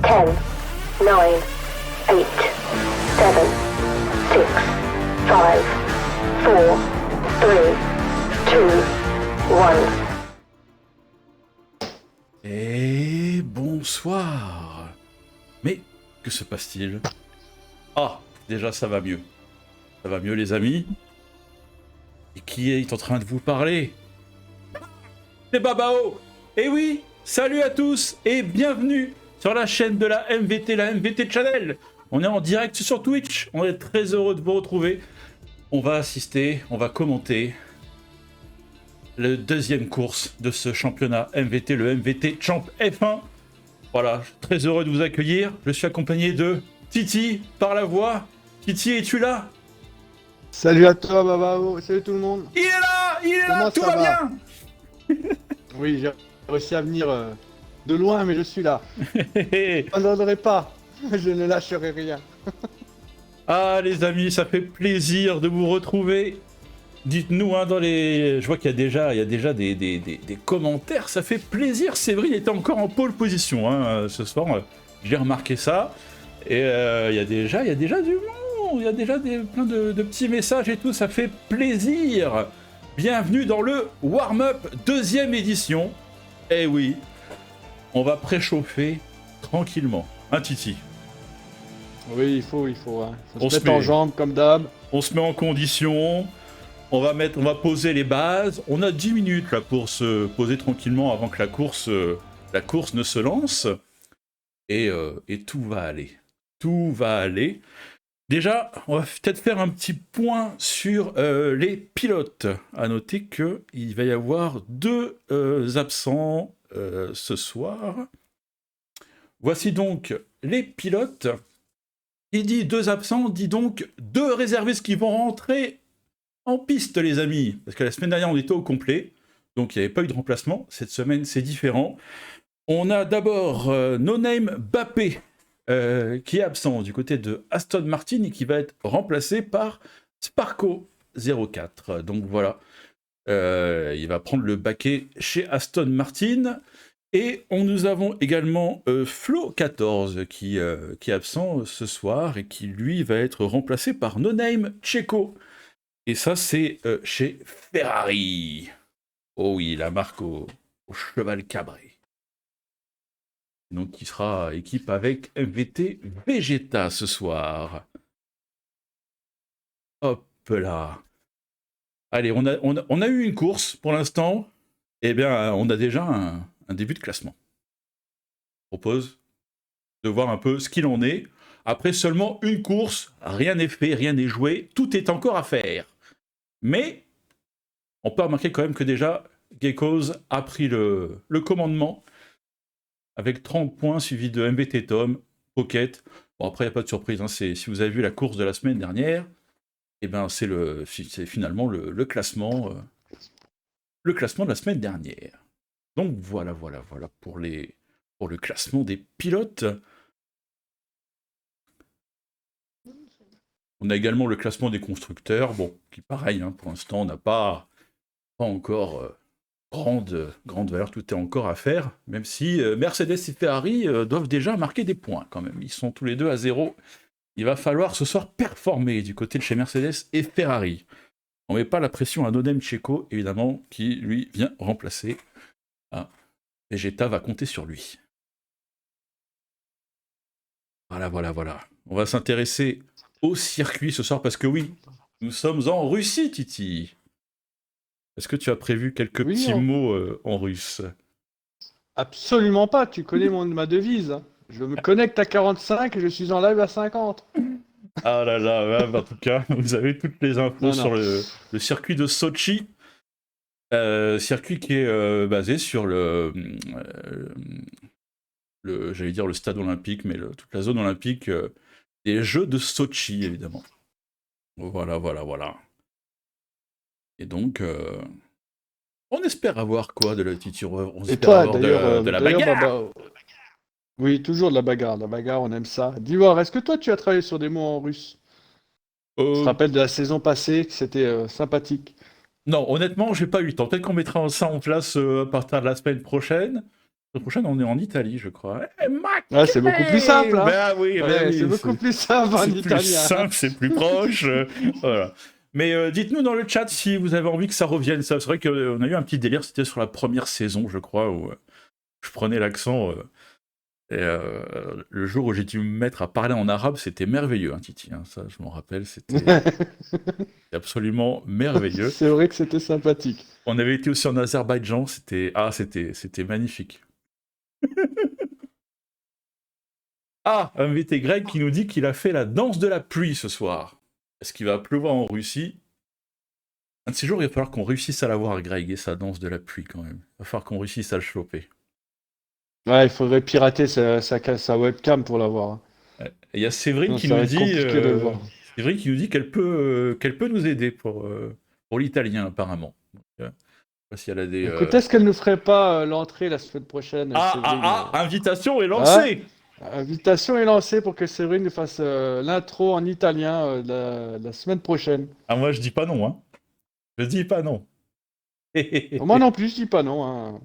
10, 9, 8, 7, 6, 5, 4, 3, 2, 1. Et bonsoir. Mais que se passe-t-il? Ah, déjà ça va mieux. Ça va mieux les amis. Et qui est en train de vous parler? C'est Babao. Et oui, salut à tous et bienvenue sur la chaîne de la MVT Channel. On est en direct sur Twitch. On est très heureux de vous retrouver. On va assister, on va commenter la deuxième course de ce championnat MVT, le MVT Champ F1. Voilà, je suis très heureux de vous accueillir. Je suis accompagné de Titi par la voix. Titi, es-tu là? Salut à toi Babao, salut tout le monde. Il est là, Comment tout ça va va? bien. Oui, j'ai réussi à venir de loin, mais je suis là. Je n'abandonnerai pas. Je ne lâcherai rien. Ah les amis, ça fait plaisir de vous retrouver. Dites-nous dans les... Je vois qu'il y a déjà des commentaires, ça fait plaisir. Séverine était encore en pole position ce soir, j'ai remarqué ça. Et il y a déjà du monde, il y a déjà plein de petits messages et tout, ça fait plaisir. Bienvenue dans le warm-up 2e édition. Eh oui, on va préchauffer tranquillement. Titi? Oui, il faut hein. On se mettre en jambes comme d'hab. On se met en condition, on va poser les bases. On a 10 minutes là pour se poser tranquillement avant que la course ne se lance. Et tout va aller. Tout va aller. Déjà, on va peut-être faire un petit point sur les pilotes. À noter qu'il va y avoir 2 absents ce soir. Voici donc les pilotes. Il dit 2 absents, dit donc 2 réservistes qui vont rentrer en piste, les amis. Parce que la semaine dernière, on était au complet. Donc, il n'y avait pas eu de remplacement. Cette semaine, c'est différent. On a d'abord No Name Bappé, qui est absent du côté de Aston Martin et qui va être remplacé par Sparko04. Donc, voilà. Il va prendre le baquet chez Aston Martin. Et nous avons également Flo14 qui est absent ce soir et qui lui va être remplacé par No Name Checo. Et ça c'est chez Ferrari. Oh oui, la marque au cheval cabré. Donc qui sera équipe avec MVT Vegeta ce soir. Hop là. Allez, on a eu une course pour l'instant. Eh bien, on a déjà un début de classement. Je propose de voir un peu ce qu'il en est. Après seulement une course, rien n'est fait, rien n'est joué, tout est encore à faire. Mais on peut remarquer quand même que déjà, Geckos a pris le commandement avec 30 points suivi de MVT Tom, Pocket. Bon, après, il n'y a pas de surprise. Si vous avez vu la course de la semaine dernière, eh ben, c'est finalement le classement de la semaine dernière. Donc voilà pour le classement des pilotes. On a également le classement des constructeurs, bon, qui pareil, pour l'instant, on n'a pas encore grande valeur, tout est encore à faire, même si Mercedes et Ferrari doivent déjà marquer des points quand même. Ils sont tous les deux à 0. Il va falloir ce soir performer du côté de chez Mercedes et Ferrari. On ne met pas la pression à No Name Checo, évidemment, qui lui vient remplacer. Vegeta va compter sur lui. Voilà. On va s'intéresser au circuit ce soir, parce que oui, nous sommes en Russie, Titi. Est-ce que tu as prévu quelques petits mots en russe? Absolument pas, tu connais ma devise. Hein. Je me connecte à 45 et je suis en live à 50. Ah là là, en tout cas, vous avez toutes les infos sur le circuit de Sochi. Circuit qui est basé sur j'allais dire le stade olympique, mais toute la zone olympique des Jeux de Sochi, évidemment. Voilà. Et donc, on espère avoir quoi de la titure? On espère avoir de la bagarre. Oui, toujours de la bagarre. La bagarre, on aime ça. D'Ivoire, est-ce que toi, tu as travaillé sur des mots en russe? Je te rappelle de la saison passée, que c'était sympathique. Non, honnêtement, j'ai pas eu le temps. Peut-être qu'on mettra ça en place à partir de la semaine prochaine. La semaine prochaine, on est en Italie, je crois. C'est beaucoup plus simple. Hein. Ben oui, c'est beaucoup plus simple en italien. C'est plus simple, c'est plus proche. Voilà. Mais dites-nous dans le chat si vous avez envie que ça revienne. C'est vrai qu'on a eu un petit délire, c'était sur la première saison, je crois, où je prenais l'accent. Le jour où j'ai dû me mettre à parler en arabe, c'était merveilleux, Titi. Ça, je m'en rappelle, c'était absolument merveilleux. C'est vrai que c'était sympathique. On avait été aussi en Azerbaïdjan, c'était magnifique. invité Greg qui nous dit qu'il a fait la danse de la pluie ce soir. Est-ce qu'il va pleuvoir en Russie? Un de ces jours, il va falloir qu'on réussisse à la voir, Greg, et sa danse de la pluie quand même. Il va falloir qu'on réussisse à le choper. Ouais, il faudrait pirater sa webcam pour la voir. Il y a Séverine qui nous dit qu'elle peut nous aider pour l'italien apparemment. Donc, pas si elle a des. Écoute, est-ce qu'elle ne ferait pas l'entrée la semaine prochaine, Séverine? Invitation est Hein? lancée. Invitation est lancée pour que Séverine nous fasse l'intro en italien la semaine prochaine. Ah, moi, je dis pas non, hein. Je dis pas non. Moi non plus, je dis pas non, hein.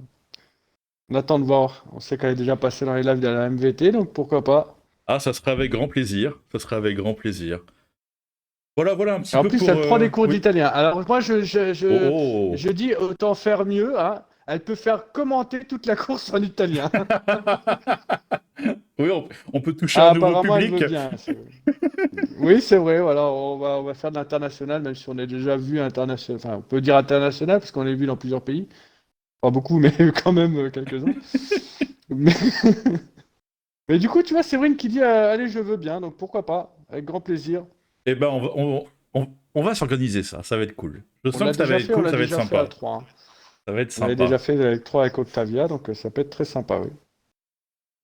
On attend de voir. On sait qu'elle est déjà passée dans les lives de la MVT, donc pourquoi pas. Ah, ça serait avec grand plaisir. Ça serait avec grand plaisir. Voilà un Et petit en peu plus, pour. elle prend des cours Oui. d'italien. Alors moi, Oh, je dis autant faire mieux, hein. Elle peut faire commenter toute la course en italien. oui, on peut toucher un Ah, nouveau apparemment, elle veut public. bien. Oui, c'est vrai. Voilà, on va faire de l'international, même si on est déjà vu international. Enfin, on peut dire international parce qu'on est vu dans plusieurs pays. Pas beaucoup, mais quand même quelques-uns. Mais... mais du coup, tu vois, Séverine qui dit allez, je veux bien, donc pourquoi pas, avec grand plaisir. Eh ben, on va s'organiser ça. Ça va être cool. Je On sens l'a que ça va déjà être fait, on cool, l'a ça va être déjà fait à sympa. 3, hein. Ça va être On l'avait déjà sympa. fait avec 3 avec Octavia, donc ça peut être très sympa, oui.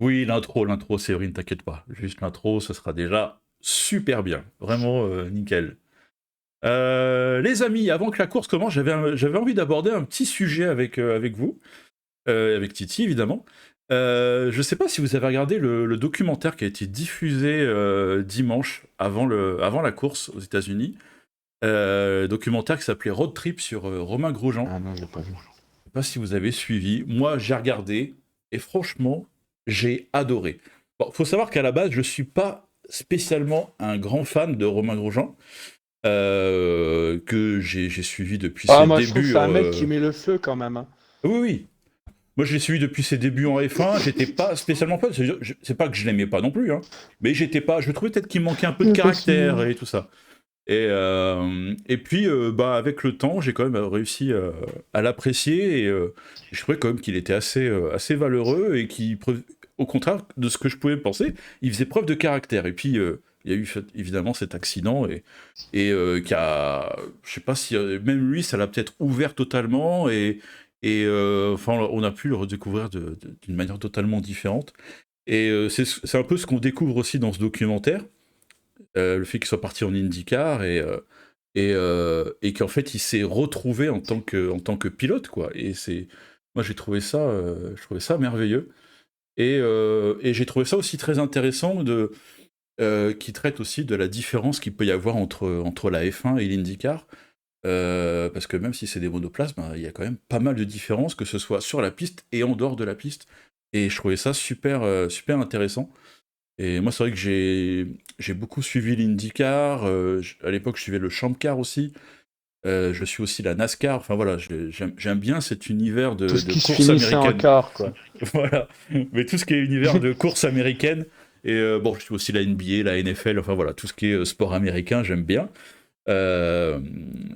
Oui, l'intro, Séverine, t'inquiète pas. Juste l'intro, ce sera déjà super bien. Vraiment nickel. Les amis, avant que la course commence, j'avais envie d'aborder un petit sujet avec vous, avec Titi évidemment. Je sais pas si vous avez regardé le documentaire qui a été diffusé dimanche avant la course aux États-Unis. Documentaire qui s'appelait Road Trip sur Romain Grosjean. Ah non, j'ai pas vu. Je sais pas si vous avez suivi. Moi, j'ai regardé et franchement, j'ai adoré. Bon, faut savoir qu'à la base, je suis pas spécialement un grand fan de Romain Grosjean, que j'ai suivi depuis Ah, ses moi, je trouve que débuts. c'est un mec qui met le feu quand même, hein. Oui, oui. Moi, je l'ai suivi depuis ses débuts en F1. J'étais pas spécialement fan. C'est pas que je l'aimais pas non plus, hein. Mais j'étais pas. Je trouvais peut-être qu'il manquait un peu de caractère et tout ça. Et puis, bah, avec le temps, j'ai quand même réussi à l'apprécier. Et je trouvais quand même qu'il était assez valeureux et au contraire de ce que je pouvais penser, il faisait preuve de caractère. Et puis, il y a eu évidemment cet accident qui a, je sais pas si même lui, ça l'a peut-être ouvert totalement enfin, on a pu le redécouvrir d'une manière totalement différente. Et c'est un peu ce qu'on découvre aussi dans ce documentaire. Le fait qu'il soit parti en IndyCar et qu'en fait il s'est retrouvé en tant que pilote, quoi. Et moi j'ai trouvé ça merveilleux et j'ai trouvé ça aussi très intéressant qui traite aussi de la différence qu'il peut y avoir entre la F1 et l'IndyCar. Parce que même si c'est des monoplaces, ben, il y a quand même pas mal de différences, que ce soit sur la piste et en dehors de la piste. Et je trouvais ça super intéressant. Et moi, c'est vrai que j'ai beaucoup suivi l'IndyCar. À l'époque, je suivais le Champ Car aussi. Je suis aussi la NASCAR. Enfin voilà, j'aime bien cet univers Tout ce de qui se course finissait en américaine. quart, quoi. Voilà. Mais tout ce qui est univers de course américaine. Et bon, je suis aussi la NBA, la NFL. Enfin voilà, tout ce qui est sport américain, j'aime bien. Euh,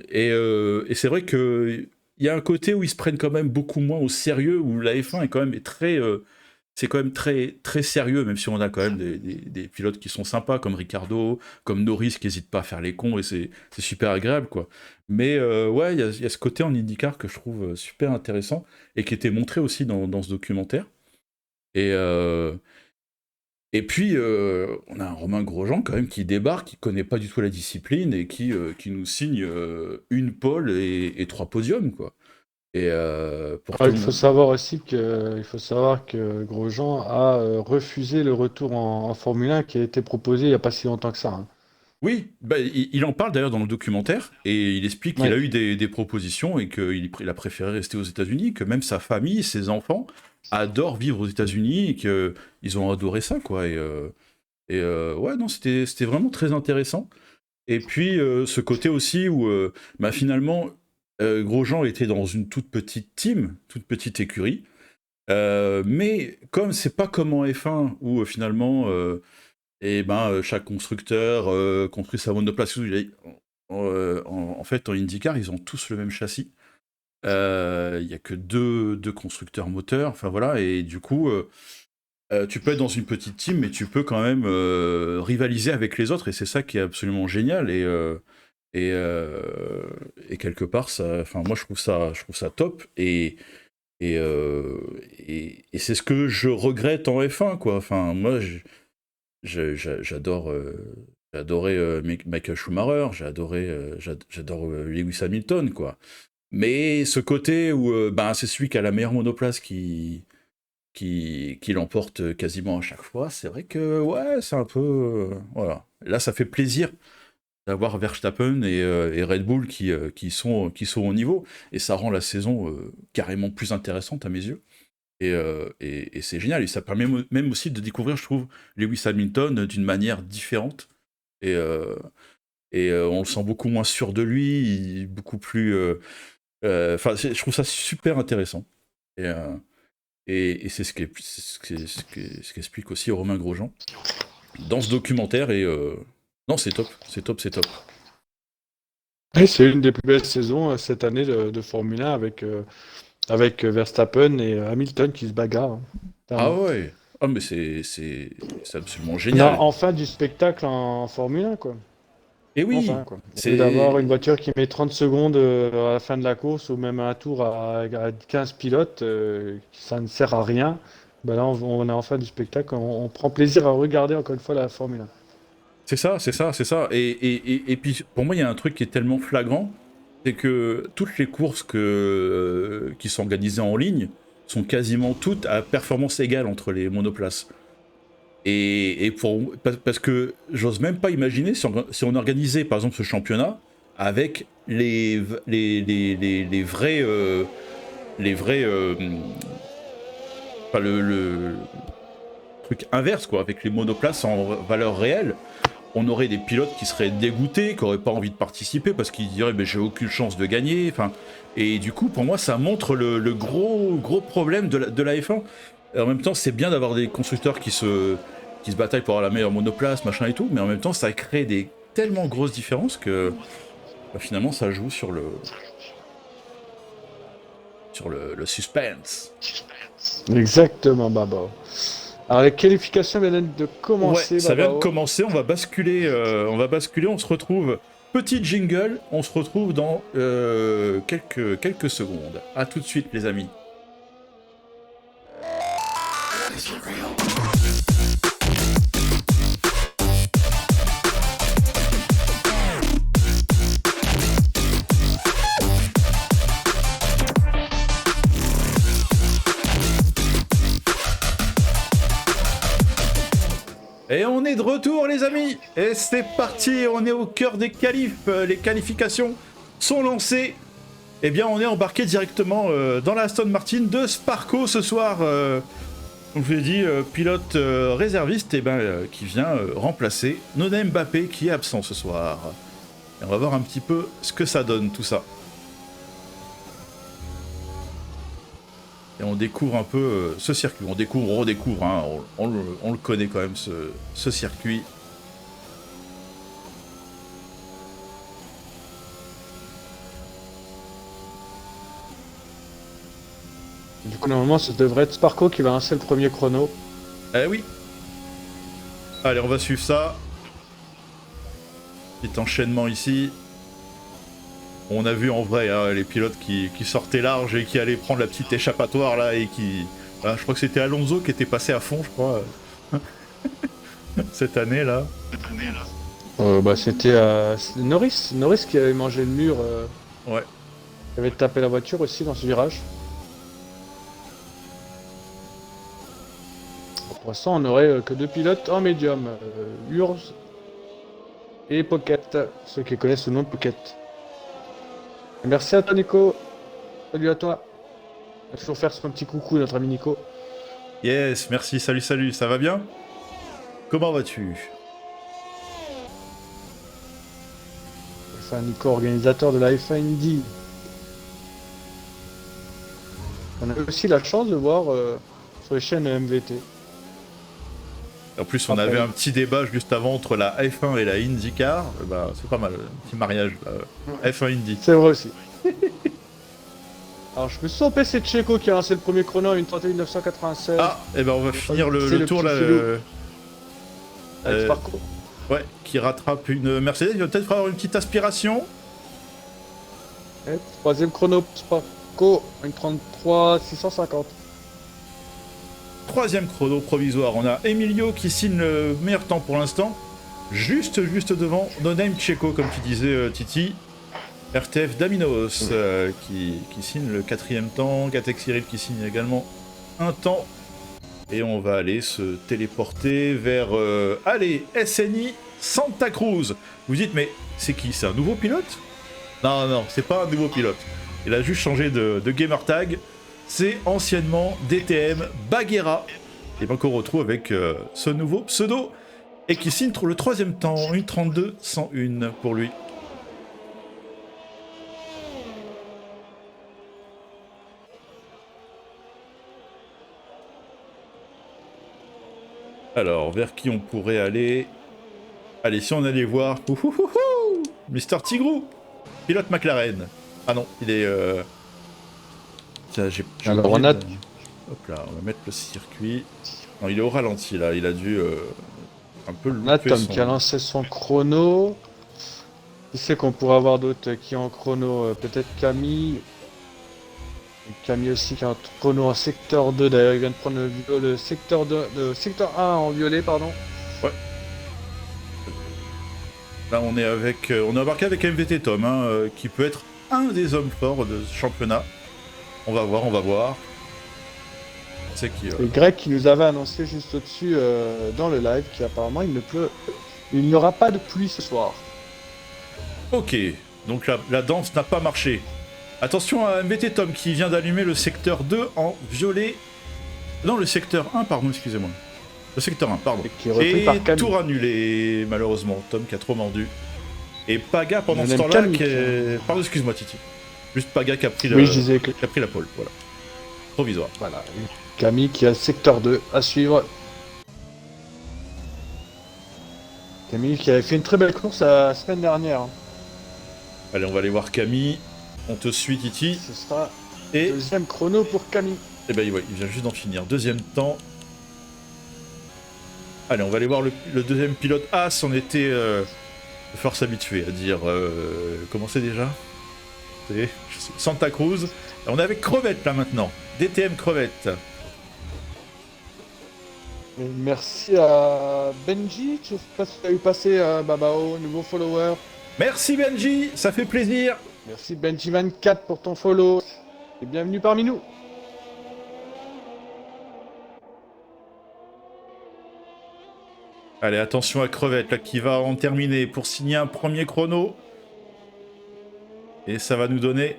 et c'est vrai qu'il y a un côté où ils se prennent quand même beaucoup moins au sérieux, où la F1 est quand même c'est quand même très sérieux, même si on a quand même des pilotes qui sont sympas, comme Ricardo, comme Norris, qui n'hésite pas à faire les cons, et c'est super agréable, quoi. Mais ouais, il y a ce côté en IndyCar que je trouve super intéressant, et qui était montré aussi dans ce documentaire. Et, et puis, on a un Romain Grosjean quand même qui débarque, qui connaît pas du tout la discipline et qui nous signe une pole et 3 podiums, quoi. Et pour Ah, tout le monde. il faut savoir que Grosjean a refusé le retour en Formule 1 qui a été proposé il n'y a pas si longtemps que ça, hein. Oui, bah, il en parle d'ailleurs dans le documentaire et il explique qu'il Ouais. a eu des propositions et qu'il a préféré rester aux États-Unis, que même sa famille, ses enfants adorent vivre aux États-Unis et qu'ils ont adoré ça, quoi. Ouais, non, c'était vraiment très intéressant. Et puis ce côté aussi où bah, finalement Grosjean était dans une toute petite team, toute petite écurie, mais comme c'est pas comme en F1 où finalement et ben chaque constructeur construit sa monoplace. En fait, en IndyCar, ils ont tous le même châssis. Il y a que deux constructeurs moteurs. Enfin voilà, et du coup, tu peux être dans une petite team, mais tu peux quand même rivaliser avec les autres, et c'est ça qui est absolument génial. Et, euh, et quelque part, enfin moi je trouve ça top. Et, euh, et c'est ce que je regrette en F1, quoi. Enfin moi, j'adore, j'ai adoré Michael Schumacher, j'adore Lewis Hamilton, quoi. Mais ce côté où ben, c'est celui qui a la meilleure monoplace qui l'emporte quasiment à chaque fois, c'est vrai que ouais, c'est un peu... voilà. Là, ça fait plaisir d'avoir Verstappen et Red Bull qui sont au niveau, et ça rend la saison carrément plus intéressante à mes yeux. Et c'est génial, et ça permet même aussi de découvrir, je trouve, Lewis Hamilton d'une manière différente. Et on le sent beaucoup moins sûr de lui, beaucoup plus... Enfin, je trouve ça super intéressant. Et c'est ce qu'explique aussi Romain Grosjean dans ce documentaire. Et non, c'est top, c'est top, c'est top. Et c'est une des plus belles saisons cette année de Formule 1 avec Verstappen et Hamilton qui se bagarrent. Hein. Ah ouais, ah mais c'est absolument On génial. a enfin du spectacle en Formule 1, quoi. Et oui, Enfin, quoi. c'est... Au lieu d'avoir une voiture qui met 30 secondes à la fin de la course ou même un tour à 15 pilotes, ça ne sert à rien. Ben là, on a enfin du spectacle. On prend plaisir à regarder encore une fois la Formule 1. C'est ça, c'est ça, c'est ça. Et puis, pour moi, il y a un truc qui est tellement flagrant, c'est que toutes les courses qui sont organisées en ligne sont quasiment toutes à performance égale entre les monoplaces. Parce que j'ose même pas imaginer si on organisait, par exemple, ce championnat avec les vrais... enfin, le truc inverse, quoi, avec les monoplaces en valeur réelle. On aurait des pilotes qui seraient dégoûtés, qui n'auraient pas envie de participer parce qu'ils diraient mais j'ai aucune chance de gagner. Enfin, et du coup, pour moi, ça montre le gros problème de la F1. Et en même temps, c'est bien d'avoir des constructeurs qui se bataillent pour avoir la meilleure monoplace, machin et tout, mais en même temps, ça crée des tellement grosses différences que bah, finalement, ça joue sur le suspense. Exactement, Baba. Alors, les qualifications viennent de commencer. Ouais, ça vient de Babao. commencer, on va basculer, on se retrouve, petit jingle, on se retrouve dans quelques secondes. A tout de suite les amis. Et on est de retour les amis. Et c'est parti, on est au cœur des qualifs. Les qualifications sont lancées. Eh bien on est embarqué directement dans la Aston Martin de Sparko ce soir. Comme je vous l'ai dit, pilote réserviste qui vient remplacer Noda Mbappé qui est absent ce soir. Et on va voir un petit peu ce que ça donne tout ça. Et on découvre un peu ce circuit. On redécouvre, hein, on le connaît quand même, ce circuit. Du coup, normalement, ça devrait être Sparko qui va lancer le premier chrono. Eh oui. Allez, on va suivre ça. Petit enchaînement ici. On a vu en vrai hein, les pilotes qui sortaient large et qui allaient prendre la petite échappatoire là et qui... je crois que c'était Alonso qui était passé à fond, je crois. Cette année là. C'était Norris qui avait mangé le mur. Ouais. Qui avait tapé la voiture aussi dans ce virage. Pour l'instant, on n'aurait que deux pilotes en médium. Urs et Pocket, ceux qui connaissent le nom de Pocket. Merci à toi Nico. Salut à toi. On va toujours faire son petit coucou notre ami Nico. Yes, merci, salut, ça va bien? Comment vas-tu? C'est un Nico, organisateur de la F1 Indy. On a aussi la chance de voir sur les chaînes MVT. En plus, on avait un petit débat juste avant entre la F1 et la IndyCar. Bah, c'est pas mal, un petit mariage. F1 Indy. C'est vrai aussi. Alors, je me suis trompé, c'est Checo qui a lancé le premier chrono à une 31.996. Ah, et ben on va finir le tour là. Avec Sparko. Ouais, qui rattrape une Mercedes. Il va peut-être avoir une petite aspiration. Et troisième chrono, Sparko, une 33.650. Troisième chrono provisoire. On a Emilio qui signe le meilleur temps pour l'instant. Juste devant No Name Checo, comme tu disais, Titi. RTF Daminos qui signe le 4e temps, Gatex Cyril qui signe également un temps. Et on va aller se téléporter vers allez, SNI Santa Cruz. Vous dites mais c'est qui? C'est un nouveau pilote? Non, non, c'est pas un nouveau pilote. Il a juste changé de gamer tag. C'est anciennement DTM Baguera. Et bien qu'on retrouve avec ce nouveau pseudo. Et qui signe le 3e temps, 1:32.101 pour lui. Alors, vers qui on pourrait aller? Allez, si on allait voir... Mister Tigrou, pilote McLaren. Ah non, il est... Tiens, j'ai Alors on a... Hop là, on va mettre le circuit. Non, il est au ralenti là, il a dû un peu On a louper Tom son... qui a lancé son chrono. Qui sait qu'on pourrait avoir d'autres qui ont en chrono? Peut-être Camille. Camille aussi qui a un chrono en secteur 2. D'ailleurs, il vient de prendre le secteur 2, le secteur 1 en violet, pardon. Ouais. Là, on est avec, on est embarqué avec MVT Tom, hein, qui peut être un des hommes forts de ce championnat. On va voir, on va voir. C'est qui Et Greg qui nous avait annoncé juste au-dessus dans le live qu'apparemment il n'y aura pas de pluie ce soir. Ok, donc la danse n'a pas marché. Attention à MVT Tom qui vient d'allumer le secteur 2 en violet. Non, le secteur 1, pardon, excusez-moi. Le secteur 1, pardon. Et qui est repris par Camille. Tour annulé, malheureusement. Tom qui a trop mordu. Et Paga pendant On ce aime temps-là Camille, qui est... Pardon, excuse-moi Titi. Juste Paga qui a pris, Oui, je disais que... qui a pris la pole, voilà. Provisoire. Voilà. Camille qui a le secteur 2 à suivre. Camille qui avait fait une très belle course la semaine dernière. Allez, on va aller voir Camille. On te suit Titi. Ce sera Et... deuxième chrono pour Camille. Eh ben ouais, il vient juste d'en finir. Deuxième temps. Allez, on va aller voir le deuxième pilote As. On était fort s'habituer à dire... comment c'est déjà? C'est Santa Cruz. On est avec Crevette là maintenant. DTM Crevette. Et merci à Benji. Je sais pas si tu as eu passer Babao, nouveau follower. Merci Benji, ça fait plaisir. Merci Benji24 pour ton follow. Et bienvenue parmi nous. Allez, attention à Crevette là qui va en terminer pour signer un premier chrono. Et ça va nous donner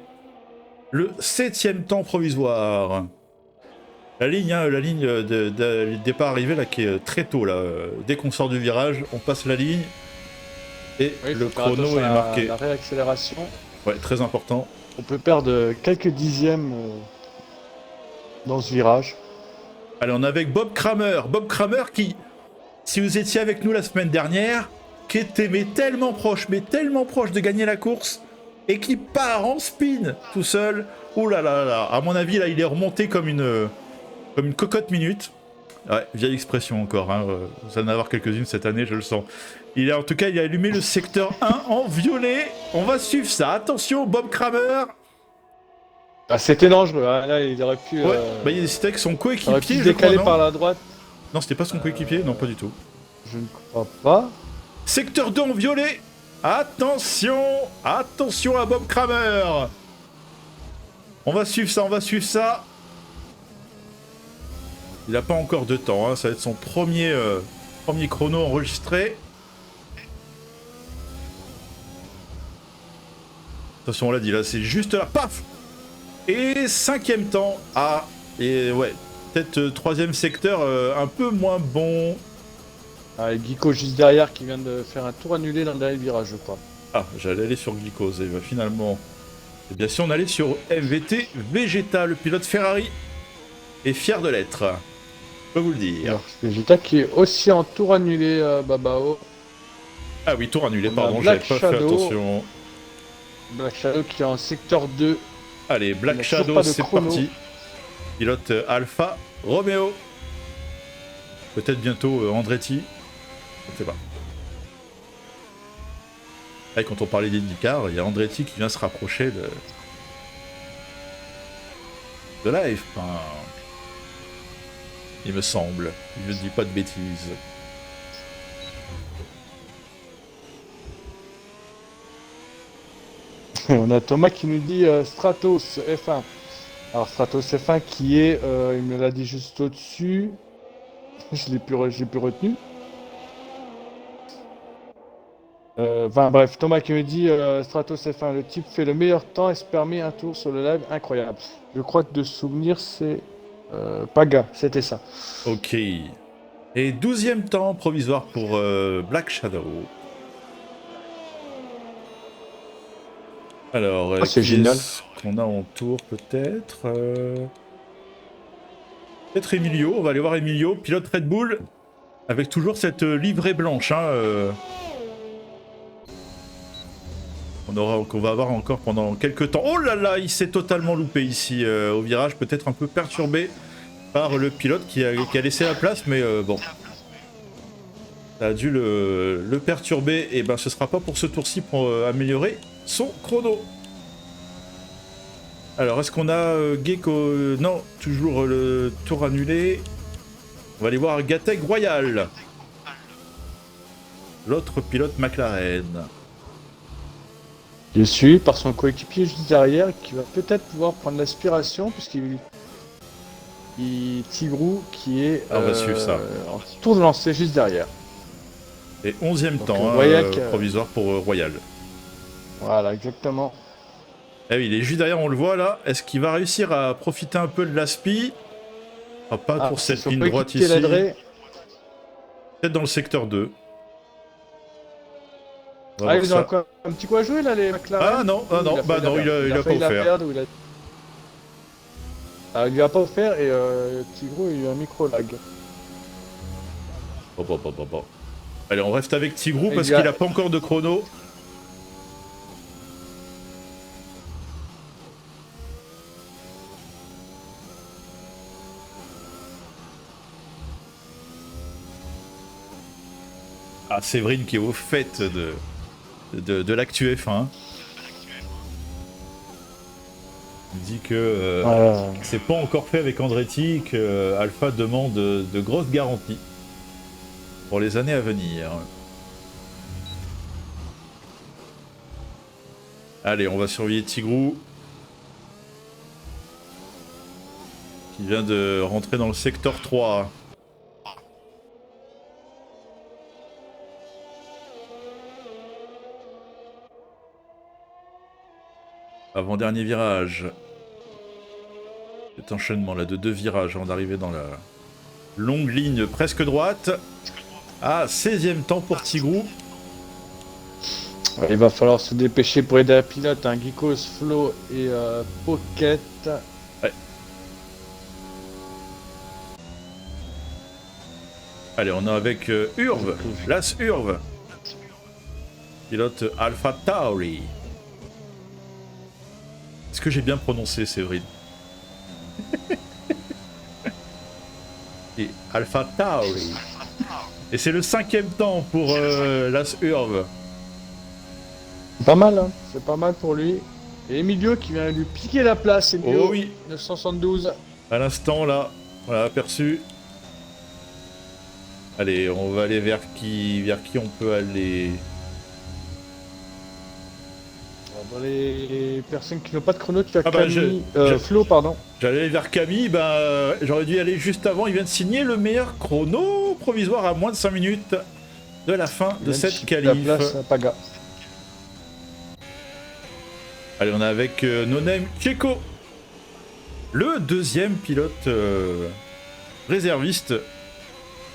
le 7e temps provisoire. La ligne, hein, la ligne de départ arrivé là qui est très tôt là. Dès qu'on sort du virage, on passe la ligne. Et Oui, le faut faire chrono attention est à marqué. la réaccélération. Ouais, très important. On peut perdre quelques dixièmes dans ce virage. Allez, on est avec Bob Kramer. Bob Kramer qui, si vous étiez avec nous la semaine dernière, qui était mais tellement proche de gagner la course et qui part en spin tout seul. Ouh là là là. À mon avis, là, il est remonté comme une cocotte minute. Ouais, vieille expression encore. Hein. Vous allez en avoir quelques-unes cette année, je le sens. En tout cas, il a allumé le secteur 1 en violet. On va suivre ça. Attention, Bob Kramer. Ah, c'était dangereux. Hein. Là, il aurait pu. Ouais, bah, c'était avec son il aurait coéquipier. pu Je décaler crois, non par la droite. Non, c'était pas son coéquipier. Non, pas du tout. Je ne crois pas. Secteur 2 en violet. Attention, attention à Bob Kramer. On va suivre ça, on va suivre ça. Il n'a pas encore de temps, hein. Ça va être son premier chrono enregistré. Attention, on l'a dit là, c'est juste là, paf. Et 5e temps. Ah, et ouais, peut-être 3e secteur un peu moins bon. Ah, et Geeko juste derrière qui vient de faire un tour annulé dans le dernier virage, je crois. Ah, j'allais aller sur Glycose et bah, finalement... Eh bien si on allait sur MVT Vegeta, le pilote Ferrari est fier de l'être. Je peux vous le dire. Alors, Vegeta qui est aussi en tour annulé, Babao. Ah oui, tour annulé, On a pardon, j'avais Black pas fait Shadow. attention. Black Shadow qui est en secteur 2. Allez, Il Black n'a toujours Shadow, pas de c'est chrono. parti. Pilote Alpha Romeo. Peut-être bientôt Andretti. Je ne sais pas. Et quand on parlait d'IndyCar, il y a Andretti qui vient se rapprocher de la F1. Il me semble. Je ne dis pas de bêtises. On a Thomas qui nous dit Stratos F1. Alors Stratos F1 qui est, il me l'a dit juste au-dessus. J'ai plus retenu. Enfin bref, Thomas qui me dit Stratos F1, le type fait le meilleur temps et se permet un tour sur le live incroyable. Je crois que de souvenir c'est Paga, c'était ça. Ok. Et 12e temps provisoire pour Black Shadow. Alors, c'est qui génial. est-ce qu'on a en tour peut-être Peut-être Emilio, on va aller voir Emilio, pilote Red Bull, avec toujours cette livrée blanche. Qu'on va avoir encore pendant quelques temps. Oh là là, il s'est totalement loupé ici au virage, peut-être un peu perturbé par le pilote qui a laissé la place, mais bon. Ça a dû le perturber, et ben ce sera pas pour ce tour-ci pour améliorer son chrono. Alors, est-ce qu'on a Gecko non, toujours le tour annulé. On va aller voir Gateg Royal. L'autre pilote McLaren. Il est suivi par son coéquipier juste derrière qui va peut-être pouvoir prendre l'aspiration puisqu'il Tigrou qui est on va suivre ça. en tour de lancer juste derrière. Et 11e temps provisoire pour Royal. Voilà, exactement. Ah oui, il est juste derrière, on le voit là. Est-ce qu'il va réussir à profiter un peu de l'aspi? Pas pour cette ligne droite ici. Peut-être dans le secteur 2. Ils ont encore un petit coup à jouer là, les McLaren. Ah non, il a pas offert. Il lui a pas offert et Tigrou il a eu un micro-lag. Bon. Allez, on reste avec Tigrou parce qu'il a pas encore de chrono. Ah, Séverine qui est au fait de l'actu F1. Il dit que c'est pas encore fait avec Andretti, que Alpha demande de grosses garanties pour les années à venir. Allez, on va surveiller Tigrou, qui vient de rentrer dans le secteur 3. Avant-dernier virage. Cet enchaînement là de 2 virages avant d'arriver dans la longue ligne presque droite. Ah, 16e temps pour Tigrou. Il va falloir se dépêcher pour aider la pilote, Geekos, Flo et Pocket. Ouais. Allez, on est avec Urve, Las Urve. Pilote Alpha Tauri. Est-ce que j'ai bien prononcé, Séverine? Et Alpha Tauri. Et c'est le 5e temps pour Las Urve. Pas mal, hein. C'est pas mal pour lui. Et Emilio qui vient lui piquer la place. Emilio, oh oui. 972. À l'instant, là, voilà, aperçu. Allez, on va aller vers qui on peut aller. Dans les personnes qui n'ont pas de chrono, tu as Camille, Flo, pardon. J'allais aller vers Camille, j'aurais dû aller juste avant. Il vient de signer le meilleur chrono provisoire à moins de 5 minutes de la fin de cette qualif. La place à Paga. Allez, on est avec No Name Checo, le 2e pilote réserviste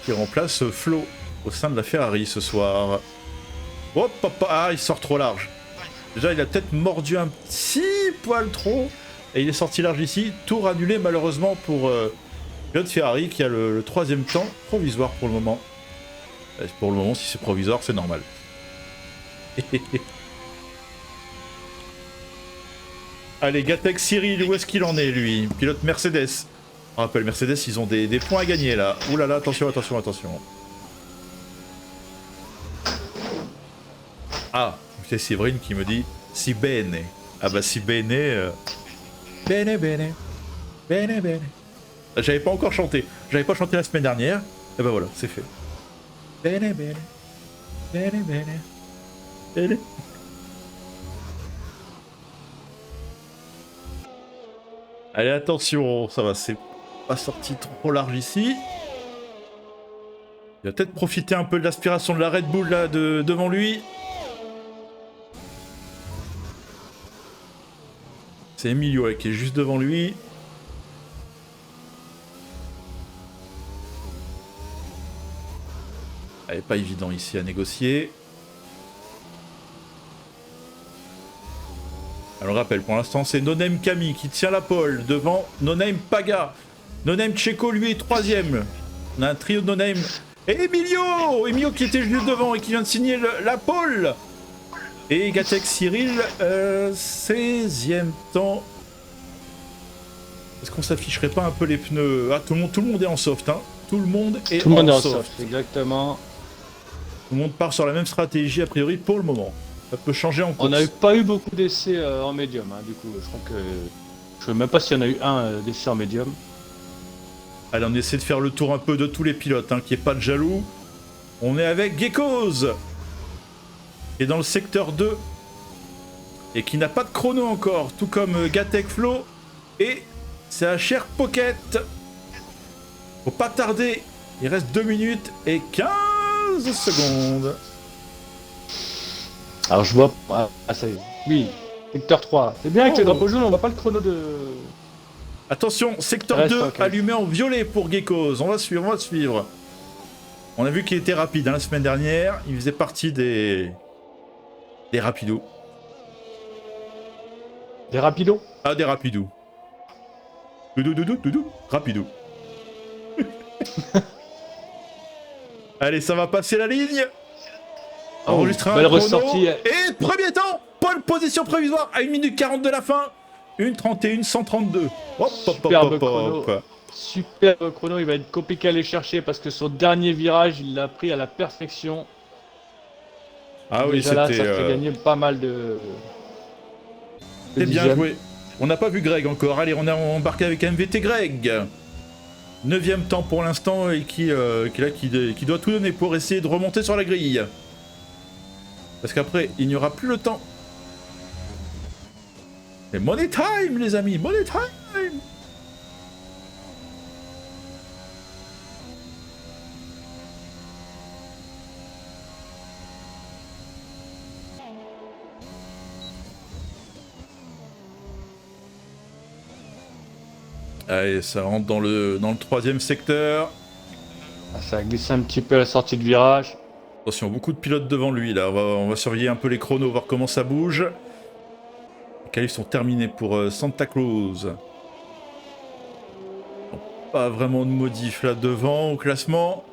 qui remplace Flo au sein de la Ferrari ce soir. Hop, il sort trop large. Déjà, il a peut-être mordu un petit poil trop. Et il est sorti large ici. Tour annulé malheureusement pour pilote Ferrari qui a le 3e temps provisoire pour le moment. Pour le moment, si c'est provisoire, c'est normal. Allez, Gatec Cyril, où est-ce qu'il en est lui? Pilote Mercedes. On rappelle, Mercedes, ils ont des points à gagner là. Ouh là là, attention. Ah, c'est Séverine qui me dit si bene. Ah bah si bene. Bene. J'avais pas encore chanté. J'avais pas chanté la semaine dernière. Et bah voilà, c'est fait. Bene. Allez, attention, ça va, c'est pas sorti trop large ici. Il va peut-être profiter un peu de l'aspiration de la Red Bull là devant lui. C'est Emilio qui est juste devant lui. Elle est pas évident ici à négocier. Alors, rappel, pour l'instant, c'est Noname Kami qui tient la pole devant Noname Paga. Noname Checo, lui, est troisième. On a un trio de Noname. Et Emilio Emilio qui était juste devant et qui vient de signer la pole. Et Gatek Cyril, 16e temps. Est-ce qu'on s'afficherait pas un peu les pneus? Ah, tout le monde est en soft, hein. Tout le monde est en soft. Exactement. Tout le monde part sur la même stratégie, a priori, pour le moment. Ça peut changer en course. On n'a pas eu beaucoup d'essais en médium, hein, du coup. Je crois que... Je sais même pas s'il y en a eu un d'essai en médium. Allez, on essaie de faire le tour un peu de tous les pilotes, hein, qu'il n'y ait pas de jaloux. On est avec Geckos, qui est dans le secteur 2, et qui n'a pas de chrono encore, tout comme Gatek Flo, et c'est un cher Pocket. Faut pas tarder, il reste 2 minutes et 15 secondes. Alors je vois... Ah, ça y est. Oui, secteur 3. C'est bien avec les drapeaux jaunes, on voit pas le chrono de... Attention, secteur 2 allumé en violet pour Geckos. On va suivre. On a vu qu'il était rapide, hein, la semaine dernière. Il faisait partie des rapidos. Des rapidos? Ah, des rapidos. Doudou, rapido. Allez, ça va passer la ligne. Enregistrer un chrono. Ressortie. Et premier temps, pole position provisoire à 1 minute 40 de la fin. 1:31, 132. Hop, superbe chrono. Superbe chrono, il va être compliqué à aller chercher parce que son dernier virage, il l'a pris à la perfection. Ah oui, c'était... Ça fait gagner pas mal de... C'est bien joué. On n'a pas vu Greg encore. Allez, on a embarqué avec MVT Greg. 9e temps pour l'instant et qui doit tout donner pour essayer de remonter sur la grille. Parce qu'après, il n'y aura plus le temps. C'est money time, les amis, money time. Allez, ça rentre dans le 3e secteur. Ça a glissé un petit peu à la sortie de virage. Attention, beaucoup de pilotes devant lui là. On va surveiller un peu les chronos, voir comment ça bouge. Les qualifs sont terminés pour Santa Cruz. Bon, pas vraiment de modif là devant au classement.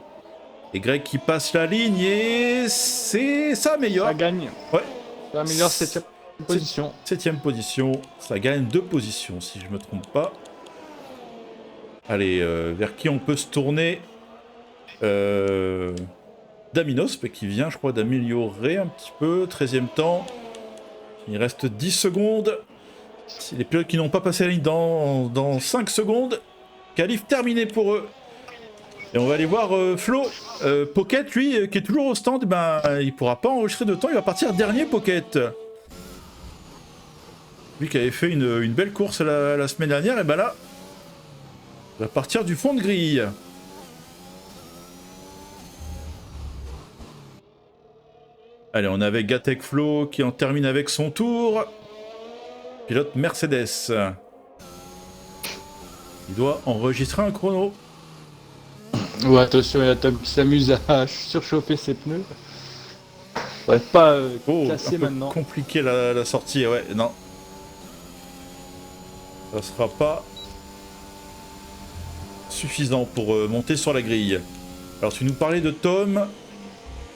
Et Greg qui passe la ligne et ça améliore. Ça gagne. Ouais. Ça améliore 7e position. 7e position. Ça gagne 2 positions si je me trompe pas. Allez, vers qui on peut se tourner? Daminos, qui vient, je crois, d'améliorer un petit peu. 13e temps. Il reste 10 secondes. Si les pilotes qui n'ont pas passé la ligne dans 5 secondes. Qualif terminé pour eux. Et on va aller voir Flo. Pocket, lui, qui est toujours au stand, ben, il pourra pas enregistrer de temps. Il va partir dernier, Pocket. Lui qui avait fait une belle course la semaine dernière, et ben là, il va partir du fond de grille. Allez, on est avec Gatek Flo qui en termine avec son tour. Pilote Mercedes. Il doit enregistrer un chrono. Ouais, attention, il y a Tom qui s'amuse à surchauffer ses pneus. Ouais, pas casser maintenant. Compliqué la sortie, ouais, non. Ça sera pas suffisant pour monter sur la grille. Alors, si vous nous parlez de Tom...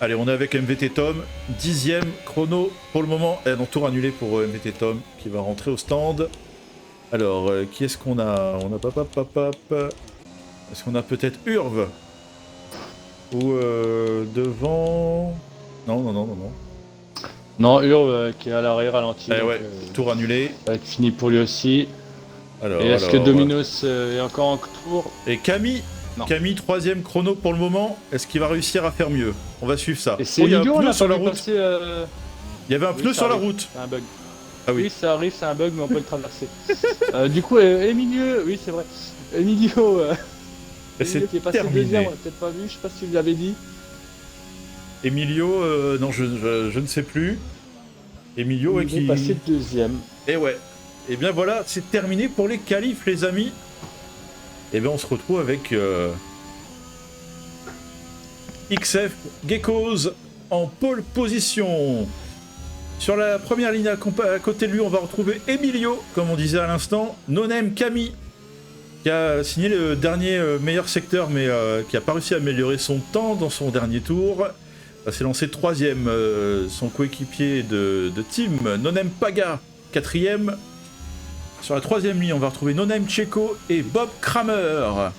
Allez, on est avec MVT Tom, 10e chrono pour le moment. Non, tour annulé pour MVT Tom qui va rentrer au stand. Alors, qui est-ce qu'on a? On a Est-ce qu'on a peut-être Urve? Ou devant... Non. Non, Urve qui est à l'arrière ralenti. Ouais, tour annulé. Ça va être fini pour lui aussi. Alors, et est-ce que Dominos est encore en tour? Et Camille, 3e chrono pour le moment. Est-ce qu'il va réussir à faire mieux? On va suivre ça. Et c'est il y a un pneu sur la route. Passer, Il y avait un pneu sur la route. Un bug. Ah Oui, oui. ça arrive, c'est un bug, mais on peut le traverser. Du coup, Emilio, oui, c'est vrai. Emilio, Et c'est Emilio qui est passé terminé. deuxième, on l'a peut-être pas vu, je sais pas si vous l'avez dit. Emilio, non, je ne sais plus. Emilio, ouais, Il est passé deuxième. Et ouais. Et bien voilà, c'est terminé pour les qualifs, les amis. Et bien on se retrouve avec XF Geckos en pole position. Sur la première ligne à côté de lui, on va retrouver Emilio, comme on disait à l'instant. No-Name Camille, qui a signé le dernier meilleur secteur, mais qui n'a pas réussi à améliorer son temps dans son dernier tour. C'est lancé troisième, son coéquipier de team, No-Name Paga, quatrième. Sur la troisième ligne, on va retrouver No-Name Checo et Bob Kramer.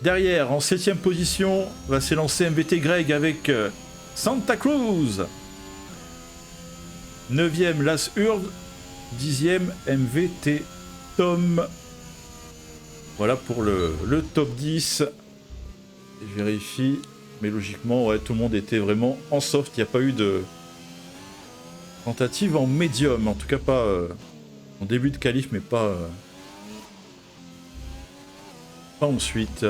Derrière, en septième position, va s'élancer MVT Greg avec Santa Cruz. Neuvième, Las Urde. Dixième, MVT Tom. Voilà pour le top 10. Je vérifie. Mais logiquement, ouais, tout le monde était vraiment en soft. Il n'y a pas eu de tentative en médium. En tout cas, pas en début de qualif, mais pas ensuite.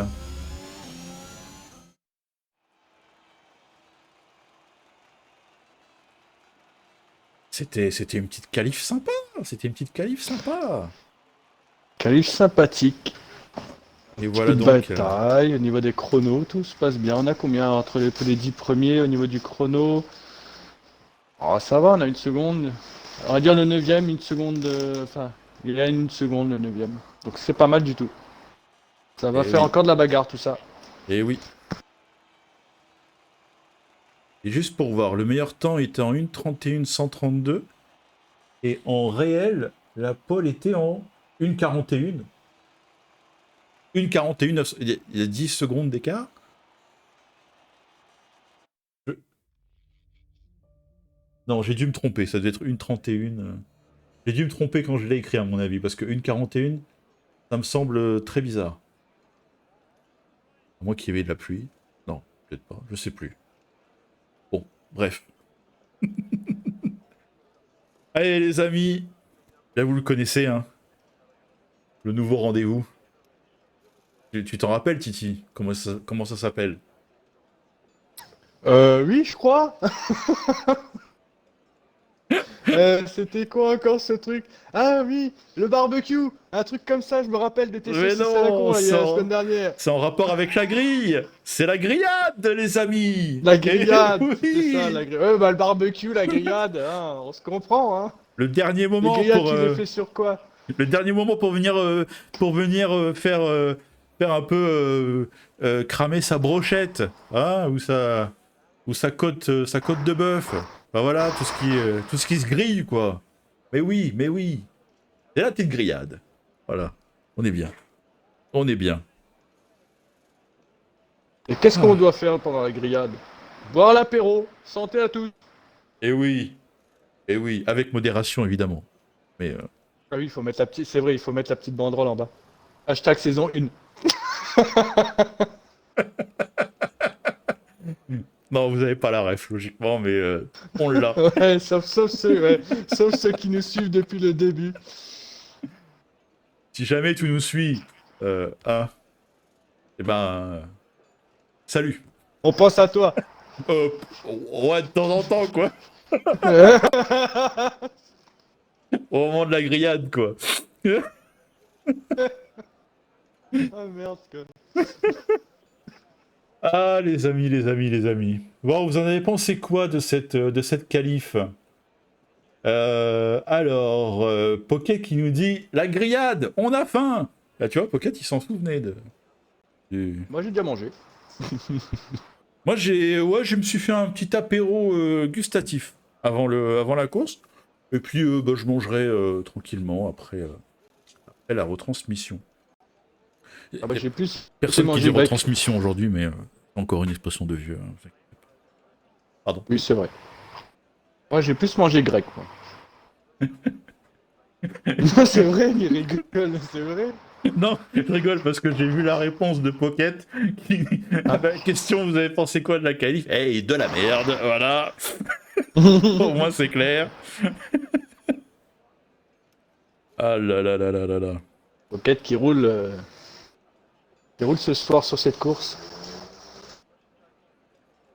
C'était une petite qualif sympa. C'était une petite qualif sympa. Qualif sympathique. Et voilà Petite donc. bataille, au niveau des chronos, tout se passe bien. On a combien entre les 10 premiers au niveau du chrono? Oh, ça va, on a une seconde. On va dire le 9ème, une seconde. Enfin, il y a une seconde le 9ème. Donc c'est pas mal du tout. Ça va Eh faire oui. encore de la bagarre tout ça. Et oui. Et juste pour voir, le meilleur temps était en 1:31,132. Et en réel, la pole était en 1:41. 1:41, il y a 10 secondes d'écart. Non, j'ai dû me tromper, ça devait être 1:31. J'ai dû me tromper quand je l'ai écrit à mon avis, parce que 1:41, ça me semble très bizarre. À moins qu'il y avait de la pluie. Non, peut-être pas, je sais plus. Bon, bref. Allez les amis, là vous le connaissez, hein. Le nouveau rendez-vous. Tu t'en rappelles, Titi? Comment ça s'appelle? Oui, je crois. C'était quoi encore ce truc? Ah oui, le barbecue, un truc comme ça, je me rappelle des Mais saucisses à la con non, là, il y a la semaine dernière. c'est en rapport avec la grille. C'est la grillade, les amis. La grillade, Eh c'était ça, oui. la grillade. Ouais, bah le barbecue, la grillade, hein, on se comprend, hein. Le dernier Les moment grillades, pour tu les fais sur quoi? le dernier moment pour venir faire un peu cramer sa brochette, hein, ou sa côte de bœuf. Bah voilà, tout ce qui se grille quoi. Mais oui, mais oui. C'est la petite grillade. Voilà, on est bien. On est bien. Et qu'est-ce qu'on doit faire pendant la grillade? Boire l'apéro, santé à tous. Et oui, avec modération évidemment. Mais Ah oui, il faut mettre la petite, c'est vrai, il faut mettre la petite banderole en bas. Hashtag saison 1. non, vous avez pas la ref logiquement, mais on l'a. Ouais, sauf ceux qui nous suivent depuis le début. Si jamais tu nous suis, hein, eh ben, salut. On pense à toi. Ouais, de temps en temps, quoi. Au moment de la grillade, quoi. Ah merde, quoi. Ah, les amis, les amis, les amis. Bon, vous en avez pensé quoi de cette qualif? Alors, Pocket qui nous dit la grillade, on a faim. Là, tu vois, Pocket, il s'en souvenait du- Moi j'ai déjà mangé. Moi, je me suis fait un petit apéro gustatif avant la course. Et puis, bah, je mangerai tranquillement après la retransmission. Ah bah j'ai plus Personne qui dit mangé grec. retransmission aujourd'hui, mais encore une expression de vieux. Hein. Pardon. Oui, c'est vrai. Moi j'ai plus mangé grec, moi. Non, c'est vrai, il rigole, c'est vrai. Non, je rigole parce que j'ai vu la réponse de Pocket qui ah bah, question, vous avez pensé quoi de la qualif? Eh, de la merde, voilà. Au moins c'est clair. Ah là là là là là là. Pocket qui roule ce soir sur cette course.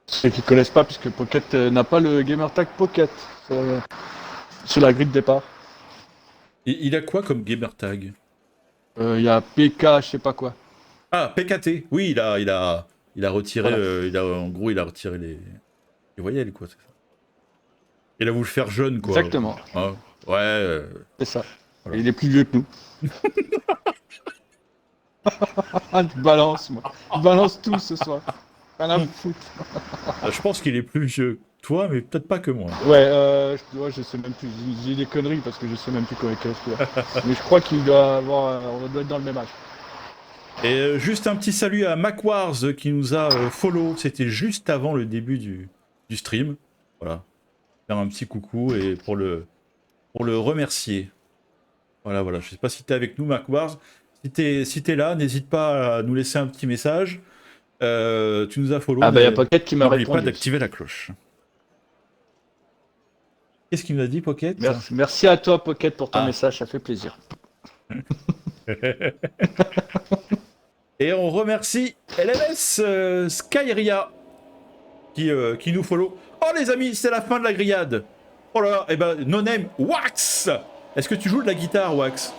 Ceux qui connaissent pas, puisque Pocket n'a pas le Gamertag Pocket sur la grille de départ. Et il a quoi comme gamer tag? Il y a PK, je sais pas quoi. Ah, PKT. Oui, il a retiré, Voilà. en gros, il a retiré les voyelles, quoi. C'est ça. Il a voulu le faire jeune, quoi. Exactement, Ah, ouais. c'est ça. Voilà. Et il est plus vieux que nous. Je balance, moi. Je balance tout ce soir. Rien à foutre. Je pense qu'il est plus vieux que toi, mais peut-être pas que moi. Ouais, je sais même plus. J'ai des conneries parce que je sais même plus quel âge il a. Mais je crois qu'il doit avoir. On doit être dans le même âge. Et juste un petit salut à MacWars qui nous a follow. C'était juste avant le début du stream. Voilà. Faire un petit coucou et pour le remercier. Voilà, voilà. Je sais pas si t'es avec nous, MacWars. Si t'es là, n'hésite pas à nous laisser un petit message. Tu nous as follow. Ah bah, il y a Pocket qui m'a N'oublie répondu. pas d'activer la cloche. Qu'est-ce qu'il nous a dit, Pocket? Merci à toi, Pocket, pour ton Ah. message, ça fait plaisir. Et on remercie LMS Skyria qui nous follow. Oh les amis, c'est la fin de la grillade. Oh là là, et ben no name Wax. Est-ce que tu joues de la guitare, Wax?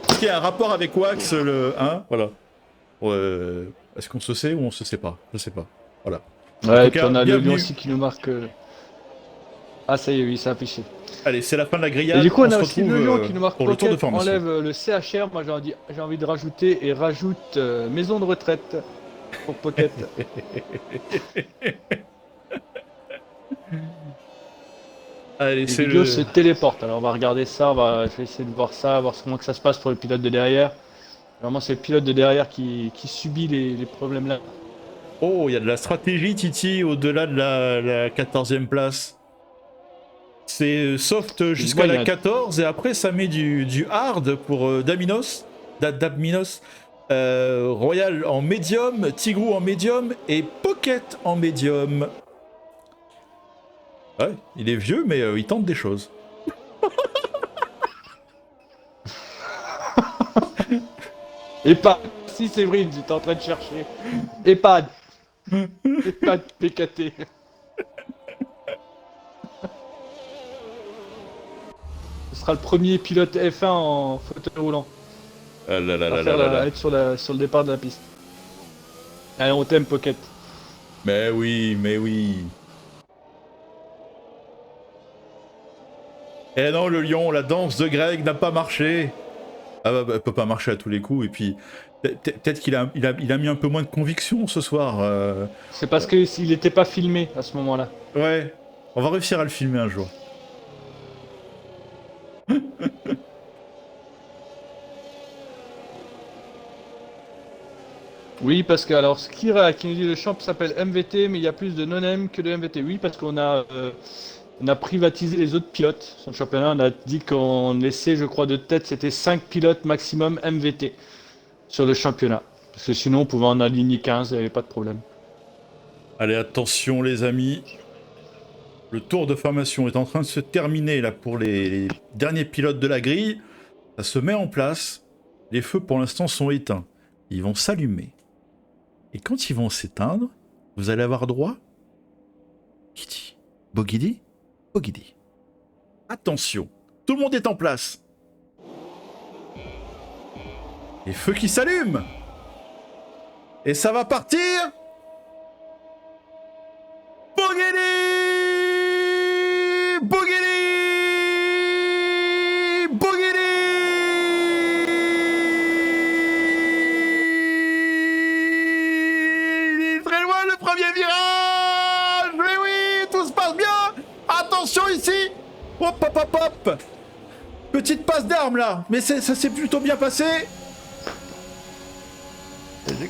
Est-ce qu'il y a un rapport avec Wax, le hein? Voilà. Est-ce qu'on se sait ou on se sait pas? Je sais pas. Voilà. Ouais, et tout puis cas, on a le bienvenue. lion aussi qui nous marque. Ah, ça y est, oui, c'est affiché. Allez, c'est la fin de la grillade. Et du coup, on se a aussi le retrouve, lion qui nous marque pour le tour de Pocket, formation. enlève le CHR. Moi, j'ai envie de rajouter et rajoute maison de retraite pour Pocket. Allez, Les c'est vidéos le... se téléportent. Alors, on va regarder ça. Je vais essayer de voir ça, voir comment que ça se passe pour le pilote de derrière. Vraiment, c'est le pilote de derrière qui subit les problèmes là. Oh, il y a de la stratégie, Titi, au-delà de la 14e place. C'est soft jusqu'à vois, il y la a- 14 et après ça met du hard pour Daminos, Dabminos, Royal en médium, Tigrou en médium et Pocket en médium. Ouais, il est vieux mais il tente des choses. EHPAD. Si, Séverine, j'étais en train de chercher. EHPAD. EHPAD PKT. Ce sera le premier pilote F1 en fauteuil roulant. Ah là là À là faire là là là. être sur le départ de la piste. Allez, on t'aime, Pocket. Mais oui, mais oui. Eh non, le lion, la danse de Greg n'a pas marché. Ah bah, elle peut pas marcher à tous les coups et puis peut-être qu'il a mis un peu moins de conviction ce soir. C'est parce qu'il n'était pas filmé à ce moment-là. Ouais, on va réussir à le filmer un jour. Oui, parce que alors Skira qui nous dit le champ s'appelle MVT, mais il y a plus de non-M que de MVT. Oui, parce qu'on a privatisé les autres pilotes sur le championnat. On a dit qu'on laissait, je crois, de tête, c'était 5 pilotes maximum MVT sur le championnat. Parce que sinon, on pouvait en aligner 15, il n'y avait pas de problème. Allez, attention les amis. Le tour de formation est en train de se terminer là pour les derniers pilotes de la grille. Ça se met en place. Les feux pour l'instant sont éteints. Ils vont s'allumer. Et quand ils vont s'éteindre, vous allez avoir droit. Qui dit Bogidi Bogidi. Attention, tout le monde est en place. Les feux qui s'allument. Et ça va partir. Bogidi Bogidi Bogidi. Il est très loin le premier virage. Mais oui, tout se passe bien. Attention ici. Hop hop hop hop. Petite passe d'armes là. Mais ça s'est plutôt bien passé.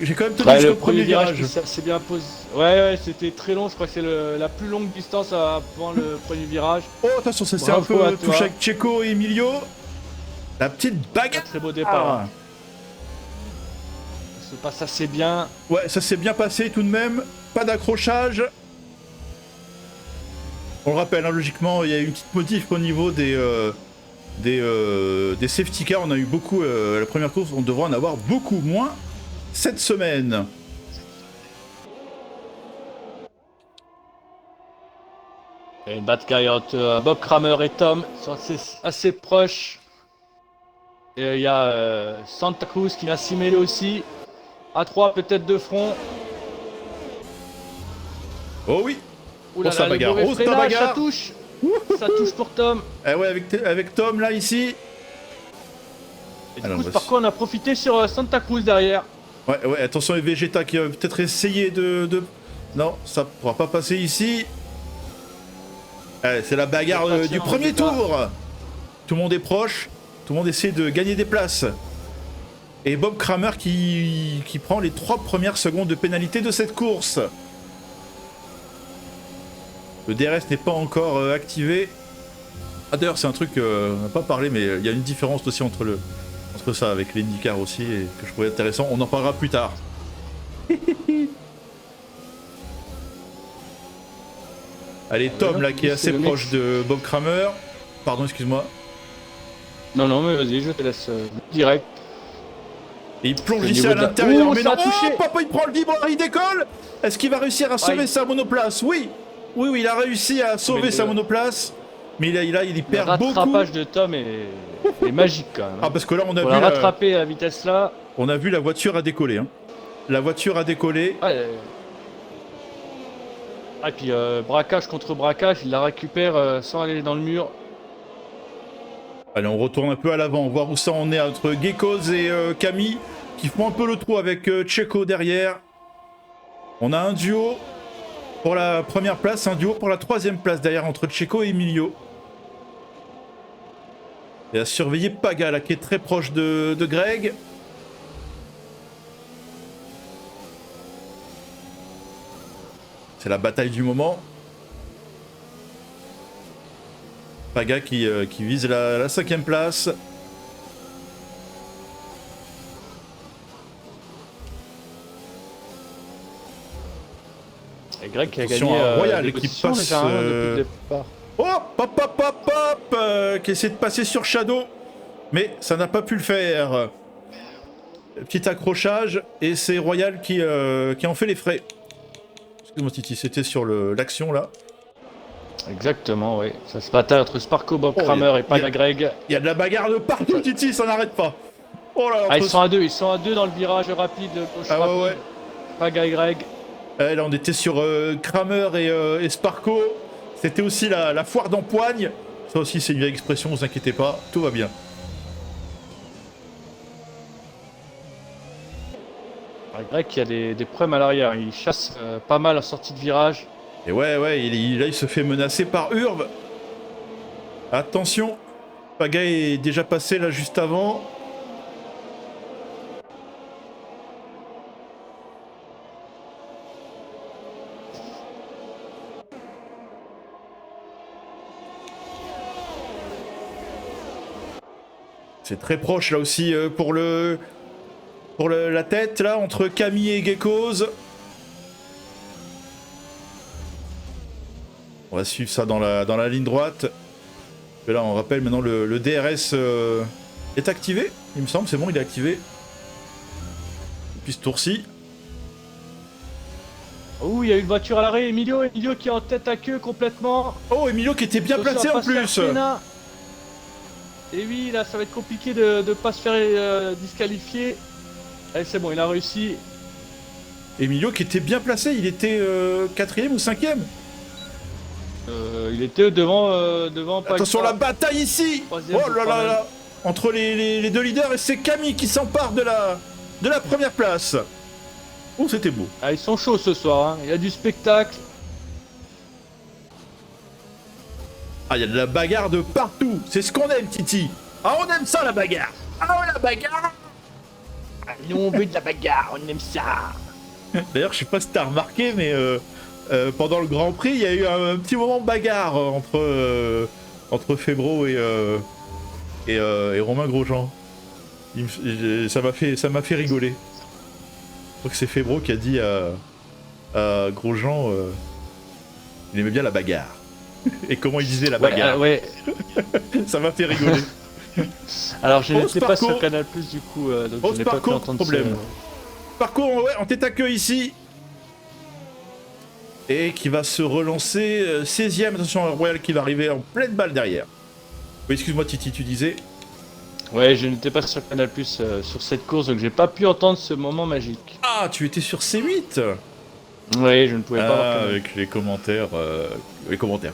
J'ai quand même tenu jusqu'au le premier virage. Ça s'est bien posé. Ouais, c'était très long. Je crois que c'est la plus longue distance avant le premier virage. Oh, attention, ça c'est un Bravo à peu toi. touché avec Checo et Emilio. La petite baguette. Très beau départ. Ah. Ça se passe assez bien. Ouais, ça s'est bien passé tout de même. Pas d'accrochage. On le rappelle, hein, logiquement, il y a eu une petite modif au niveau des des safety cars, on a eu beaucoup la première course, on devrait en avoir beaucoup moins cette semaine. Et une bataille entre Bob Kramer et Tom sont assez proches. Et il y a Santa Cruz qui vient s'y mêler aussi. À 3 peut-être de front. Oh oui. Ouh là ça là, le bagarre, mauvais ça freinage, bagarre. ça touche. Ça touche pour Tom. Ah ouais, avec Tom là ici. Et Ah du non, coup, bah, par contre, on a profité sur Santa Cruz derrière. Ouais, attention les Vegeta qui va peut-être essayer de... Non, ça pourra pas passer ici. Allez, c'est la bagarre du premier tour. Tout le monde est proche, tout le monde essaie de gagner des places. Et Bob Kramer qui prend les 3 premières secondes de pénalité de cette course. Le DRS n'est pas encore activé. Ah d'ailleurs c'est un truc, on n'a pas parlé, mais il y a une différence aussi entre ça avec l'IndyCar aussi, et que je trouvais intéressant. On en parlera plus tard. Allez, Tom là qui est assez proche de Bob Kramer. Pardon, excuse-moi. Non, mais vas-y, je te laisse direct. Et il plonge Au ici niveau à de la- l'intérieur. Ouh, Mais ça non, a touché. oh, papa, il prend le vibreur, il décolle. Est-ce qu'il va réussir à sauver Aïe. sa monoplace? Oui, il a réussi à sauver Mais sa le- monoplace. Mais il Le perd beaucoup. rattrapage de Tom est magique quand même. Ah, parce que là, on a Pour vu la rattraper à la vitesse là. on a vu la voiture a décollé. Hein. La voiture a décollé. Ouais. Ah, et puis braquage contre braquage, il la récupère sans aller dans le mur. Allez, on retourne un peu à l'avant, voir où ça en est entre Geckos et Camille, qui font un peu le trou avec Checo derrière. On a un duo pour la première place, un duo pour la 3e place derrière entre Checo et Emilio. Et à surveiller Paga là, qui est très proche de Greg. C'est la bataille du moment. Paga qui vise la 5e place. Et Greg qui a Attention gagné à Royal des qui positions passe, déjà, hein, depuis le départ. Hop, qui essaie de passer sur Shadow, mais ça n'a pas pu le faire. Petit accrochage, et c'est Royal qui en fait les frais. Excuse-moi Titi, c'était sur l'action là. Exactement, oui. Ça se bataille entre Sparko, Bob Oh, Kramer et Paga Greg. Il y a de la bagarre de partout Titi, ça n'arrête pas. Oh là là, Ah, ils sont à deux dans le virage rapide. Gauche Ah rapide. ouais. Paga et Greg. Là on était sur Kramer et Sparko. C'était aussi la foire d'empoigne. Ça aussi c'est une vieille expression, vous inquiétez pas, tout va bien. Ah, Greg qui a des problèmes à l'arrière. Il chasse pas mal en sortie de virage. Et ouais, là il se fait menacer par Urve. Attention, Paga est déjà passé là juste avant. C'est très proche là aussi pour la tête là entre Camille et Geckos. On va suivre ça dans la ligne droite. Et là on rappelle maintenant le DRS est activé, il me semble, c'est bon, il est activé. Et puis ce tour-ci. Ouh, il y a une voiture à l'arrêt. Emilio qui est en tête à queue complètement. Oh, Emilio qui était bien placé en plus. Et oui, là ça va être compliqué de ne pas se faire disqualifier. Allez, c'est bon, il a réussi. Emilio qui était bien placé, il était 4ème ou 5ème. Il était devant Paga. Attention la bataille ici. Troisième, Oh là là là. Entre les deux leaders, et c'est Camille qui s'empare de la première place. Oh, c'était beau. Ah, ils sont chauds ce soir, hein. Il y a du spectacle. Ah, il y a de la bagarre de partout. C'est ce qu'on aime, Titi. Ah, on aime ça, la bagarre. Ah, la bagarre. Nous on veut de la bagarre, on aime ça. D'ailleurs, je sais pas si t'as remarqué, mais pendant le Grand Prix, il y a eu un petit moment de bagarre entre Febro et Romain Grosjean. Ça m'a fait rigoler. Je crois que c'est Febro qui a dit à Grosjean il aimait bien la bagarre. Et comment il disait la bagarre. Ouais. Ça m'a fait rigoler. Alors, je Oh, n'étais pas Sparko. sur Canal Plus du coup, donc Oh, je n'ai pas pu Sparko, entendre problème. Parcours, ouais, en tête à queue ici. Et qui va se relancer 16ème. Attention, Royal qui va arriver en pleine balle derrière. Oui, excuse-moi, Titi, tu disais. Ouais, je n'étais pas sur Canal Plus sur cette course, donc j'ai pas pu entendre ce moment magique. Ah, tu étais sur C8. Oui, je ne pouvais pas voir Canal. Avec les commentaires. Les commentaires.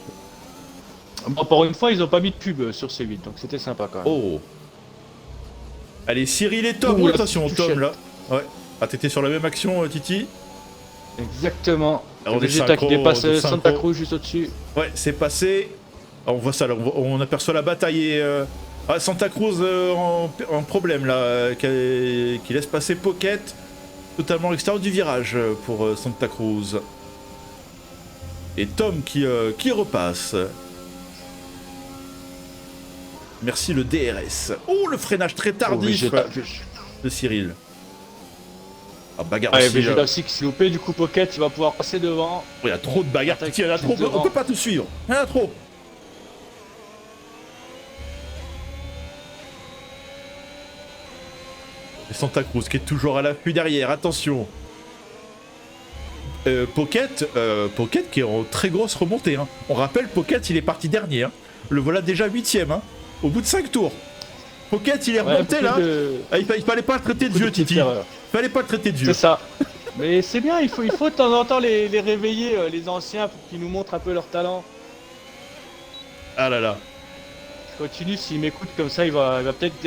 Bon, pour une fois, ils ont pas mis de pub sur C8, donc c'était sympa quand même. Oh. Allez, Cyril et Tom. Ouh, Oh, la attention, touchette. Tom là. Ouais. Ah, t'étais sur la même action, Titi. Exactement. Alors, on est Vegeta qui synchro, dépasse on est Santa synchro. Cruz juste au-dessus. Ouais, c'est passé. Ah, on voit ça là, on aperçoit la bataille et Santa Cruz en problème là, qui laisse passer Pocket totalement à l'extérieur du virage pour Santa Cruz. Et Tom qui repasse. Merci le DRS. Oh, le freinage très tardif de Cyril. Ah, bagarre Ouais, aussi. Vegeta aussi qui s'est loupé, du coup Pocket il va pouvoir passer devant. Oh, il y a trop de bagarres. Attaque Il y en a trop. devant. On peut pas tout suivre. Il y en a trop. Et Santa Cruz qui est toujours à l'affût derrière. Attention. Pocket qui est en très grosse remontée. Hein. On rappelle, Pocket il est parti dernier. Hein. Le voilà déjà 8ème. Hein. Au bout de 5 tours. Pocket il est remonté là. Ah, il fallait pas le traiter de vieux, Titi. Il fallait pas le traiter de vieux. C'est ça. Mais c'est bien, il faut de temps en temps les réveiller, les anciens, pour qu'ils nous montrent un peu leur talent. Ah là là. Je continue, s'il m'écoute comme ça, il va peut-être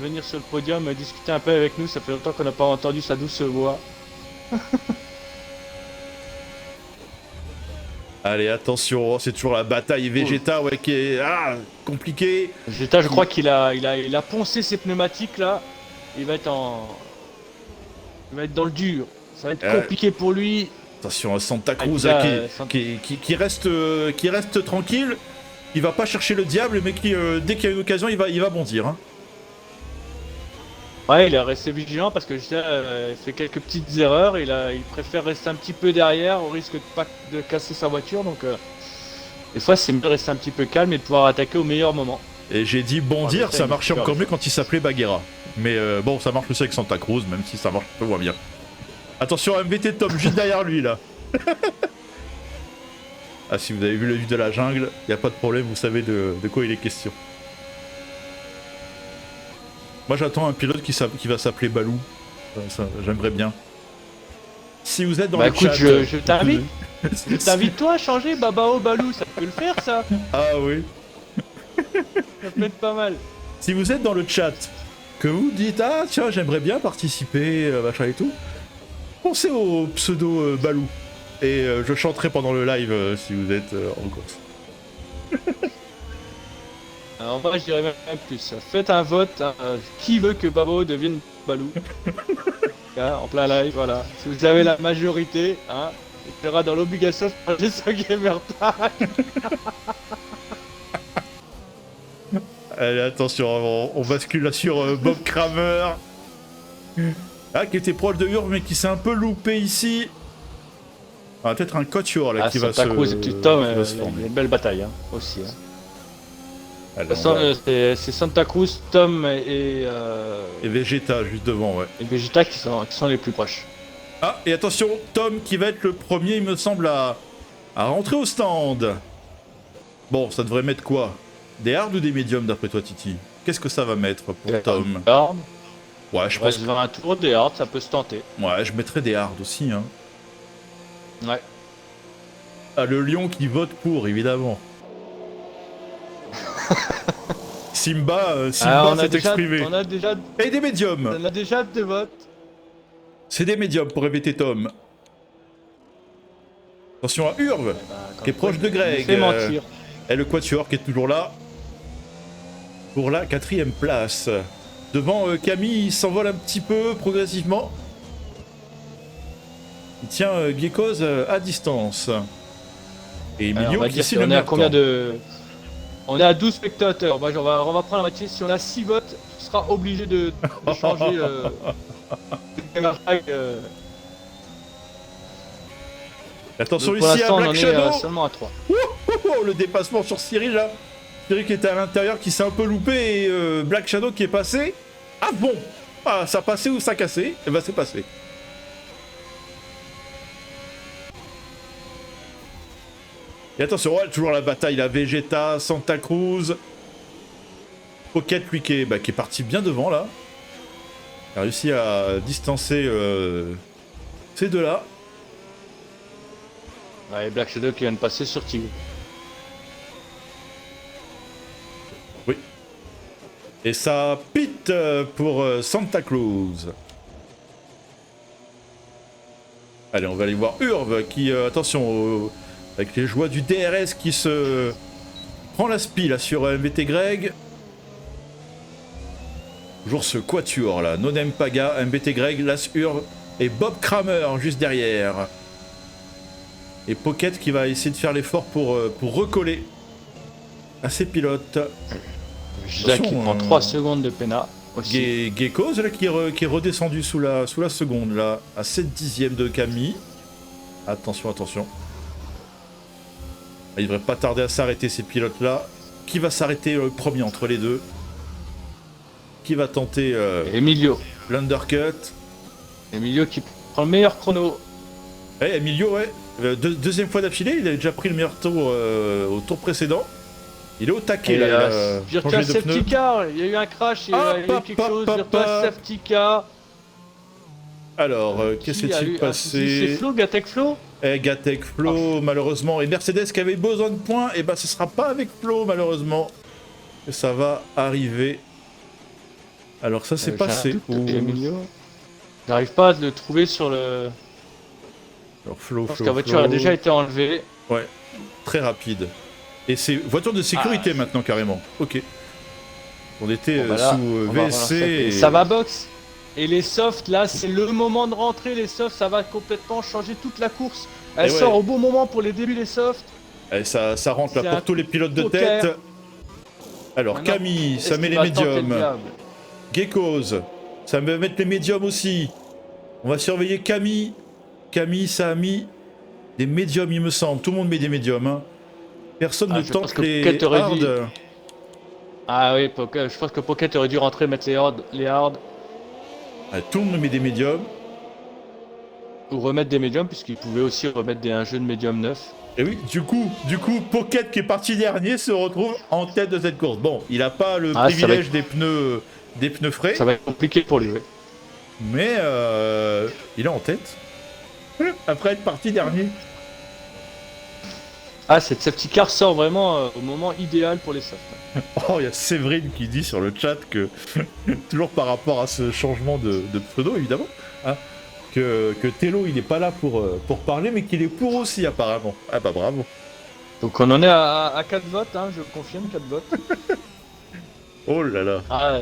venir sur le podium discuter un peu avec nous. Ça fait longtemps qu'on n'a pas entendu sa douce voix. Allez, attention, c'est toujours la bataille Vegeta ouais, qui est compliquée. Vegeta, je crois qu'il a poncé ses pneumatiques là. Il va être dans le dur. Ça va être compliqué pour lui. Attention à Santa Cruz qui reste tranquille. Il va pas chercher le diable, mais qui dès qu'il y a une occasion, il va bondir. Hein. Ouais, il est resté vigilant parce que Vegeta fait quelques petites erreurs. Il préfère rester un petit peu derrière au risque de casser sa voiture. Donc, des fois, c'est mieux de rester un petit peu calme et de pouvoir attaquer au meilleur moment. Et j'ai dit bondir, ça marchait encore mieux quand il s'appelait Bagheera. Mais bon, ça marche aussi avec Santa Cruz, même si ça marche un peu moins bien. Attention, MVT Tom, juste derrière lui, là. Ah, si vous avez vu le vue de la jungle, y a pas de problème, vous savez de quoi il est question. Moi, j'attends un pilote qui va s'appeler Balou. J'aimerais bien. Si vous êtes dans le écoute, chat... je t'invite. Je t'invite toi à changer Babao Balou, ça peut le faire, ça. Ah oui. Ça peut être pas mal. Si vous êtes dans le chat, que vous dites « Ah, tiens, j'aimerais bien participer, machin et tout », pensez au pseudo Balou. Et je chanterai pendant le live si vous êtes en course. En vrai, je dirais même plus. Faites un vote. Qui veut que Babao devienne Balou? En plein live, voilà. Si vous avez la majorité, hein, il sera dans l'obligation de changer sa gamer tag. Allez, attention, on bascule là sur Bob Kramer. Qui était proche de Hurve, mais qui s'est un peu loupé ici. Ah, peut-être un Quatuor là qui va se... Santa Cruz et puis Tom, il y a une belle bataille hein, aussi. Hein. Allez, c'est Santa Cruz, Tom et Vegeta juste devant, ouais. Et Vegeta qui sont les plus proches. Ah, et attention, Tom qui va être le premier, il me semble, à rentrer au stand. Bon, ça devrait mettre quoi? Des hards ou des médiums d'après toi, Titi? Qu'est-ce que ça va mettre pour Tom? Ouais, je pense que... un tour des hards, ça peut se tenter. Ouais, je mettrais des hards aussi, hein. Ouais. Ah, le lion qui vote pour, évidemment. Simba s'est exprimé. On a déjà... Et des médiums. On a déjà des votes. C'est des médiums pour éviter Tom. Attention à Hurve, qui est proche de Greg. Fait mentir. Et le Quatuor qui est toujours là. Pour la 4ème place. Devant Camille, il s'envole un petit peu progressivement. Il tient Gekos à distance. Et Emilio qui signe le on est à meilleur combien temps. On est à 12 spectateurs. Bah, on va prendre la moitié. Si on a 6 votes, tu seras obligé de changer de gamer tag. Attention Donc, pour ici à l'instant, Black on en Shadow. est seulement à 3. Le dépassement sur Cyril là. Cyril qui était à l'intérieur, qui s'est un peu loupé, et Black Shadow qui est passé. Ah bon, ah, ça passait ou ça cassait? Et bah c'est passé. Et attention, ouais, toujours la bataille, la Vegeta, Santa Cruz. Pocket, lui, qui est parti bien devant, là. Il a réussi à distancer ces deux-là. Ouais, Black Shadow qui vient de passer sur Tigre. Oui. Et ça pite pour Santa Cruz. Allez, on va aller voir Urve qui, attention, avec les joies du DRS qui se prend la spi là sur MBT Greg. Toujours ce quatuor là, Nonem Paga, MBT Greg, Las Urve et Bob Kramer juste derrière. Et Pocket qui va essayer de faire l'effort pour recoller à ses pilotes. Là qui prend 3 secondes de pénat. Geckos là qui est redescendu sous la seconde là, à 7 dixièmes de Camille. Attention, attention. Il devrait pas tarder à s'arrêter ces pilotes là. Qui va s'arrêter le premier entre les deux? Qui va tenter Emilio. l'undercut? Emilio qui prend le meilleur chrono. Ouais, Emilio, ouais. Deuxième fois d'affilée, il avait déjà pris le meilleur tour au tour précédent. Il est au taquet là. Virtual Safety Car, il y a eu un crash, il y a eu quelque chose. Virtual Safety Car. Alors, qu'est-ce qui s'est passé? C'est Flo, Gatek Flo? Gatek Flo, malheureusement. Et Mercedes qui avait besoin de points, et bah ce sera pas avec Flo, malheureusement. Et ça va arriver. Alors, ça s'est passé. Emilio. J'arrive pas à le trouver sur le. Alors, Flo, je pense que la voiture a déjà été enlevée. Ouais, très rapide. Et c'est voiture de sécurité maintenant, carrément. Ok. On était sous VSC. Et ça va box. Et les softs, là, c'est le moment de rentrer. Les softs, ça va complètement changer toute la course. Elle sort au bon moment pour les débuts, les softs. Et ça rentre là pour tous les pilotes de tête. Alors, maintenant, Camille, ça met les médiums. Geckos, ça va mettre les médiums aussi. On va surveiller Camille. Camille, ça a mis des médiums, il me semble. Tout le monde met des médiums. Hein. Personne ne tente les hard. Ah oui, je pense que Pocket aurait dû rentrer mettre les hard. Ah, tout le monde met des médiums. Ou remettre des médiums, puisqu'il pouvait aussi remettre un jeu de médium neuf. Et oui, du coup, Pocket qui est parti dernier se retrouve en tête de cette course. Bon, il n'a pas le privilège des pneus frais. Ça va être compliqué pour lui, oui. Mais il est en tête. Après être parti dernier. Ah, cette safety car sort vraiment au moment idéal pour les softs. Oh, il y a Séverine qui dit sur le chat que, toujours par rapport à ce changement de pseudo, évidemment, hein, que Tello, il n'est pas là pour parler, mais qu'il est pour aussi, apparemment. Ah bah bravo. Donc on en est à 4 votes, hein, je confirme, 4 votes. Oh là là. Ah,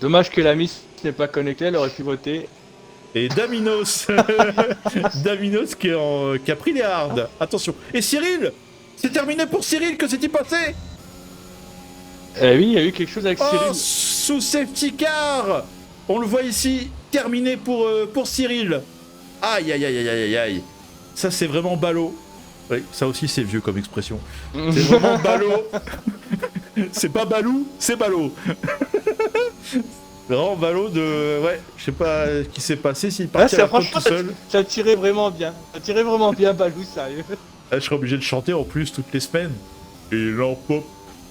dommage que la Miss n'est pas connectée, elle aurait pu voter. Et Daminos Daminos qui a pris les hards. Attention. Et Cyril, c'est terminé pour Cyril, que s'est-il passé? Eh oui, il y a eu quelque chose avec Cyril. Sous safety car. On le voit ici, terminé pour Cyril. Aïe aïe aïe aïe aïe aïe. Ça c'est vraiment ballot. Oui, ça aussi c'est vieux comme expression. C'est vraiment ballot. C'est pas balou, c'est ballot. Vraiment ballot de... Ouais, je sais pas ce qui s'est passé, s'il partit à la côte tout seul. Ça tirait vraiment bien. Ça tirait vraiment bien, Balou, sérieux. Là, je serais obligé de chanter en plus toutes les semaines. Il en faut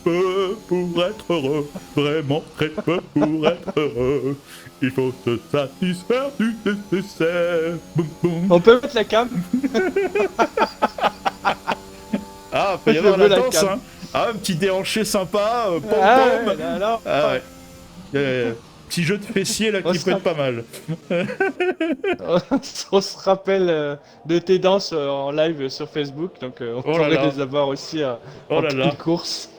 peu pour être heureux, vraiment très peu pour être heureux. Il faut se satisfaire du nécessaire. Boum, boum. On peut mettre la cam. Ah, peut y avoir la danse, hein. Ah, un petit déhanché sympa, pom pom. Ah ouais. Petit jeu de fessiers là qui peut être pas mal. On se rappelle de tes danses en live sur Facebook, donc on pourrait les avoir aussi en pleine course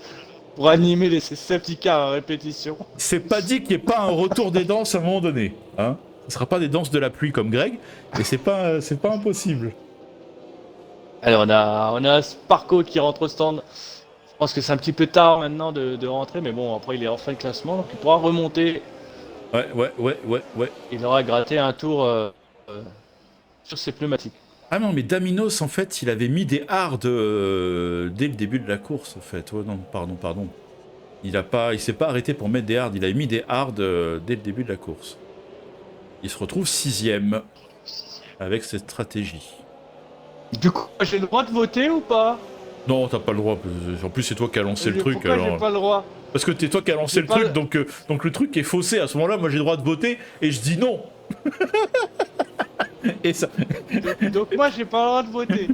pour animer ces safety cars à répétition. C'est pas dit qu'il n'y ait pas un retour des danses à un moment donné. Hein, ce sera pas des danses de la pluie comme Greg, mais c'est pas impossible. Alors on a Sparko qui rentre au stand. Je pense que c'est un petit peu tard maintenant de rentrer, mais bon, après il est en fin de classement, donc il pourra remonter. Ouais. Il aura gratté un tour sur ses pneumatiques. Ah non, mais Daminos, en fait, il avait mis des hards dès le début de la course, en fait. Oh non, pardon. il s'est pas arrêté pour mettre des hards, il a mis des hards dès le début de la course. Il se retrouve 6ème avec cette stratégie. Du coup, j'ai le droit de voter ou pas? Non, t'as pas le droit. En plus, c'est toi qui as lancé le truc. Pourquoi j'ai pas le droit? Parce que c'est toi qui as lancé le truc, donc le truc est faussé. À ce moment-là, moi j'ai le droit de voter et je dis non. Et ça. Donc moi j'ai pas le droit de voter.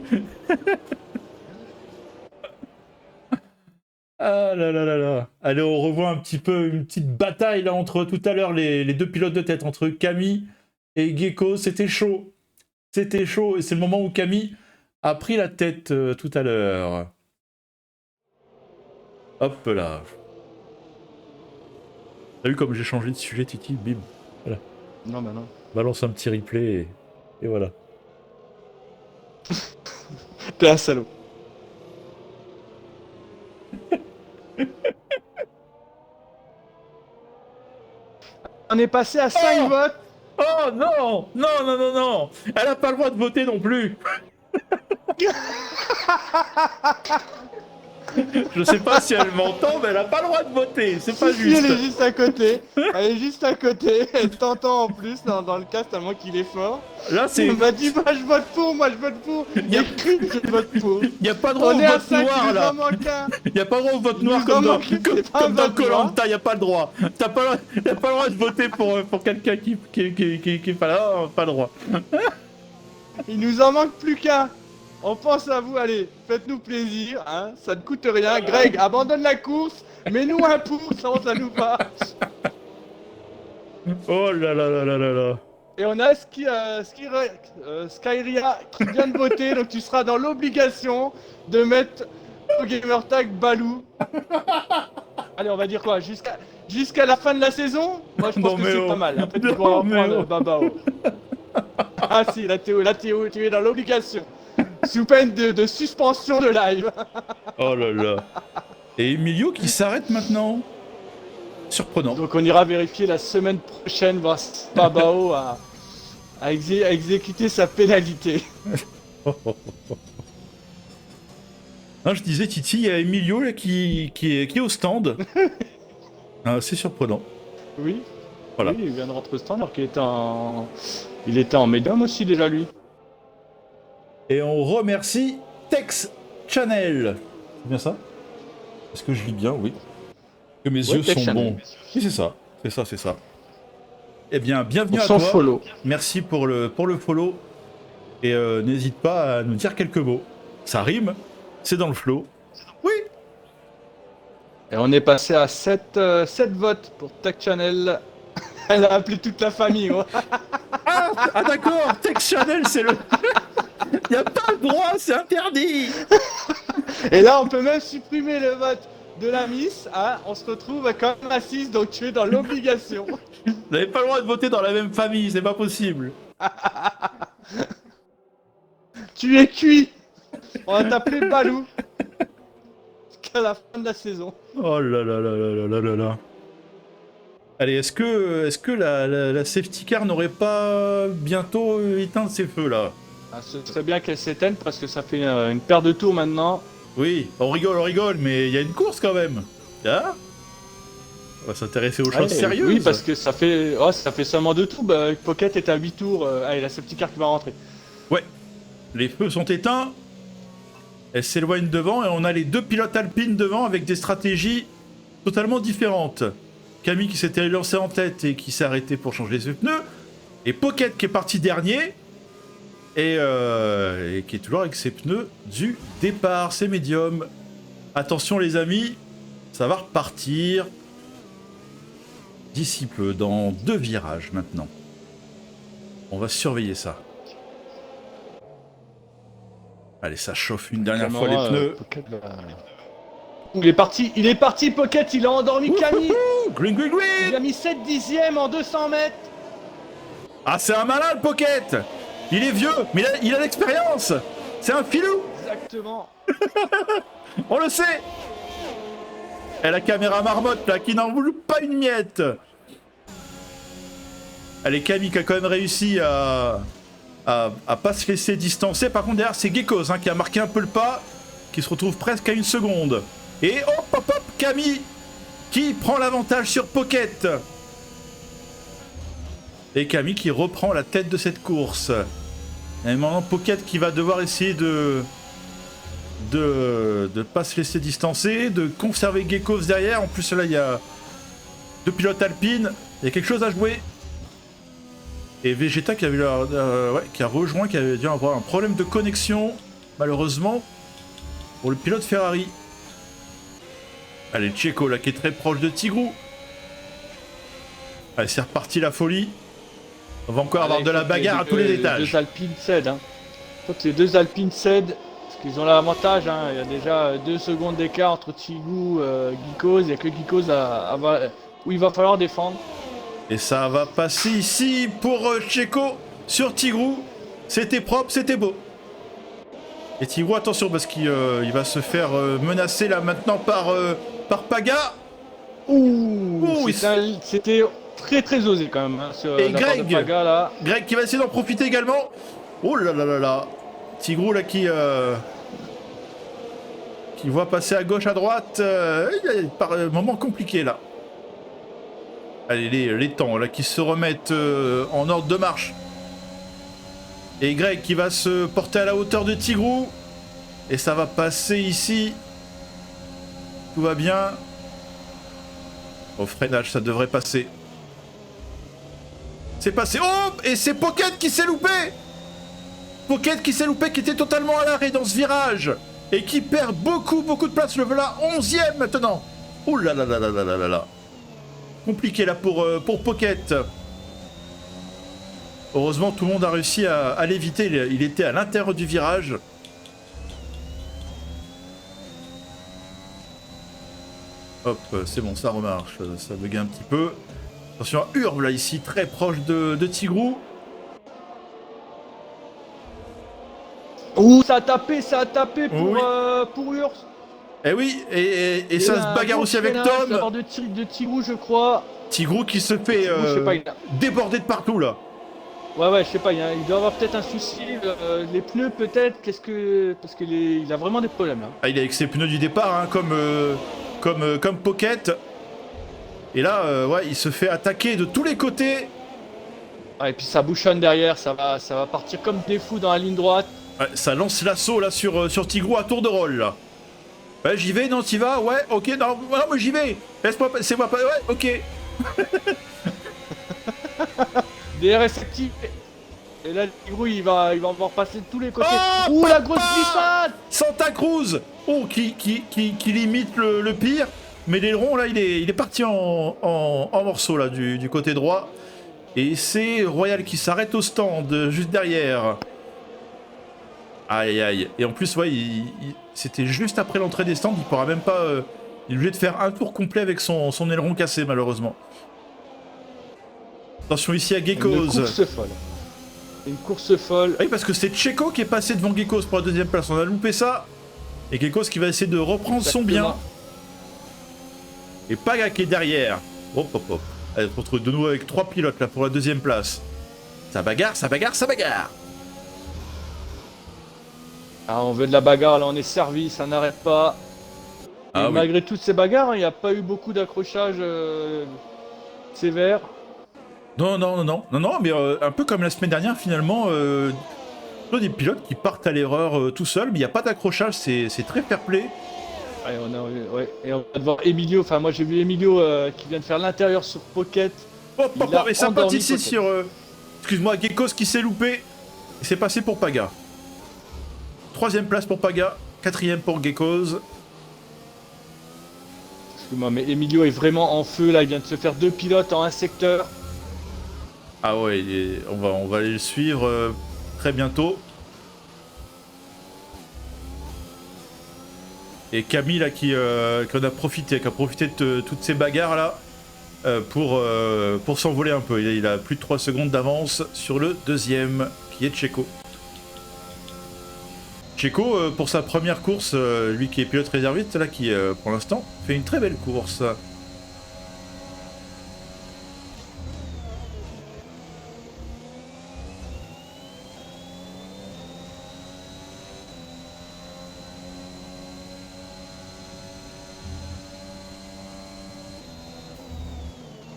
Ah là là là là. Allez, on revoit un petit peu une petite bataille là entre tout à l'heure les deux pilotes de tête, entre Camille et Gecko. C'était chaud. C'était chaud et c'est le moment où Camille a pris la tête tout à l'heure. Hop là. T'as vu comme j'ai changé de sujet, Titi? Bim. Voilà. Non, bah non. Balance un petit replay et voilà. T'es un salaud. On est passé à 5 votes. Oh non! Non, non, non, non! Elle a pas le droit de voter non plus! Je sais pas si elle m'entend, mais elle a pas le droit de voter, c'est pas Si, juste. elle est juste à côté. Elle est juste à côté. Elle t'entend en plus dans le cast tellement qu'il est fort. Là, c'est. Elle m'a dit, moi je vote pour, moi je vote pour. Y a- Écrit, je vote pour. Y a pas de droit On au est à vote 5, noir il nous là! en manque un. Y a pas le droit au vote Il noir nous comme en dans, manque, c'est pas un comme dans vote noir. Koh-Lanta, y a pas le droit. T'as pas le droit de voter pour quelqu'un qui est pas là, oh, pas le droit. Il nous en manque plus qu'un. On pense à vous, allez, faites-nous plaisir, hein, ça ne coûte rien. Greg, abandonne la course, mets-nous un pouce, ça nous va. Oh là là là là là là. Et on a Skyria qui vient de voter, donc tu seras dans l'obligation de mettre au gamertag Balou. Allez, on va dire quoi, jusqu'à la fin de la saison? Moi je pense Non, que mais c'est oh. pas mal, après tu Non, pourras mais reprendre oh. Babao. Ah si, là Théo, tu es dans l'obligation. Sous peine de suspension de live. Oh là là. Et Emilio qui s'arrête maintenant. Surprenant. Donc on ira vérifier la semaine prochaine, voir si Babao a exécuté sa pénalité. Non, je disais, Titi, il y a Emilio là, qui est au stand. Ah, c'est surprenant. Oui. Voilà. Oui, il vient de rentrer au stand alors qu'il était il était en médium aussi déjà lui. Et on remercie Tex Channel. C'est bien ça? Est-ce que je lis bien? Oui. Que mes Ouais, yeux Tex sont Channel. bons. Oui, c'est ça. C'est ça, c'est ça. Eh bien, bienvenue Pour à son toi. follow. Merci pour le follow. Et n'hésite pas à nous dire quelques mots. Ça rime. C'est dans le flow. Oui. Et on est passé à 7 votes pour Tech Channel. Elle a appelé toute la famille. Ouais. Ah d'accord. Tex Channel, c'est le... Y a pas le droit, c'est interdit. Et là on peut même supprimer le vote de la Miss. Hein. On se retrouve quand même à 6, donc tu es dans l'obligation. Vous n'avez pas le droit de voter dans la même famille, c'est pas possible. Tu es cuit. On va t'appeler Balou. Jusqu'à la fin de la saison. Oh là là là là là là là. Allez, est-ce que la safety car n'aurait pas bientôt éteint ses feux là? Ah, ce serait bien qu'elle s'éteigne parce que ça fait une paire de tours maintenant. Oui, on rigole, mais il y a une course quand même. Ah, on va s'intéresser aux choses Ouais, sérieuses. Oui, parce que ça fait seulement 2 tours. Bah, Pocket est à 8 tours. Allez, la safety car qui va rentrer. Ouais, les feux sont éteints. Elle s'éloigne devant et on a les deux pilotes alpines devant avec des stratégies totalement différentes. Camille qui s'était lancé en tête et qui s'est arrêté pour changer ses pneus. Et Pocket qui est parti dernier. Et qui est toujours avec ses pneus du départ. C'est médium. Attention les amis, ça va repartir d'ici peu, dans 2 virages maintenant. On va surveiller ça. Allez, ça chauffe une dernière fois les pneus. Pocket va- Il est parti Pocket, il a endormi Camille. Green, green, Il green. a mis 7 dixièmes en 200 mètres. Ah, c'est un malin le Pocket. Il est vieux, mais il a l'expérience. C'est un filou. Exactement. On le sait. Et la caméra marmotte là qui n'en voulait pas une miette. Allez, Camille qui a quand même réussi à pas se laisser distancer. Par contre derrière c'est Geckos qui a marqué un peu le pas, qui se retrouve presque à 1 seconde. Et hop hop hop, Camille qui prend l'avantage sur Pocket. Et Camille qui reprend la tête de cette course. Et maintenant Pocket qui va devoir essayer de pas se laisser distancer, de conserver Geckos derrière. En plus là il y a 2 pilotes alpines, il y a quelque chose à jouer. Et Vegeta qui qui a rejoint, qui avait dû avoir un problème de connexion, malheureusement, pour le pilote Ferrari. Allez, Checo là qui est très proche de Tigrou. Allez, c'est reparti la folie. On va encore avoir de la bagarre à tous les étages. Les deux Alpines cèdent. Hein. Il faut que les deux Alpines cèdent, parce qu'ils ont l'avantage. Hein. Il y a déjà 2 secondes d'écart entre Tigrou et Geckos. Il n'y a que Geckos où il va falloir défendre. Et ça va passer ici pour Checo sur Tigrou. C'était propre, c'était beau. Et Tigrou, attention, parce qu'il va se faire menacer là maintenant par Paga. Ouh, c'était très très osé quand même. Hein, sur et la part de Paga, là. Greg qui va essayer d'en profiter également. Oh là là là là. Tigrou là qui voit passer à gauche, à droite. Par moment compliqué là. Allez, les temps là qui se remettent en ordre de marche. Et Greg qui va se porter à la hauteur de Tigrou. Et ça va passer ici. Tout va bien. Au freinage, ça devrait passer. C'est passé. Oh! Et c'est Pocket qui s'est loupé! Pocket qui s'est loupé, qui était totalement à l'arrêt dans ce virage. Et qui perd beaucoup de place. Le voilà 11e maintenant. Ouh là là là là là là là. Compliqué là pour Pocket. Heureusement, tout le monde a réussi à l'éviter. Il était à l'intérieur du virage. Hop, c'est bon, ça remarche. Ça bugue un petit peu. Attention à Urbe là, ici, très proche de Tigrou. Ouh, ça a tapé pour Urs. Eh oui, et ça se bagarre aussi avec Tom. De Tigrou, je crois. Tigrou qui se fait déborder de partout là. Ouais, je sais pas, il doit avoir peut-être un souci. Les pneus peut-être, parce qu'il a vraiment des problèmes là. Ah, il est avec ses pneus du départ, hein, comme Pocket. Et là, ouais, il se fait attaquer de tous les côtés. Ah, et puis ça bouchonne derrière, ça va partir comme des fous dans la ligne droite. Ouais, ça lance l'assaut là sur Tigrou à tour de rôle là. Ouais, j'y vais, non, t'y vas? Ouais, ok, non, moi j'y vais. Laisse-moi, c'est moi pas. Ouais, ok. DRS actif. Et là, Tigrou, il va en passer de tous les côtés. Oh, ouh, la grosse glissade! Santa Cruz! Oh, qui limite le pire. Mais l'aileron, là, il est parti en morceaux, là, du côté droit. Et c'est Royal qui s'arrête au stand, juste derrière. Aïe, aïe. Et en plus, ouais, c'était juste après l'entrée des stands. Il pourra même pas... il est obligé de faire un tour complet avec son aileron cassé, malheureusement. Attention ici à Geckos. Une course folle. Une course folle. Oui, parce que c'est Checo qui est passé devant Geckos pour la 2e place. On a loupé ça. Et Geckos qui va essayer de reprendre son bien. Et Paga qui est derrière. Hop, hop, hop. Allez, on se retrouve de nouveau avec 3 pilotes là pour la 2e place. Ça bagarre, ça bagarre, ça bagarre. Ah, on veut de la bagarre, là on est servi, ça n'arrête pas. Et malgré toutes ces bagarres, il n'y a pas eu beaucoup d'accrochages sévères. Non, mais un peu comme la semaine dernière, finalement, des pilotes qui partent à l'erreur tout seuls, mais il n'y a pas d'accrochage, c'est très fair play. Ouais, et on va devoir Emilio, enfin moi j'ai vu Emilio qui vient de faire l'intérieur sur Pocket. Et ça part ici sur... excuse-moi, Geckos qui s'est loupé, et c'est passé pour Paga. 3e place pour Paga, 4e pour Geckos. Excuse-moi, mais Emilio est vraiment en feu, là, il vient de se faire 2 pilotes en un secteur. Ah ouais, on va aller le suivre très bientôt. Et Camille là qui a profité de toutes ces bagarres là pour s'envoler un peu. Il a plus de 3 secondes d'avance sur le 2e qui est Checo. Checo pour sa première course, lui qui est pilote réserviste là qui pour l'instant fait une très belle course.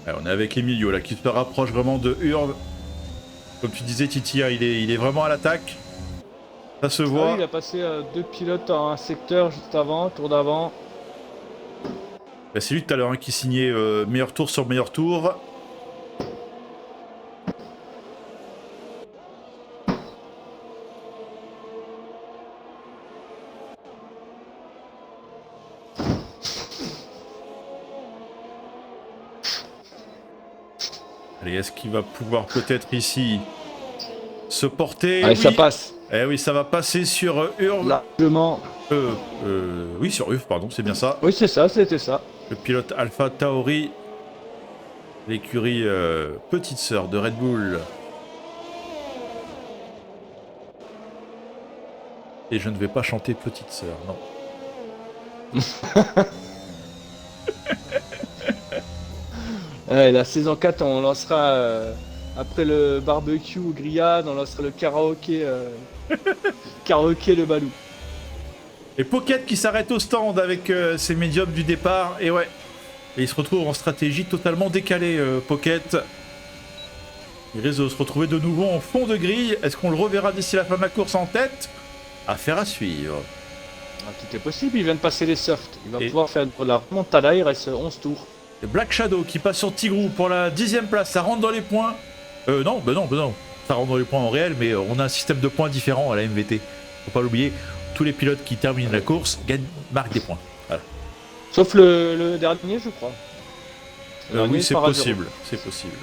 Ouais, on est avec Emilio là qui se rapproche vraiment de Urve. Comme tu disais, Titi, hein, il est vraiment à l'attaque. Ça se Ah voit. oui, il a passé 2 pilotes en un secteur juste avant, tour d'avant. Bah, c'est lui tout à l'heure hein, qui signait meilleur tour sur meilleur tour. Allez, est-ce qu'il va pouvoir peut-être ici se porter? Allez, Oui. ça passe. Eh oui, ça va passer sur Urve. Largement. Oui, sur Urve, pardon, c'est bien ça. Oui, c'est ça, c'était ça. Le pilote Alpha Tauri, l'écurie petite sœur de Red Bull. Et je ne vais pas chanter petite sœur, non. Ouais, la saison 4, on lancera, après le barbecue ou grillade, on lancera le karaoké, karaoké le Balou. Et Pocket qui s'arrête au stand avec ses médiums du départ, et ouais. Et il se retrouve en stratégie totalement décalée, Pocket. Il risque de se retrouver de nouveau en fond de grille. Est-ce qu'on le reverra d'ici la fin de la course en tête? Affaire à suivre. Ah, tout est possible, il vient de passer les softs. Il va Et- pouvoir faire de la remontada, il reste 11 tours. Et Black Shadow qui passe sur Tigrou pour la 10ème place, ça rentre dans les points. Non, non. Ça rentre dans les points en réel, mais on a un système de points différent à la MVT. Faut pas l'oublier, tous les pilotes qui terminent la course marquent des points. Voilà. Sauf le dernier, je crois. Le dernier, Oui, il c'est part à zéro. possible, c'est possible.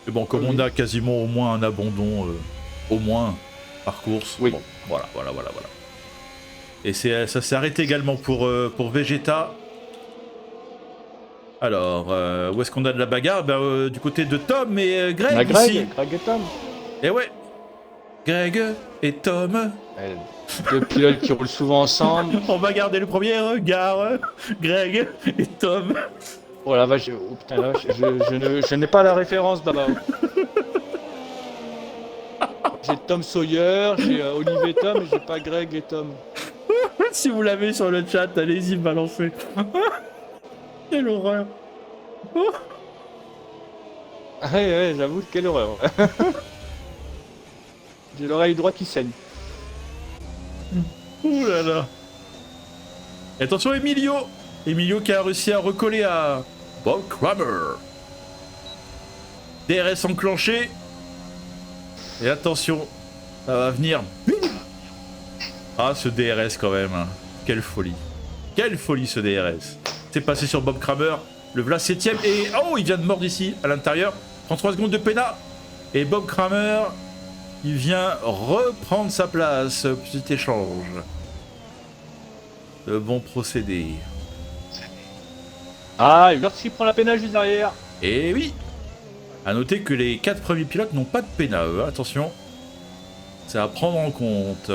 Mais bon, comme Oui. on a quasiment au moins un abandon, au moins, par course, Oui. bon, voilà. Et ça s'est arrêté également pour Vegeta. Alors, où est-ce qu'on a de la bagarre? Du côté de Tom et Greg La ici. Greg et Tom. Et ouais, Greg et Tom. Deux pilotes qui roulent souvent ensemble. On va garder le premier regard, Greg et Tom. Oh la vache, oh putain la vache, je n'ai pas la référence là-bas. J'ai Tom Sawyer, j'ai Olivier Tom, mais j'ai pas Greg et Tom. Si vous l'avez sur le chat, allez-y, balancez. Quelle horreur. Ouais, j'avoue, quelle horreur. J'ai l'oreille droite qui saigne. Ouh là là. Et attention Emilio. Emilio qui a réussi à recoller à Bob Kramer. DRS enclenché. Et attention, ça va venir. Ah, ce DRS quand même. Hein. Quelle folie. Quelle folie ce DRS. C'est passé sur Bob Kramer. Le voilà 7ème. Et oh, il vient de mordre ici, à l'intérieur. 33 secondes de pénal. Et Bob Kramer, il vient reprendre sa place. Petit échange. Le bon procédé. Ah, Hubert qui prend la pénale juste derrière. Et oui. A noter que les 4 premiers pilotes n'ont pas de pénal. Attention. C'est à prendre en compte.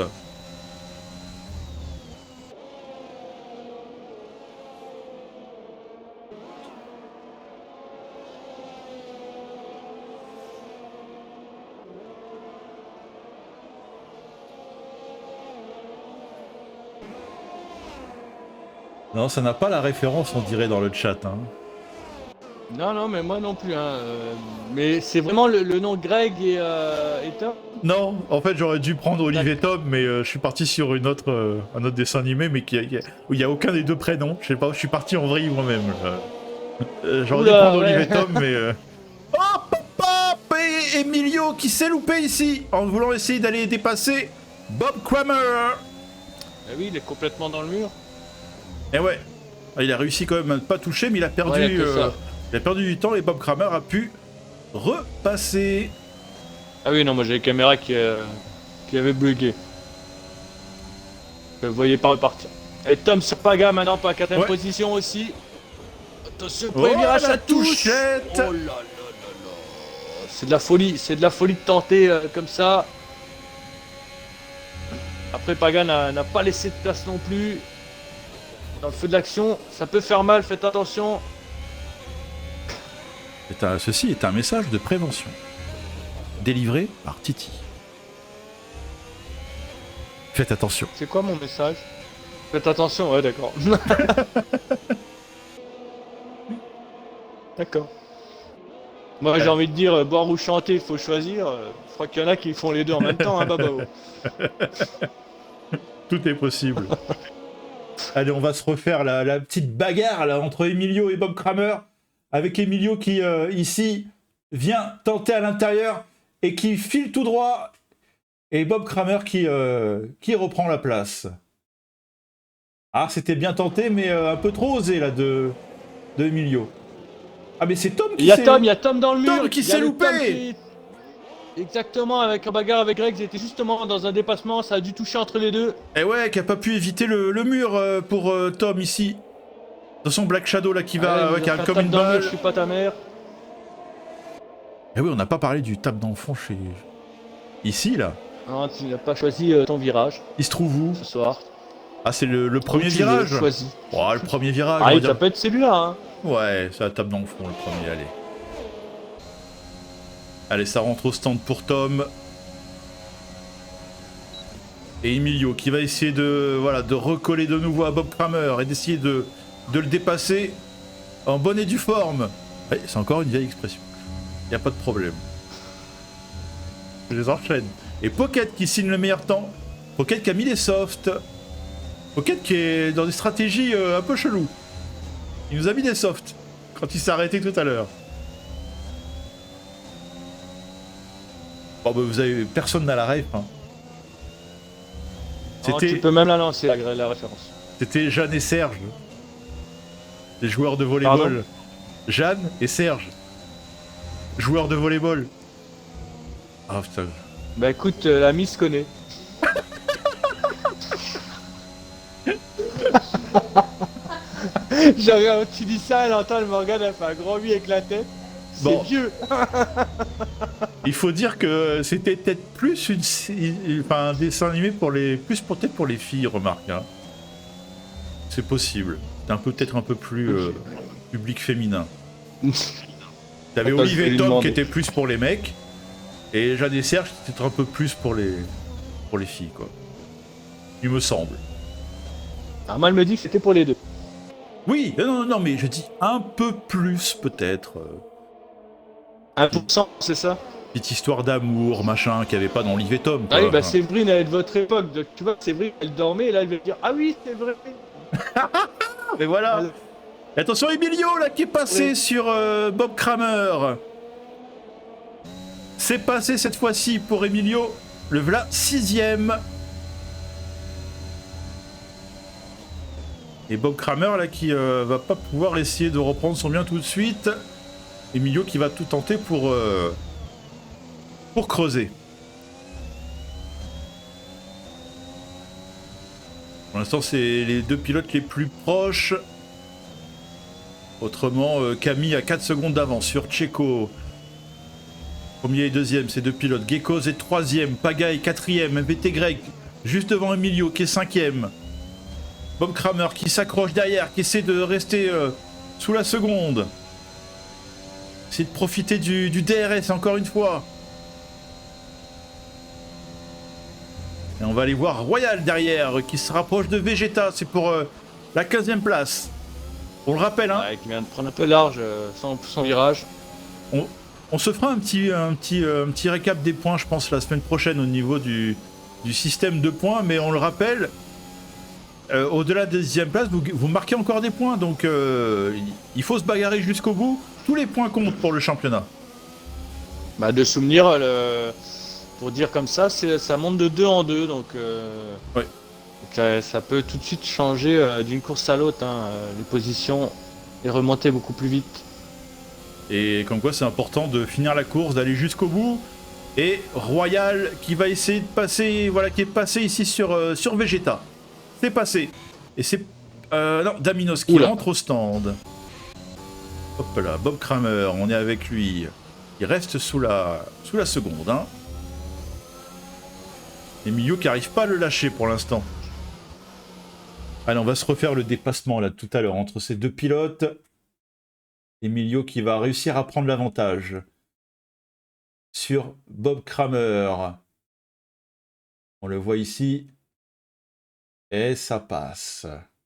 Non, ça n'a pas la référence, on dirait, dans le chat. Hein. Non, mais moi non plus. Hein. Mais c'est vraiment le nom Greg et Tom. Non, en fait, j'aurais dû prendre Olivier Tom, mais je suis parti sur un autre dessin animé, mais où il n'y a aucun des deux prénoms. Je sais pas, je suis parti en vrille moi-même. J'aurais dû Oula, prendre ouais. Olivier Tom, mais... Oh, papa et Emilio qui s'est loupé ici, en voulant essayer d'aller dépasser Bob Kramer. Ah oui, il est complètement dans le mur. Et ouais, il a réussi quand même à ne pas toucher, mais il a perdu, Ouais, il y a que ça. il a perdu du temps et Bob Kramer a pu repasser. Ah oui, non, moi j'ai les caméras qui avaient bugué. Je ne voyais pas repartir. Et Tom sur Paga maintenant pour la 4ème Ouais. position aussi. Attention, Oh, premier virage la à touche. touchette. Oh là là là là. C'est de la folie de tenter comme ça. Après Paga n'a pas laissé de place non plus. Dans le feu de l'action, ça peut faire mal, faites attention. Ceci est un message de prévention. Délivré par Titi. Faites attention. C'est quoi mon message? Faites attention, ouais d'accord. D'accord. Moi, j'ai envie de dire, boire ou chanter, il faut choisir. Je crois qu'il y en a qui font les deux en même temps, hein, Babao. Tout est possible. Allez, on va se refaire la petite bagarre là, entre Emilio et Bob Kramer. Avec Emilio qui, ici, vient tenter à l'intérieur et qui file tout droit. Et Bob Kramer qui reprend la place. Ah, c'était bien tenté, mais un peu trop osé là de Emilio. Ah, mais c'est Tom qui s'est... Il y a Tom dans le mur. Tom qui il y a s'est le loupé. Tom Exactement, avec un bagarre avec Greg, ils étaient justement dans un dépassement, ça a dû toucher entre les deux. Et ouais, qui a pas pu éviter le mur pour Tom ici. De son Black Shadow là qui va qui a comme une balle. Je suis pas ta mère. Eh oui, on n'a pas parlé du tape dans le fond chez... Ici là. Non, tu n'as pas choisi ton virage Il se trouve où ce soir. Ah, c'est le premier Où tu veux, virage. choisis. Oh, le premier virage. Ah, on va ça dire. peut être celui-là, hein. Ouais, ça tape dans le fond le premier, allez. Allez, ça rentre au stand pour Tom. Et Emilio qui va essayer de recoller de nouveau à Bob Kramer et d'essayer de le dépasser en bonne et due forme. Ouais, c'est encore une vieille expression. Y a pas de problème. Je les enchaîne. Et Pocket qui signe le meilleur temps. Pocket qui a mis les softs. Pocket qui est dans des stratégies un peu cheloues. Il nous a mis des softs quand il s'est arrêté tout à l'heure. Oh bah vous avez... Personne n'a la ref. Hein. Non, tu peux même la lancer, la référence. C'était Jeanne et Serge. Des joueurs de volleyball. Jeanne et Serge. Joueurs de volleyball. Ah putain. Bah écoute, la Miss connaît. Genre, tu dis ça, elle entend, elle me regarde, elle fait un grand oui avec la tête. C'est Bon. vieux. Il faut dire que c'était peut-être plus un dessin animé pour les... peut-être pour les filles, remarque. Hein. C'est possible. C'est peut-être un peu plus public féminin. T'avais Olive et Tom qui étaient plus pour les mecs. Et Jeanne et Serge qui étaient un peu plus pour les filles, quoi. Il me semble. Alors moi, elle me dit que c'était pour les deux. Oui, non, mais je dis un peu plus, peut-être. 1%, c'est ça? Petite histoire d'amour, machin, qu'il n'y avait pas dans Olive et Tom. Ah quoi. oui, bah Séverine, elle est de votre époque. Donc, tu vois, Séverine, elle dormait, et là, elle va dire ah oui, c'est vrai. Mais voilà. Et attention, Emilio, là, qui est passé sur Bob Kramer. C'est passé cette fois-ci pour Emilio. Le voilà 6ème. Et Bob Kramer, là, qui va pas pouvoir essayer de reprendre son bien tout de suite. Emilio qui va tout tenter pour creuser. Pour l'instant, c'est les deux pilotes les plus proches. Autrement, Camille a 4 secondes d'avance sur Checo. Premier et deuxième, ces deux pilotes. Geckos est troisième. Pagaille, quatrième. MVT Greg, juste devant Emilio, qui est cinquième. Bob Kramer qui s'accroche derrière, qui essaie de rester sous la seconde. Essayer de profiter du DRS encore une fois. Et on va aller voir Royal derrière, qui se rapproche de Vegeta. C'est pour la 15e place. On le rappelle, hein. Ouais, qui vient de prendre un peu large son virage. On se fera un petit récap des points, je pense, la semaine prochaine au niveau du système de points. Mais on le rappelle, au-delà de la 10e place, vous marquez encore des points. Donc il faut se bagarrer jusqu'au bout. Tous les points comptent pour le championnat. Bah, de souvenir, pour dire comme ça, ça monte de 2 en 2. Donc, ouais. Donc ça peut tout de suite changer d'une course à l'autre. Hein, les positions et remonter beaucoup plus vite. Et comme quoi c'est important de finir la course, d'aller jusqu'au bout. Et Royal qui va essayer de passer, voilà, qui est passé ici sur Vegeta. C'est passé. Et c'est... non, Daminos qui rentre au stand. Hop là, Bob Kramer, on est avec lui. Il reste sous la seconde. Hein. Emilio qui n'arrive pas à le lâcher pour l'instant. Allez, on va se refaire le dépassement là tout à l'heure entre ces deux pilotes. Emilio qui va réussir à prendre l'avantage sur Bob Kramer. On le voit ici. Et ça passe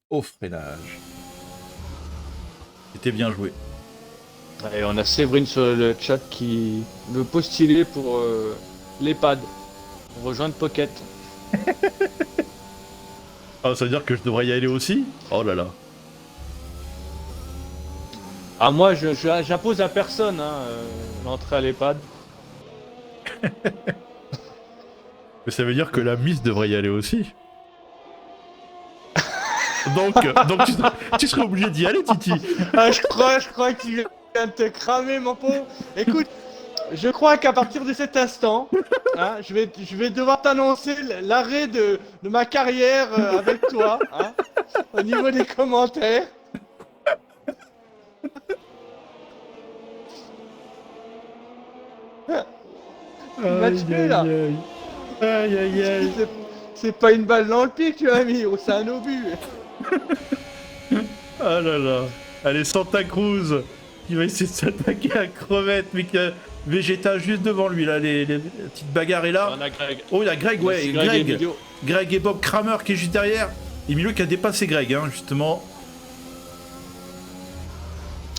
au freinage. C'était bien joué. Et on a Séverine sur le chat qui veut postuler pour l'EHPAD, pour rejoindre Pocket. Ah, ça veut dire que je devrais y aller aussi? Oh là là. Ah moi j'impose à personne l'entrée à l'EHPAD. Mais ça veut dire que la Miss devrait y aller aussi. donc tu serais obligé d'y aller, Titi. Ah, je crois qu'il vient de te cramer, mon pauvre. Écoute, je crois qu'à partir de cet instant, je vais devoir t'annoncer l'arrêt de ma carrière avec toi, au niveau des commentaires. Tu m'as tué là. Aïe aïe aïe. C'est pas une balle dans le pied que tu as mis, c'est un obus. Ah là là. Allez, Santa Cruz qui va essayer de s'attaquer à Crevette, mais qui a Vegeta juste devant lui là, les petites bagarres est là. On a Greg. Oh, il y a Greg, ouais, Greg. Greg et Bob Kramer qui est juste derrière. Emilio qui a dépassé Greg, justement.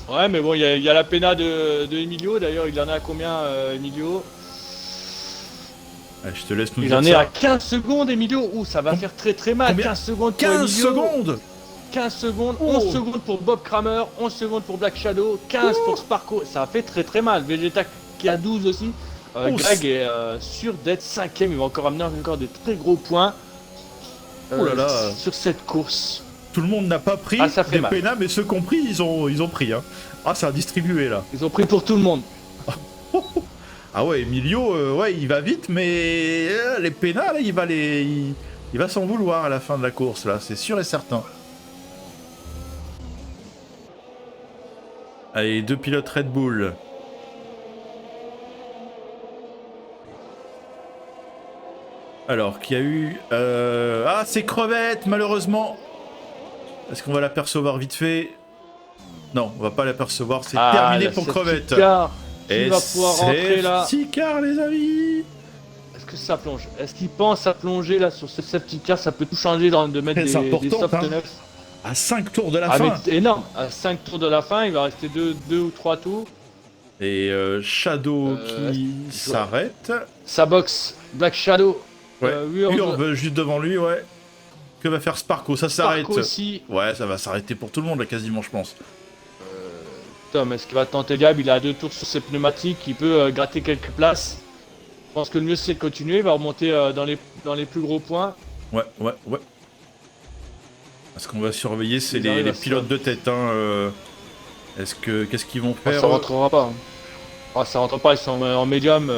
Ouais, mais bon, il y a la pena de Emilio. D'ailleurs, il en a à combien, Emilio? Allez, je te laisse nous Il dire en ça. est à 15 secondes, Emilio. Ouh, ça va faire très très mal. Combien 15 secondes pour 15 Emilio. secondes 15 secondes, Oh. 11 secondes pour Bob Kramer, 11 secondes pour Black Shadow, 15 pour Sparko. Ça fait très très mal. Vegeta qui a 12 aussi. Greg est sûr d'être 5ème. Il va encore amener encore des très gros points Oh là là. sur cette course. Tout le monde n'a pas pris Ah, ça fait des mal. pénas, mais ceux qui ont pris, ils ont pris. Ah, ça a distribué là. Ils ont pris pour tout le monde. Ah ouais, Emilio, ouais, il va vite, mais les pénals, là, il va s'en vouloir à la fin de la course, là, c'est sûr et certain. Allez, 2 pilotes Red Bull. Alors, qui a eu... Ah, c'est Crevette, malheureusement. Est-ce qu'on va l'apercevoir vite fait? Non, on va pas l'apercevoir, c'est terminé pour Crevette. Il va pouvoir rentrer là. Safety car, les amis. Est-ce que ça plonge? Est-ce qu'il pense à plonger là sur ce safety car? Ça peut tout changer de mettre C'est des important, soft hein. neufs. À 5 tours de la Ah fin. mais énorme. À 5 tours de la fin, il va rester 2 ou 3 tours. Et Shadow qui s'arrête. Sa box, Black Shadow. Ouais. Urve. Urve juste devant lui, ouais. Que va faire Sparko? Ça s'arrête. Sparko aussi. Ouais, ça va s'arrêter pour tout le monde là, quasiment, je pense. Tom, est-ce qu'il va tenter Gab? Il a 2 tours sur ses pneumatiques, il peut gratter quelques places. Je pense que le mieux c'est de continuer, il va remonter dans les plus gros points. Ouais. Ce qu'on va surveiller, c'est Ils arrivent les à pilotes de tête. Qu'est-ce qu'ils vont Ah, faire? ça rentrera pas. Ah, ça rentre pas, ils sont en médium.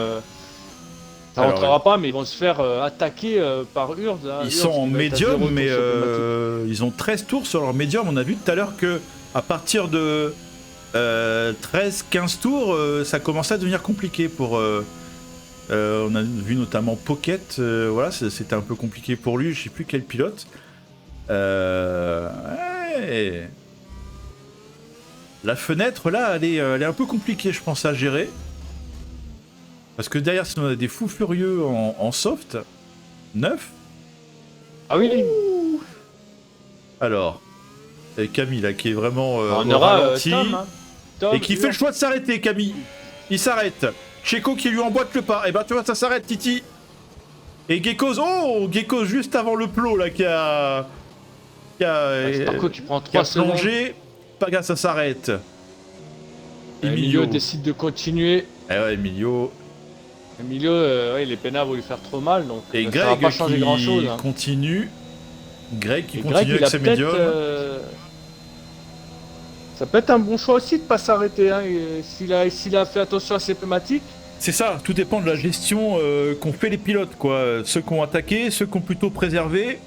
Ça Alors, rentrera pas, mais ils vont se faire attaquer par Urz. Ils sont en médium, mais ils ont 13 tours sur leur médium. On a vu tout à l'heure que à partir de 13-15 tours, ça commençait à devenir compliqué pour... on a vu notamment Pocket, voilà, c'était un peu compliqué pour lui, je sais plus quel pilote. Ouais. La fenêtre, là, elle est un peu compliquée, je pense, à gérer. Parce que derrière, si on a des fous furieux en soft, 9. Ah oui, Alors, et Camille, là, qui est vraiment on au aura ralenti, Tom, et qui fait le choix de s'arrêter, Camille. Il s'arrête. Checo qui lui emboîte le pas. Et ben, tu vois, ça s'arrête, Titi. Et Geckos, Geckos juste avant le plot, là, qui a Sparko qui prend qui a 3 secondes. plongé. Paga, ça s'arrête. Emilio décide de continuer. Eh ouais, Emilio. Emilio, les pénards vont lui faire trop mal, donc Et ça Greg va pas changer grand chose. continue. Greg qui Et continue Greg, avec ses médiums. Ça peut être un bon choix aussi de pas s'arrêter. S'il a fait attention à ses pneumatiques. C'est ça, tout dépend de la gestion qu'ont fait les pilotes, quoi. Ceux qui ont attaqué, ceux qui ont plutôt préservé.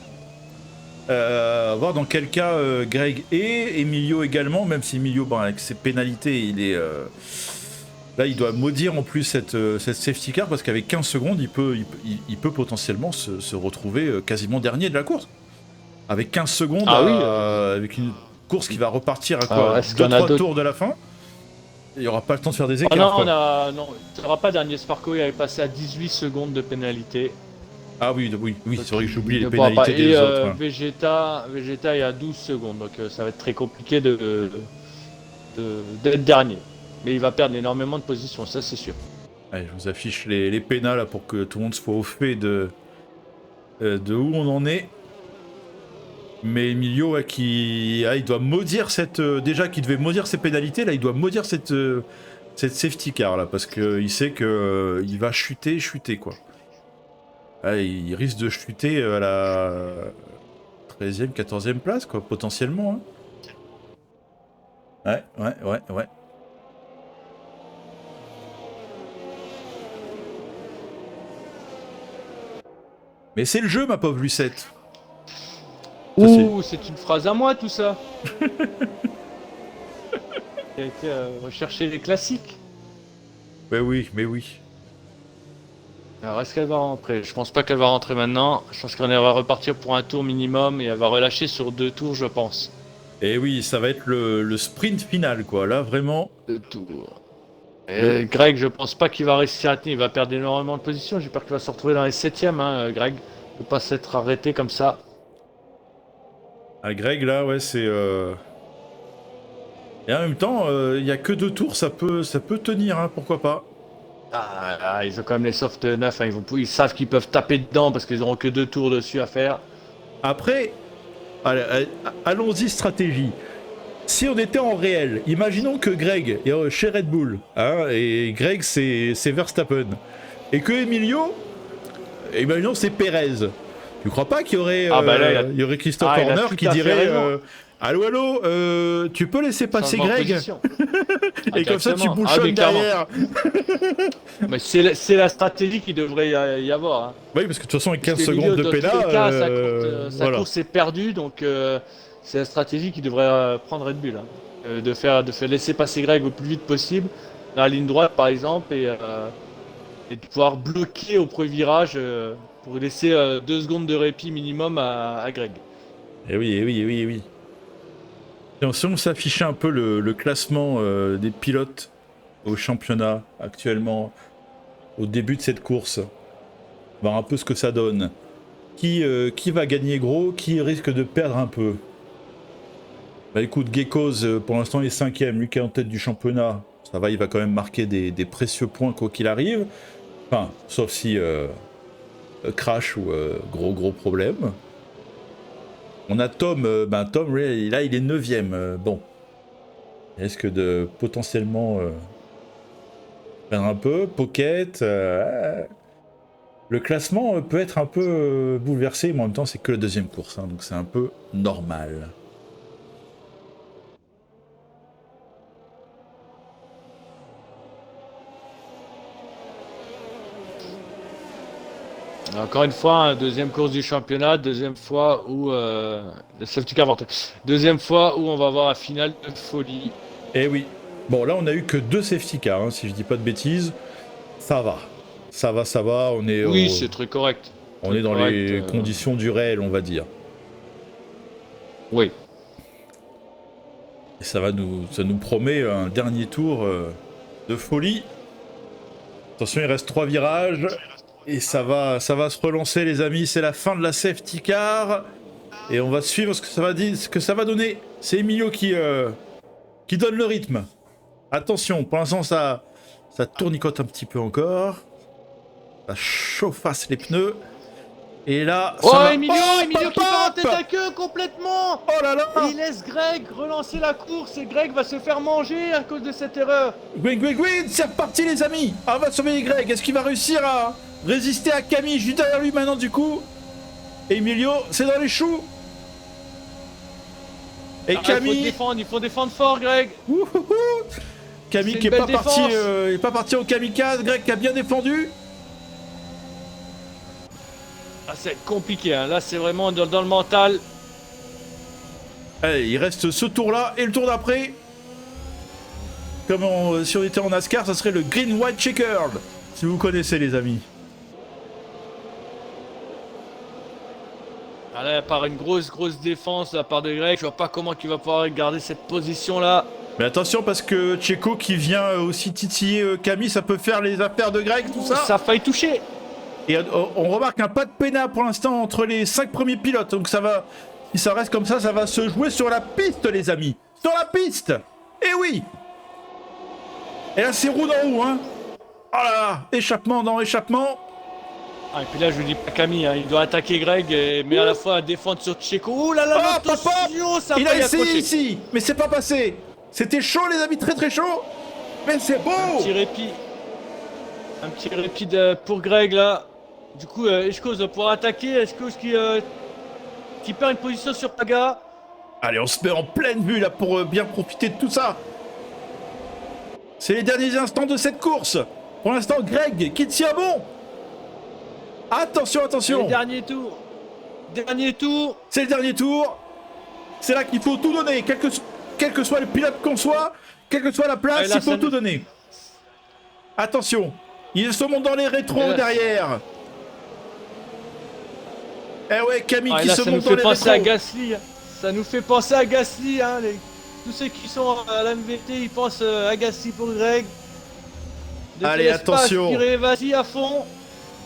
Voir dans quel cas Greg et Emilio également, même si Emilio, avec ses pénalités, il est... Là, il doit maudire en plus cette safety car, parce qu'avec 15 secondes, il peut potentiellement se retrouver quasiment dernier de la course. Avec 15 secondes, avec une course qui va repartir à quoi 2-3 tours de la fin, il n'y aura pas le temps de faire des écarts. Non, il n'y aura pas dernier. Sparko, il avait passé à 18 secondes de pénalité. Ah oui, c'est vrai que j'ai oublié Il les ne pourra pas. pénalités des autres. Et Vegeta, il y a 12 secondes, donc ça va être très compliqué d'être dernier. Mais il va perdre énormément de positions, ça c'est sûr. Allez, je vous affiche les pénals là, pour que tout le monde soit au fait de où on en est. Mais Emilio, ouais, il doit maudire cette... déjà qu'il devait maudire ses pénalités, là il doit maudire cette safety car là, parce qu'il sait que il va chuter quoi. Ah, il risque de chuter à la 13e, 14e place quoi, potentiellement. Hein. Ouais. Mais c'est le jeu, ma pauvre Lucette. Ouh, c'est une phrase à moi tout ça. Il a été rechercher les classiques. Mais oui. Alors est-ce qu'elle va rentrer? Je pense pas qu'elle va rentrer maintenant. Je pense qu'elle va repartir pour un tour minimum et elle va relâcher sur 2 tours, je pense. Et oui, ça va être le sprint final quoi. Là vraiment. 2 tours. Et Greg, je pense pas qu'il va réussir à tenir. Il va perdre énormément de positions. J'espère qu'il va se retrouver dans les 7ème, hein, Greg. Il ne peut pas s'être arrêté comme ça. Ah, Greg là, ouais, c'est. Et en même temps, il y a que 2 tours, ça peut tenir, hein, pourquoi pas. Ah, ils ont quand même les soft 9, hein, ils savent qu'ils peuvent taper dedans parce qu'ils n'auront que 2 tours dessus à faire. Après, allons-y stratégie. Si on était en réel, imaginons que Greg est chez Red Bull, hein, et Greg c'est Verstappen, et que Emilio, imaginons c'est Perez. Tu crois pas qu'il y aurait, il y aurait Christophe Horner qui dirait allô, tu peux laisser passer Greg et comme ça tu bouchonnes derrière. Mais c'est la stratégie qui devrait y avoir. Hein. Oui, parce que de toute façon avec 15 secondes de pénal, sa course est perdue, donc c'est la stratégie qui devrait prendre Red Bull. Hein. De faire laisser passer Greg au plus vite possible dans la ligne droite par exemple et de pouvoir bloquer au premier virage pour laisser 2 secondes de répit minimum à Greg. Eh oui. Si on s'affichait un peu le classement des pilotes au championnat actuellement, au début de cette course, voir un peu ce que ça donne. Qui va gagner gros, qui risque de perdre un peu. Bah écoute, Geckos pour l'instant il est 5ème, lui qui est en tête du championnat, ça va, il va quand même marquer des précieux points quoi qu'il arrive. Enfin, sauf si crash ou gros problème. On a Tom, Tom là il est 9ème, bon. Il risque de potentiellement perdre un peu. Pocket, le classement peut être un peu bouleversé, mais en même temps c'est que la 2ème course, hein, donc c'est un peu normal. Encore une fois, 2ème course du championnat, 2ème fois où le safety car avorté. 2ème fois où on va avoir la finale de folie. Eh oui. Bon, là on a eu que 2 safety cars, hein, si je dis pas de bêtises. Ça va, on est. Oui, c'est très correct. On est dans les conditions du réel, on va dire. Oui. Et ça nous promet un dernier tour de folie. Attention, il reste 3 virages. Et ça va se relancer les amis, c'est la fin de la safety car. Et on va suivre ce que ça va donner. C'est Emilio qui donne le rythme. Attention, pour l'instant ça tournicote un petit peu encore. Ça chauffasse les pneus. Et là... Emilio qui part en tête à queue complètement. Oh là là. Il laisse Greg relancer la course et Greg va se faire manger à cause de cette erreur. Gwyn, c'est reparti les amis. On va sauver Greg, est-ce qu'il va réussir à résister à Camille? Juste derrière lui maintenant du coup. Et Emilio, c'est dans les choux. Et Camille... Il faut défendre fort Greg. Camille qui est pas parti au kamikaze, Greg qui a bien défendu. Ah, c'est compliqué, hein. Là c'est vraiment dans le mental. Allez, il reste ce tour-là et le tour d'après. Comme si on était en NASCAR, ça serait le Green White Checkered. Si vous connaissez les amis. Là, par une grosse défense de la part de Greg, je vois pas comment il va pouvoir garder cette position-là. Mais attention parce que Checo qui vient aussi titiller Camille, ça peut faire les affaires de Greg, tout ça. Ça a failli toucher. Et on remarque un pas de pénal pour l'instant entre les 5 premiers pilotes. Donc ça va, si ça reste comme ça va se jouer sur la piste les amis. Sur la piste. Eh oui. Et là, c'est roue dans roue, hein. Oh là là, échappement dans échappement. Ah, et puis là, je dis pas Camille, hein, il doit attaquer Greg, mais à la fois défendre sur Checo. Oh là là, Oh, attention, ça Il va a y essayé accrocher. ici, mais c'est pas passé. C'était chaud, les amis, très très chaud. Mais c'est beau. Un petit répit pour Greg là. Du coup, Eshkos va pouvoir attaquer. Eshkos qui perd une position sur Paga. Allez, on se met en pleine vue là pour bien profiter de tout ça. C'est les derniers instants de cette course. Pour l'instant, Greg qui tient bon. Attention, attention. Dernier tour. Dernier tour. C'est le dernier tour. C'est là qu'il faut tout donner. Quel que soit le pilote qu'on soit, quelle que soit la place, là, il faut tout donner. Attention. Ils se montent dans les rétros derrière. Eh ouais, Camille qui se monte dans les rétros. Ça nous fait penser à Gasly. Ça nous fait penser à Gasly. Hein, tous ceux qui sont à la MVT, ils pensent à Gasly pour Greg. Allez, attention. Vas-y à fond.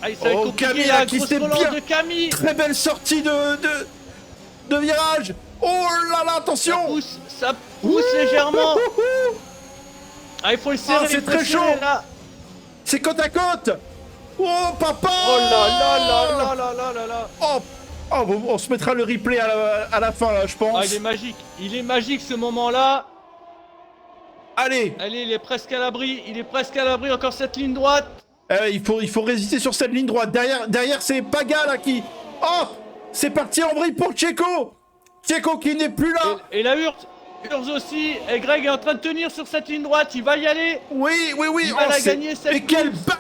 Allez, ça va être compliqué, Camille la qui grosse s'est relance bien. de Camille. Très belle sortie de virage. Oh là là, attention. Ça pousse légèrement. Ah, il faut le serrer. C'est très chaud. Là. C'est côte à côte. Oh papa. Oh là là là là là là là là. Oh, on se mettra le replay à la fin là, je pense. Ah, il est magique. Il est magique ce moment-là. Allez, il est presque à l'abri. Il est presque à l'abri. Encore cette ligne droite. il faut résister sur cette ligne droite. Derrière c'est Paga là qui... Oh, c'est parti en vrille pour Checo. Checo qui n'est plus là. Et la Urze aussi. Et Greg est en train de tenir sur cette ligne droite. Il va y aller. Oui. Il va la gagner cette course.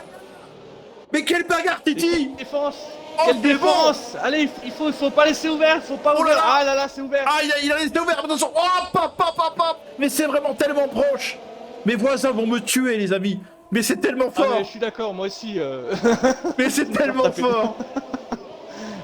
Mais quelle bagarre, Titi. Défense. Oh, Quelle défense. Allez, il faut pas laisser ouvert. Faut pas ouvrir. Ah là là, c'est ouvert. Ah, il a laissé ouvert. Attention. Oh, papa. Mais c'est vraiment tellement proche. Mes voisins vont me tuer, les amis. Mais c'est tellement fort. Ah, mais je suis d'accord, moi aussi. Mais c'est tellement fort.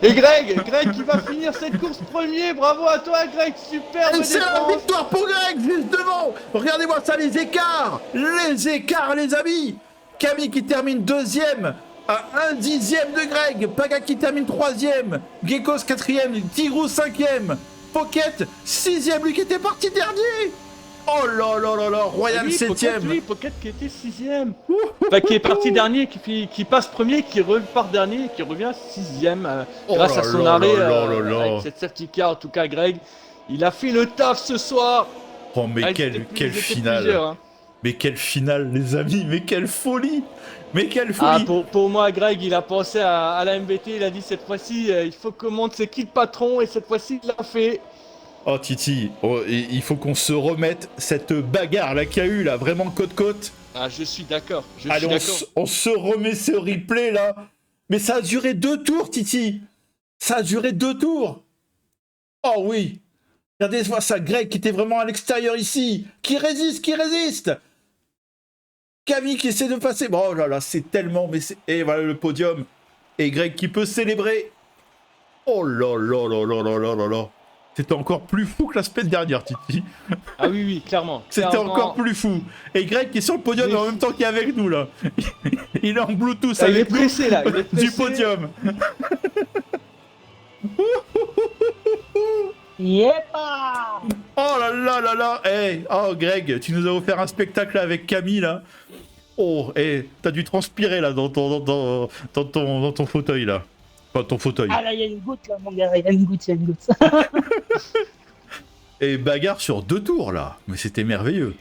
Et Greg qui va finir cette course premier. Bravo à toi, Greg. Superbe défense. C'est la victoire pour Greg, juste devant. Regardez-moi ça, les écarts, les amis. Camille qui termine deuxième à 1/10 de Greg. Paga qui termine troisième. Gekos quatrième. Tigrou cinquième. Pocket sixième, lui qui était parti dernier. Oh là là là là, Royal septième. Pocket qui était sixième. Enfin, qui est parti dernier, qui passe premier, qui repart dernier, qui revient sixième grâce à son arrêt avec cette safety car. En tout cas, Greg, il a fait le taf ce soir. Oh mais quelle finale. Hein. Mais quelle finale, les amis, mais quelle folie. Mais quelle folie. Pour moi, Greg, il a pensé à la MVT, il a dit cette fois-ci, il faut qu'on monte c'est qui le patron, et cette fois-ci, il l'a fait. Oh Titi, il faut qu'on se remette cette bagarre là qu'il y a eu là, vraiment côte-côte. Ah, je suis d'accord. Allez, on se remet ce replay là. Mais ça a duré 2 tours, Titi. Ça a duré 2 tours. Oh oui. Regardez-moi ça, Greg qui était vraiment à l'extérieur ici. Qui résiste. Camille qui essaie de passer. Bon, oh là là, c'est tellement... Et voilà le podium. Et Greg qui peut célébrer. Oh là là là là là là là là. C'était encore plus fou que la semaine dernière, Titi. Ah oui, clairement. C'était encore plus fou. Et Greg qui est sur le podium en même temps qu'il est avec nous, là. Il est en Bluetooth avec nous du podium. Yepa. Oh là là là là. Hey, oh Greg, tu nous as offert un spectacle avec Camille, là. Oh, t'as dû transpirer, là, dans ton fauteuil, là. Pas ton fauteuil. Ah là, il y a une goutte là, mon gars, il y a une goutte. Et bagarre sur 2 tours là, mais c'était merveilleux.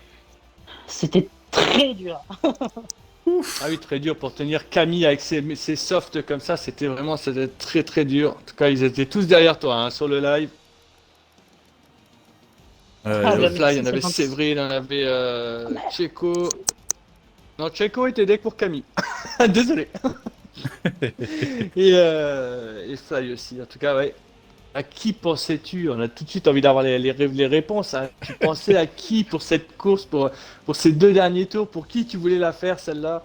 C'était très dur. Ouf. Ah oui, très dur pour tenir Camille avec ses softs comme ça, c'était très très dur. En tout cas, ils étaient tous derrière toi hein, sur le live. Là, il y en avait Séverine, il y en avait Checo. Non, Checo était deck pour Camille. Désolé. et ça aussi, en tout cas, ouais. À qui pensais-tu? On a tout de suite envie d'avoir les réponses. Hein. Tu pensais à qui pour cette course, pour ces 2 derniers tours? Pour qui tu voulais la faire, celle-là?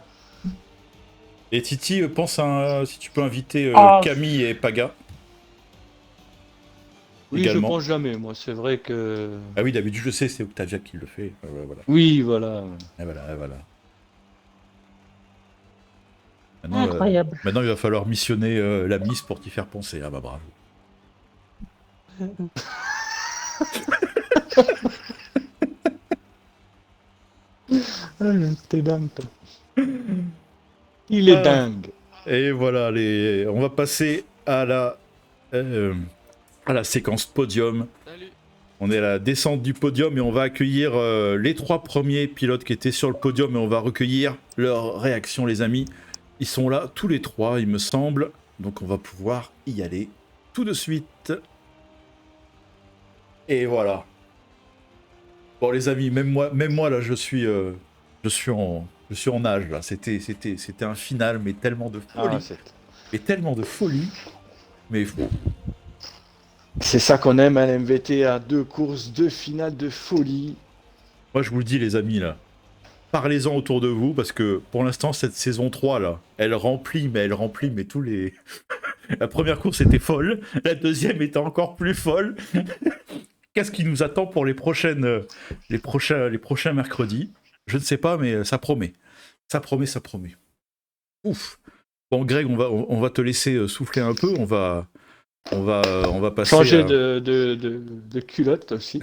Et Titi, pense si tu peux inviter Camille et Paga. Oui, également. Je pense jamais, moi. C'est vrai que... Ah oui, d'habitude, je sais, c'est Octavia qui le fait. Voilà. Oui, voilà. Et voilà. Incroyable. Maintenant, il va falloir missionner la Miss pour t'y faire penser. Ah bah bravo. T'es dingue, toi. Il est dingue. Et voilà, on va passer euh, à la séquence podium. Salut. On est à la descente du podium et on va accueillir les 3 premiers pilotes qui étaient sur le podium et on va recueillir leurs réactions, les amis. Ils sont là tous les 3, il me semble. Donc on va pouvoir y aller tout de suite. Et voilà. Bon les amis, même moi là, je suis en nage là. C'était un final, mais tellement de folie, tellement de folie. Mais c'est ça qu'on aime à l'MVT, à 2 courses, 2 finales de folie. moi je vous le dis les amis là. Parlez-en autour de vous parce que pour l'instant cette saison 3 là, elle remplit mais tous les... La première course était folle, la deuxième était encore plus folle. Qu'est-ce qui nous attend pour les prochains mercredis? Je ne sais pas mais ça promet. Ça promet. Ouf. Bon Greg, on va te laisser souffler un peu, on va passer Changer à... de culotte aussi.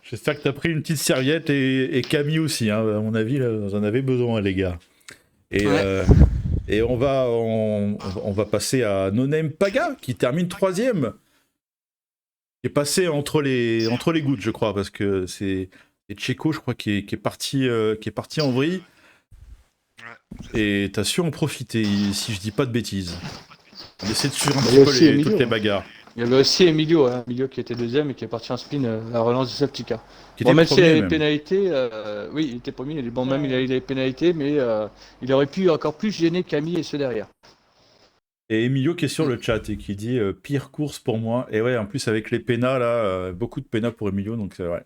J'espère que t'as pris une petite serviette et Camille aussi, hein. À mon avis, là, vous en avez besoin, les gars. Et, Ouais. et on va passer à No Name Paga, qui termine 3ème. Qui est passé entre les gouttes, je crois, parce que c'est Checo, je crois, qui est parti en vrille. Et t'as su en profiter, si je dis pas de bêtises. On essaie de suivre un Il y a petit aussi peu Emilio, toutes les hein. bagarres. Il y avait aussi Emilio, hein. Emilio qui était 2ème et qui est parti en spin à la relance du safety car. Qui Bon, était même s'il y premier, avait les même. pénalités, oui, il était premier. Bon, même il a eu les pénalités, mais il aurait pu encore plus gêner Camille et ceux derrière. Et Emilio qui est sur le chat et qui dit pire course pour moi. Et ouais, en plus avec les pénals là, beaucoup de pénals pour Emilio, donc c'est vrai.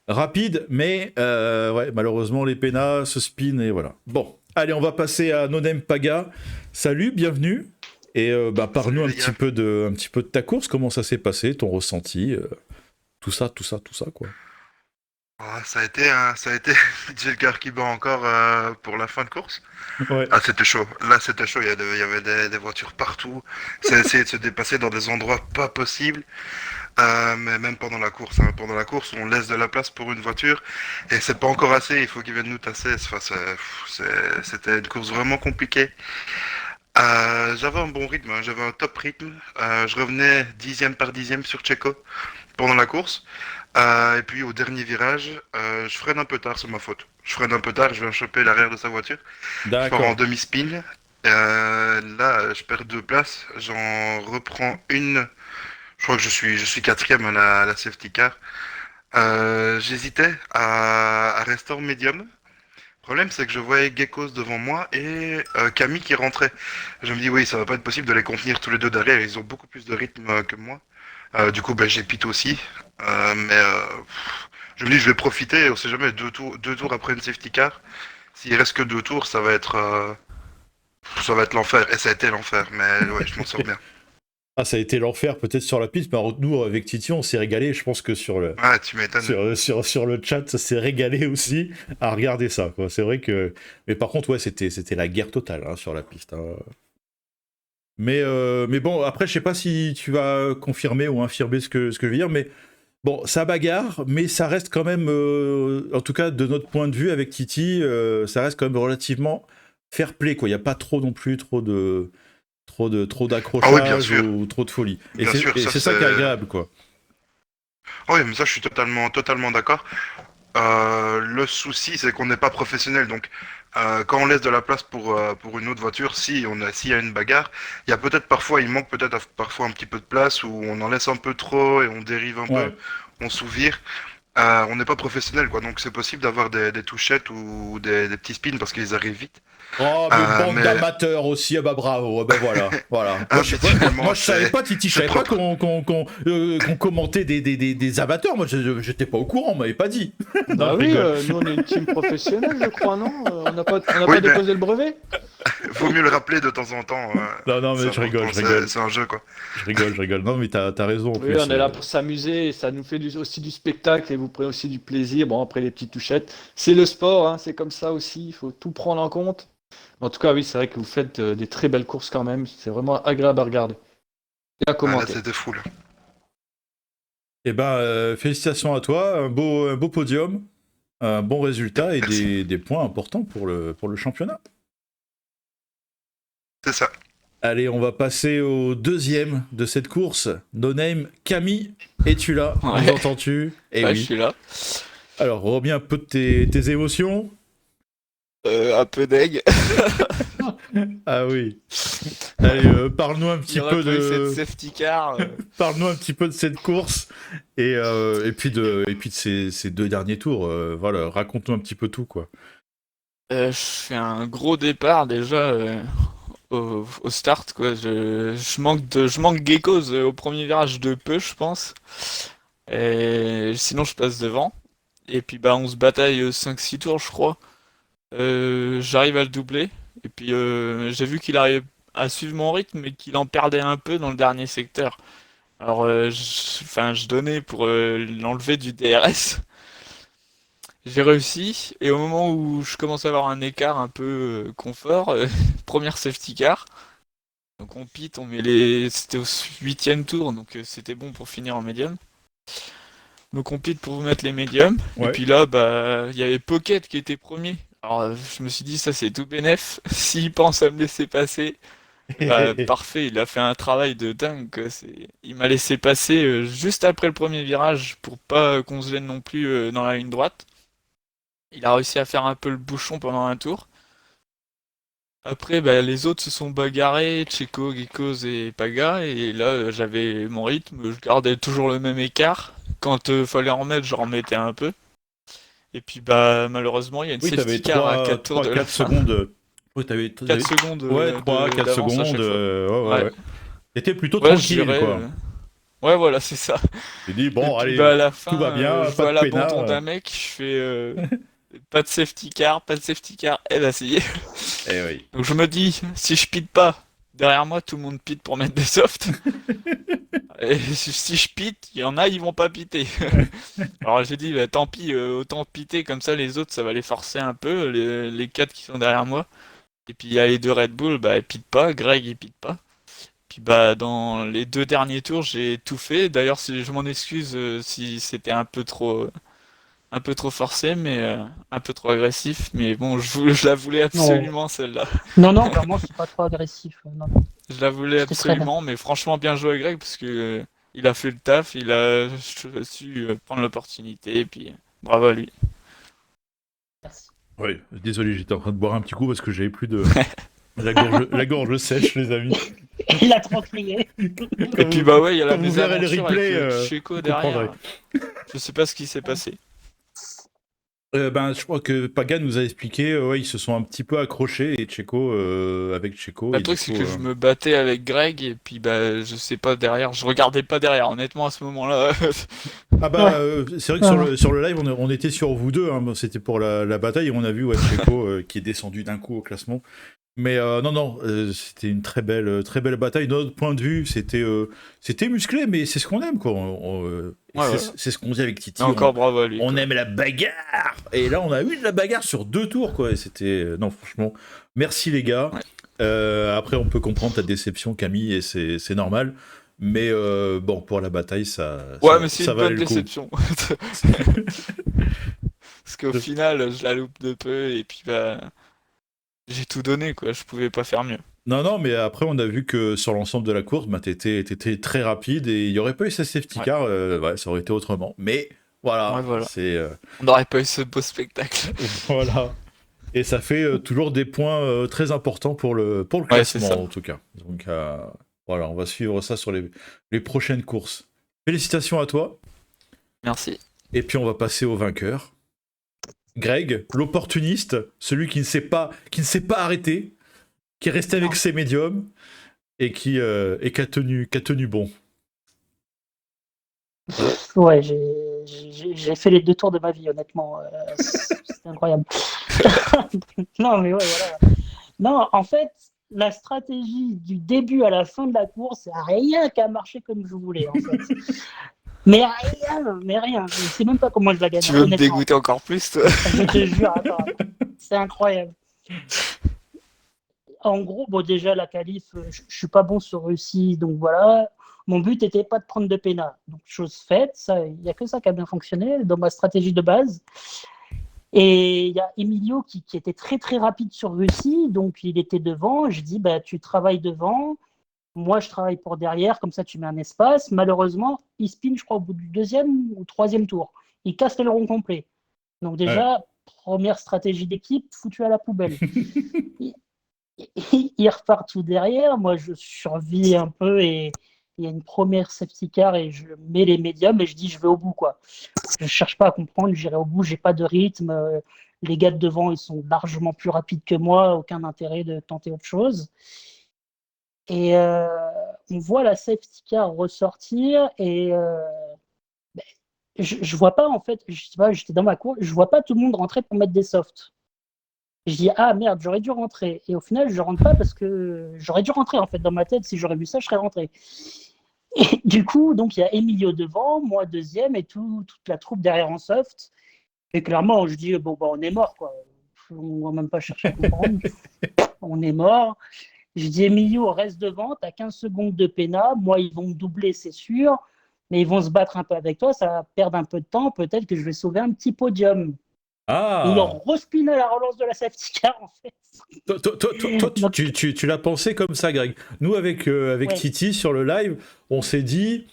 Rapide, mais ouais, malheureusement les pénals, ce spin et voilà. Bon, allez, on va passer à No Name Paga. Salut, bienvenue. Et parle-nous un petit peu de ta course, comment ça s'est passé, ton ressenti, tout ça quoi. Ah, ça a été j'ai le cœur qui bat encore pour la fin de course. Ouais. Ah, c'était chaud. Là, c'était chaud. Il y avait des voitures partout. C'est essayer de se dépasser dans des endroits pas possibles. Mais même pendant la course, hein. Pendant la course, on laisse de la place pour une voiture et c'est pas encore assez. Il faut qu'ils viennent nous tasser. Enfin, c'était une course vraiment compliquée. J'avais un bon rythme, hein. J'avais un top rythme. Je revenais 10e par 10e sur Checo pendant la course. Et puis au dernier virage, je freine un peu tard, c'est ma faute. Je freine un peu tard, je viens choper l'arrière de sa voiture. Je pars en D'accord. demi-spin. Là, je perds 2 places. J'en reprends une. Je crois que je suis 4e à la safety car. J'hésitais à rester en médium. Le problème, c'est que je voyais Geckos devant moi et Camille qui rentrait. Je me dis, oui, ça va pas être possible de les contenir tous les deux derrière. Ils ont beaucoup plus de rythme que moi. Du coup, j'ai pité aussi. Je me dis, je vais profiter. On sait jamais, deux tours après une safety car. S'il reste que 2 tours, ça va être l'enfer. Et ça a été l'enfer. Mais ouais, je m'en sors bien. Ah, ça a été l'enfer peut-être sur la piste, mais alors, nous avec Titi, on s'est régalé. Je pense que sur le Ouais, tu m'étonnes. sur le chat, ça s'est régalé aussi à regarder ça, quoi. C'est vrai que, mais par contre, ouais, c'était la guerre totale, hein, sur la piste, hein. Mais bon, après, je sais pas si tu vas confirmer ou infirmer ce que je veux dire, mais bon, ça bagarre, mais ça reste quand même, en tout cas de notre point de vue avec Titi, ça reste quand même relativement fair play, quoi. Il n'y a pas trop non plus trop d'accrochage Ah oui, bien sûr. ou trop de folie. Et Bien sûr, c'est ça qui est agréable, quoi. Ah oui, mais ça, je suis totalement d'accord. Le souci, c'est qu'on n'est pas professionnel. Donc, quand on laisse de la place pour une autre voiture, s'il y a une bagarre, il manque peut-être parfois un petit peu de place où on en laisse un peu trop et on dérive un Ouais. peu, on s'ouvre. On n'est pas professionnel, quoi. Donc, c'est possible d'avoir des touchettes ou des petits spins parce qu'ils arrivent vite. Oh, mais bande Mais d'amateurs aussi, ah bah bravo, ah bah voilà. Ah, Moi, finalement, je savais pas, Titi, je c'est savais pas propre. qu'on commentait des amateurs, moi j'étais pas au courant, on m'avait pas dit. Non, Bah je oui, rigole. nous on est une team professionnelle, je crois, non? On n'a pas Oui, mais déposé le brevet? vaut mieux le rappeler de temps en temps. Non, mais C'est je rigole, important, c'est un jeu, quoi. je rigole. Non, mais t'as raison en Oui, plus. on est là pour s'amuser et ça nous fait aussi du spectacle et vous prenez aussi du plaisir. Bon, après les petites touchettes, c'est le sport, hein, c'est comme ça aussi, il faut tout prendre en compte. En tout cas, oui, c'est vrai que vous faites des très belles courses quand même, c'est vraiment agréable à regarder et à Ah, là, commenter. c'était fou, là. Eh ben, félicitations à toi, un beau podium. un bon résultat et Merci. des points importants pour le championnat. C'est ça. Allez, on va passer au deuxième de cette course. No Name, Camille, es-tu là? Ouais. Nous entends-tu? Eh Ouais, oui. je suis là. Alors, reviens un peu de tes émotions. Un peu deg. Ah oui. Allez, parle-nous un petit Il aurait peu pas eu de, cette safety car. parle-nous un petit peu de cette course et puis de ces deux derniers tours. Voilà, raconte-nous un petit peu tout, quoi. Je fais un gros départ déjà au start quoi. Je manque Geckos au premier virage de peu je pense. Et sinon je passe devant. Et puis bah on se bataille 5-6 tours je crois. J'arrive à le doubler. Et puis j'ai vu qu'il arrivait à suivre mon rythme mais qu'il en perdait un peu dans le dernier secteur. Alors je donnais pour l'enlever du DRS. J'ai réussi, et au moment où je commence à avoir un écart un peu confort, première safety car. Donc on pit, on met les. C'était au 8e tour, donc c'était bon pour finir en médium. Donc on pit pour vous mettre les médiums. Et Ouais. puis là, bah, il y avait Pocket qui était premier. Alors je me suis dit, ça c'est tout bénef. S'il pense à me laisser passer, bah, parfait, il a fait un travail de dingue, quoi. Il m'a laissé passer juste après le premier virage pour pas qu'on se gêne non plus dans la ligne droite. Il a réussi à faire un peu le bouchon pendant un tour. Après, bah, les autres se sont bagarrés, Checo, Geckos et Paga, et là j'avais mon rythme, je gardais toujours le même écart. Quand fallait en remettre, j'en remettais un peu. Et puis bah malheureusement, il y a une Oui, t'avais safety car à 4 tours de la 4 fin. secondes. Oui, t'avais 4 secondes ouais, 4 d'avance à secondes. chaque fois. Ouais. Ouais, T'étais plutôt ouais, je tranquille, dirais. quoi. Ouais, voilà, c'est ça. J'ai dit, Et bon, puis allez, bah à la tout va fin, bien, je pas vois de peinard. l'abandon d'un mec, je fais pas de safety car, pas de safety car. Eh bah ça y est. Eh oui. Donc je me dis, si je pite pas, derrière moi tout le monde pite pour mettre des softs. Et si je pite, il y en a, ils vont pas piter. Alors j'ai dit, bah, tant pis, autant piter, comme ça les autres ça va les forcer un peu, les 4 qui sont derrière moi. Et puis il y a les deux Red Bull, bah ils pitent pas, Greg il pite pas. Puis bah dans les 2 derniers tours j'ai tout fait. D'ailleurs je m'en excuse si c'était un peu trop forcé, mais un peu trop agressif. Mais bon, je la voulais absolument celle-là. Non, vraiment, c'est pas trop agressif. Non, non. Je la voulais C'était très bien. absolument, mais franchement bien joué Greg parce que il a fait le taf, il a su prendre l'opportunité et puis bravo à lui. Merci. Oui, désolé, j'étais en train de boire un petit coup parce que j'avais plus de. La gorge sèche, les amis. Il a trop crié. Et puis bah ouais, il y a la Quand vous verrez les mésaventure replays, avec Checo vous derrière. comprendrez. Je sais pas ce qui s'est passé. Ben, je crois que Paga nous a expliqué, ouais, ils se sont un petit peu accrochés et Checo, avec Checo. Le et truc du c'est coup, que je me battais avec Greg et puis bah je sais pas derrière, je regardais pas derrière honnêtement à ce moment-là. Ah bah, Ouais. c'est vrai que sur le live, on était sur vous deux, hein. Bon, c'était pour la bataille et on a vu ouais, Checo qui est descendu d'un coup au classement. Mais non, c'était une très belle bataille. De notre point de vue, c'était musclé, mais c'est ce qu'on aime, quoi. Ouais. C'est ce qu'on dit avec Titi. Mais encore bravo à lui. On quoi. aime la bagarre. Et là, on a eu de la bagarre sur 2 tours, quoi. Et c'était non, franchement, merci les gars. Ouais. Après, on peut comprendre ta déception, Camille, et c'est normal. Mais bon, pour la bataille, Ouais, mais c'est ça une valait bonne le coup. déception. Parce qu'au final, je la loupe de peu et puis bah j'ai tout donné quoi, je pouvais pas faire mieux. Non, mais après, on a vu que sur l'ensemble de la course, bah, t'étais très rapide et il n'y aurait pas eu ce safety car, ouais, ça aurait été autrement. Mais voilà, Ouais, voilà. c'est. On n'aurait pas eu ce beau spectacle. Voilà. Et ça fait toujours des points très importants pour le Ouais, c'est classement, ça. en tout cas. Donc voilà, on va suivre ça sur les prochaines courses. Félicitations à toi. Merci. Et puis, on va passer au vainqueur. Greg, l'opportuniste, celui qui ne s'est pas arrêté, qui est resté avec ses médiums et qui a tenu bon. Ouais, j'ai fait les 2 tours de ma vie, honnêtement. C'était incroyable. Non, mais ouais, voilà. Non, en fait, la stratégie du début à la fin de la course, c'est rien qui a marché comme je voulais, en fait. Mais rien. Je sais même pas comment je la gagne, Tu veux me honnêtement. dégoûter encore plus toi? Je te jure, attends. C'est incroyable. En gros, bon, déjà, la qualif, je suis pas bon sur Russie, donc voilà. Mon but n'était pas de prendre de pénal. Donc, chose faite, il n'y a que ça qui a bien fonctionné dans ma stratégie de base. Et il y a Emilio qui était très très rapide sur Russie, donc il était devant. Je dis, bah, tu travailles devant, moi je travaille pour derrière, comme ça tu mets un espace. Malheureusement, il spin, je crois, au bout du deuxième ou troisième tour. Il casse le rond complet. Donc Ouais. déjà, première stratégie d'équipe, foutu à la poubelle. Il, il repart tout derrière, moi je survis un peu et il y a une première safety car et je mets les médiums et je dis je vais au bout quoi. Je cherche pas à comprendre, j'irai au bout, j'ai pas de rythme. Les gars de devant, ils sont largement plus rapides que moi, aucun intérêt de tenter autre chose. Et on voit la safety car ressortir et je vois pas en fait, je sais pas, j'étais dans ma cour, je vois pas tout le monde rentrer pour mettre des softs. Je dis ah merde, j'aurais dû rentrer. Et au final, je rentre pas parce que j'aurais dû rentrer en fait dans ma tête. Si j'aurais vu ça, je serais rentré. Et du coup, donc il y a Emilio devant, moi deuxième et toute la troupe derrière en soft. Et clairement, je dis bon bah on est mort quoi. On va même pas chercher à comprendre. On est mort. Je dis Emilio reste devant, t'as 15 secondes de péna. Moi ils vont me doubler c'est sûr, mais ils vont se battre un peu avec toi. Ça va perdre un peu de temps. Peut-être que je vais sauver un petit podium. Et il Ah, respine à la relance de la safety car en fait. toi, Donc tu l'as pensé comme ça, Greg. Nous, avec ouais. Titi sur le live, on s'est dit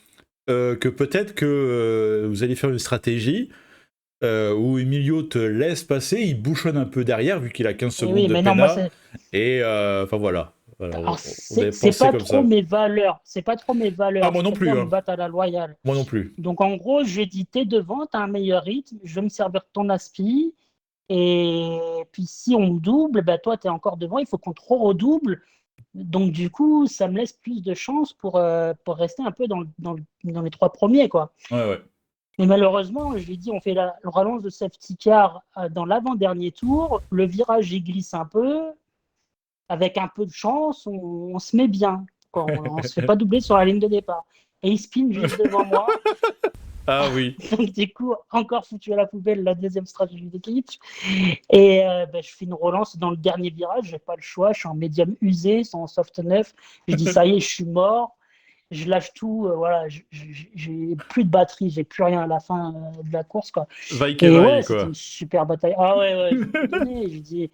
que peut-être que vous allez faire une stratégie où Emilio te laisse passer, il bouchonne un peu derrière vu qu'il a 15 Et secondes oui, de mais non, moi, péna. Et enfin voilà. Voilà, alors, on avait c'est pensé pas comme trop ça. mes valeurs. C'est pas trop mes Ah, valeurs. moi Je non plus, préfère me hein. battre à la loyale. Moi non plus. Donc, en gros, je lui ai dit, t'es devant, t'as un meilleur rythme, je vais me servir de ton aspi. Et puis, si on me double, bah, toi, t'es encore devant, il faut qu'on te redouble. Donc, du coup, ça me laisse plus de chance pour rester un peu dans les trois premiers, quoi. Ouais, ouais. Mais malheureusement, je lui ai dit, on fait le relance de safety car dans l'avant-dernier tour. Le virage, il glisse un peu. Avec un peu de chance, on se met bien. Quoi. On ne se fait pas doubler sur la ligne de départ. Et il spin juste devant moi. Ah oui. Donc, du coup, encore foutu à la poubelle la deuxième stratégie d'équipe. Et je fais une relance dans le dernier virage. Je n'ai pas le choix. Je suis en médium usé, sans soft neuf. Je dis, ça y est, je suis mort. Je lâche tout. Voilà, j'ai plus de batterie. J'ai plus rien à la fin de la course. Quoi. Vaille que Et ouais, vaille, c'était quoi. une super bataille. Ah ouais, ouais, je vais me donner. Je dis,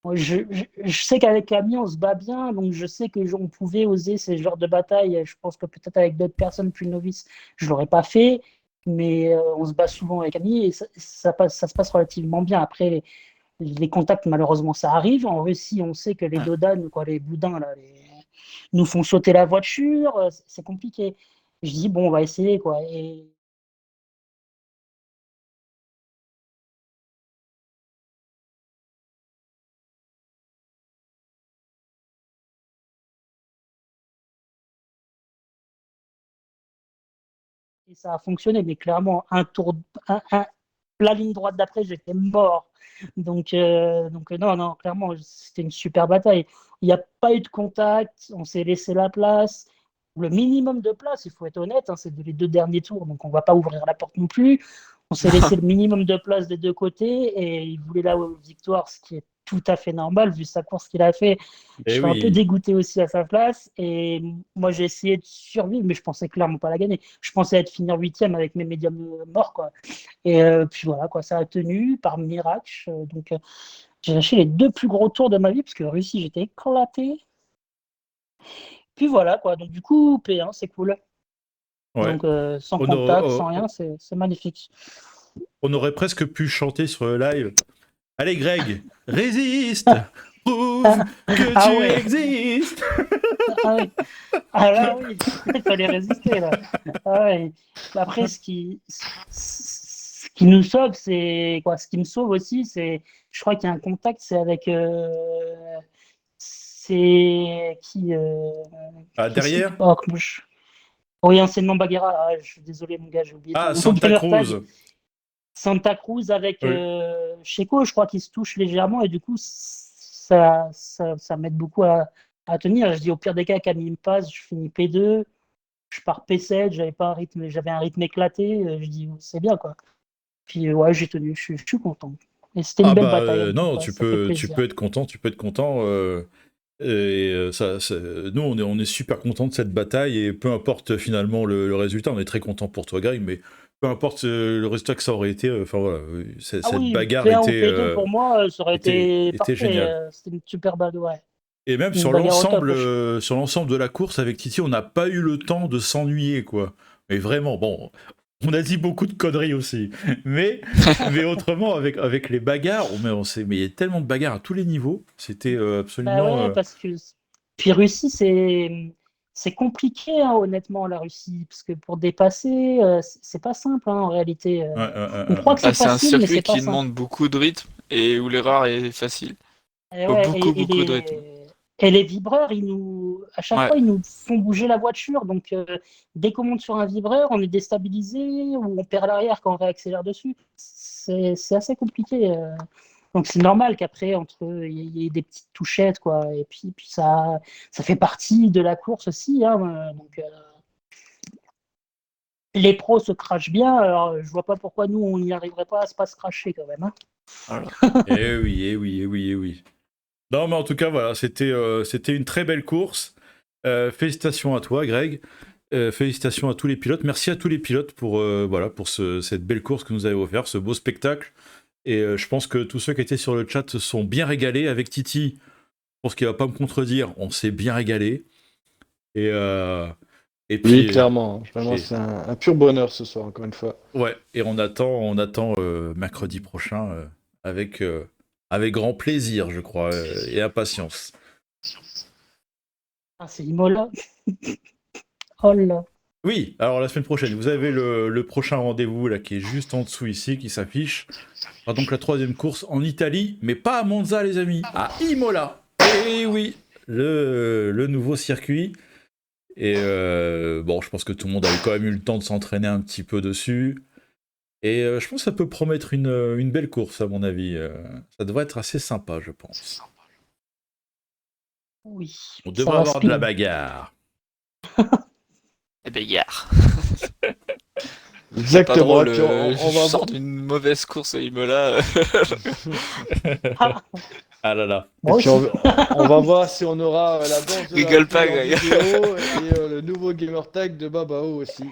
moi, je sais qu'avec Camille, on se bat bien, donc je sais que on pouvait oser ces genres de batailles. Je pense que peut-être avec d'autres personnes plus novices, je ne l'aurais pas fait, mais on se bat souvent avec Camille et ça se passe relativement bien. Après, les contacts, malheureusement, ça arrive. En Russie, on sait que les dodanes, quoi, les boudins, là, nous font sauter la voiture. C'est compliqué. Je dis, bon, on va essayer, quoi. Et ça a fonctionné, mais clairement, la ligne droite d'après, j'étais mort. Donc non, non, clairement, c'était une super bataille. Il n'y a pas eu de contact, on s'est laissé la place. Le minimum de place, il faut être honnête, hein, c'est les deux derniers tours, donc on ne va pas ouvrir la porte non plus. On s'est laissé le minimum de place des deux côtés et il voulait la victoire, ce qui est tout à fait normal vu sa course qu'il a fait. Je Eh suis un peu oui. dégoûté aussi à sa place et moi j'ai essayé de survivre, mais je pensais clairement pas la gagner. Je pensais être finir huitième avec mes médiums morts, quoi. Et puis voilà, quoi, ça a tenu par miracle. J'ai lâché les deux plus gros tours de ma vie parce que Russie, j'étais éclaté. Puis voilà, quoi. Donc du coup, P1, c'est cool. Ouais. Donc sans On contact, sans aurait, rien, c'est magnifique. on aurait presque pu chanter sur le live. Allez, Greg, résiste! Prouve que Ah tu ouais, existes! ah ouais. Ah là oui, il fallait résister là. Ah ouais. Après, ce qui nous sauve, c'est quoi? Ce qui me sauve aussi, c'est, je crois qu'il y a un contact, c'est avec, c'est qui, Ah, derrière? oh, oui, anciennement Baguera. Ah, je suis désolé mon gars, j'ai oublié Ah, ton Santa gamer tag. Cruz. Santa Cruz avec Oui. Checo, je crois qu'il se touche légèrement et du coup, ça m'aide beaucoup à tenir. Je dis au pire des cas, Camille me passe, je finis P2, je pars P7, j'avais un rythme éclaté. Je dis c'est bien quoi. Puis ouais, j'ai tenu, je suis content. Et c'était une Ah belle bah bataille en tout non, cas, ça fait tu plaisir. peux être content, tu peux être content. Nous, on est super content de cette bataille et peu importe finalement le résultat, on est très content pour toi, Greg, mais peu importe le résultat que ça aurait été, enfin voilà, cette oui, bagarre P1 ou était, P2 pour moi, ça aurait été était parfait. génial. C'était une super balle, ouais. Et même Une bagarre au top. sur l'ensemble de la course avec Titi, on n'a pas eu le temps de s'ennuyer, quoi. Mais vraiment, bon, on a dit beaucoup de conneries aussi. Mais autrement, avec les bagarres, mais il y a tellement de bagarres à tous les niveaux. C'était Bah absolument. ouais, parce que puis Russie, c'est compliqué, hein, honnêtement, la Russie, parce que pour dépasser, c'est pas simple, hein, en réalité. On croit que Ah, c'est c'est un facile, mais circuit c'est pas qui simple. demande beaucoup de rythme et où l'erreur est facile. Et Faut ouais, beaucoup de rythme. et les vibreurs, à chaque Ouais. fois, ils nous font bouger la voiture. Donc, dès qu'on monte sur un vibreur, on est déstabilisé ou on perd l'arrière quand on réaccélère dessus. C'est assez compliqué. Donc, c'est normal qu'après, il y ait des petites touchettes, quoi. Et puis ça fait partie de la course aussi, hein. Donc, les pros se crachent bien. Alors, je vois pas pourquoi nous, on n'y arriverait pas à pas se cracher quand même, hein. Voilà. Eh oui, eh oui, eh oui, eh oui. Non, mais en tout cas, voilà, c'était une très belle course. Félicitations à toi, Greg. Félicitations à tous les pilotes. Merci à tous les pilotes pour, voilà, pour cette belle course que nous avez offert, ce beau spectacle. Et je pense que tous ceux qui étaient sur le chat se sont bien régalés. Avec Titi, pour ce qui ne va pas me contredire, on s'est bien régalé. Et puis, Oui, clairement. Vraiment, c'est un pur bonheur ce soir, encore une fois. Ouais, et on attend mercredi prochain avec grand plaisir, je crois, et impatience. Ah, c'est Imola. Oh là. Oui, alors la semaine prochaine, vous avez le prochain rendez-vous là qui est juste en dessous ici, qui s'affiche. Ce sera donc la 3e course en Italie, mais pas à Monza, les amis, à Imola. Et oui, le nouveau circuit. Et bon, je pense que tout le monde a quand même eu le temps de s'entraîner un petit peu dessus. Et je pense que ça peut promettre une belle course, à mon avis. Ça devrait être assez sympa, je pense. Oui. On Ça devrait va avoir de speed. la bagarre. Et bagarre. Pas Exactement. drôle, Et puis on je va sors d'une mauvaise course à Imola. Ah là là. Et Moi puis aussi. on va voir si on aura la danse de la Rigole pas, pluie en Greg. vidéo et le nouveau gamer tag de Babao aussi.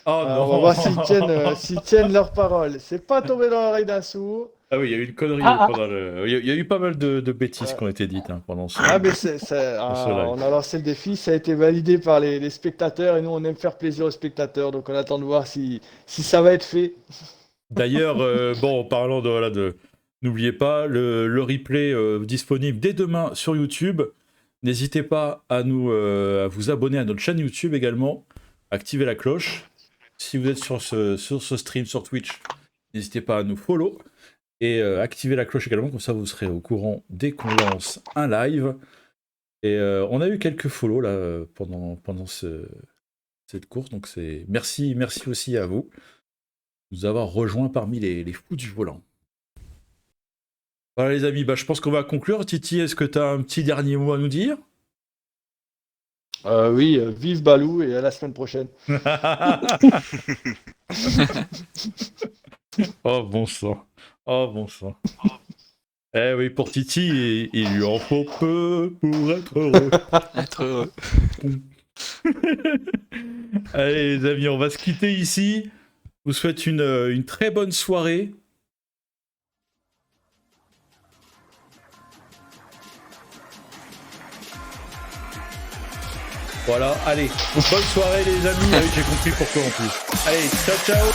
Oh non. On va voir s'ils tiennent leurs paroles. C'est pas tombé dans l'oreille d'un sourd. Ah oui, il y a eu une connerie Ah. pendant le... Il y a eu pas mal de bêtises qui ont été dites pendant ce... Ah mais live. on a lancé le défi, ça a été validé par les spectateurs et nous on aime faire plaisir aux spectateurs, donc on attend de voir si ça va être fait. D'ailleurs, bon, en parlant de... N'oubliez pas, le replay disponible dès demain sur YouTube. N'hésitez pas à vous abonner à notre chaîne YouTube également. Activez la cloche. Si vous êtes sur ce stream sur Twitch, n'hésitez pas à nous follow. Et activez la cloche également, comme ça vous serez au courant dès qu'on lance un live. Et on a eu quelques follow là pendant cette course, donc merci aussi à vous de nous avoir rejoints parmi les fous du volant. Voilà les amis, je pense qu'on va conclure. Titi, est-ce que tu as un petit dernier mot à nous dire? Oui, vive Balou et à la semaine prochaine. Oh bon sang. Oh bon sang. Eh oui, pour Titi, il lui en faut peu pour être heureux. Être heureux. Allez les amis, on va se quitter ici. Je vous souhaite une très bonne soirée. Voilà, allez, bonne soirée les amis. J'ai compris pourquoi en plus. Allez, ciao ciao.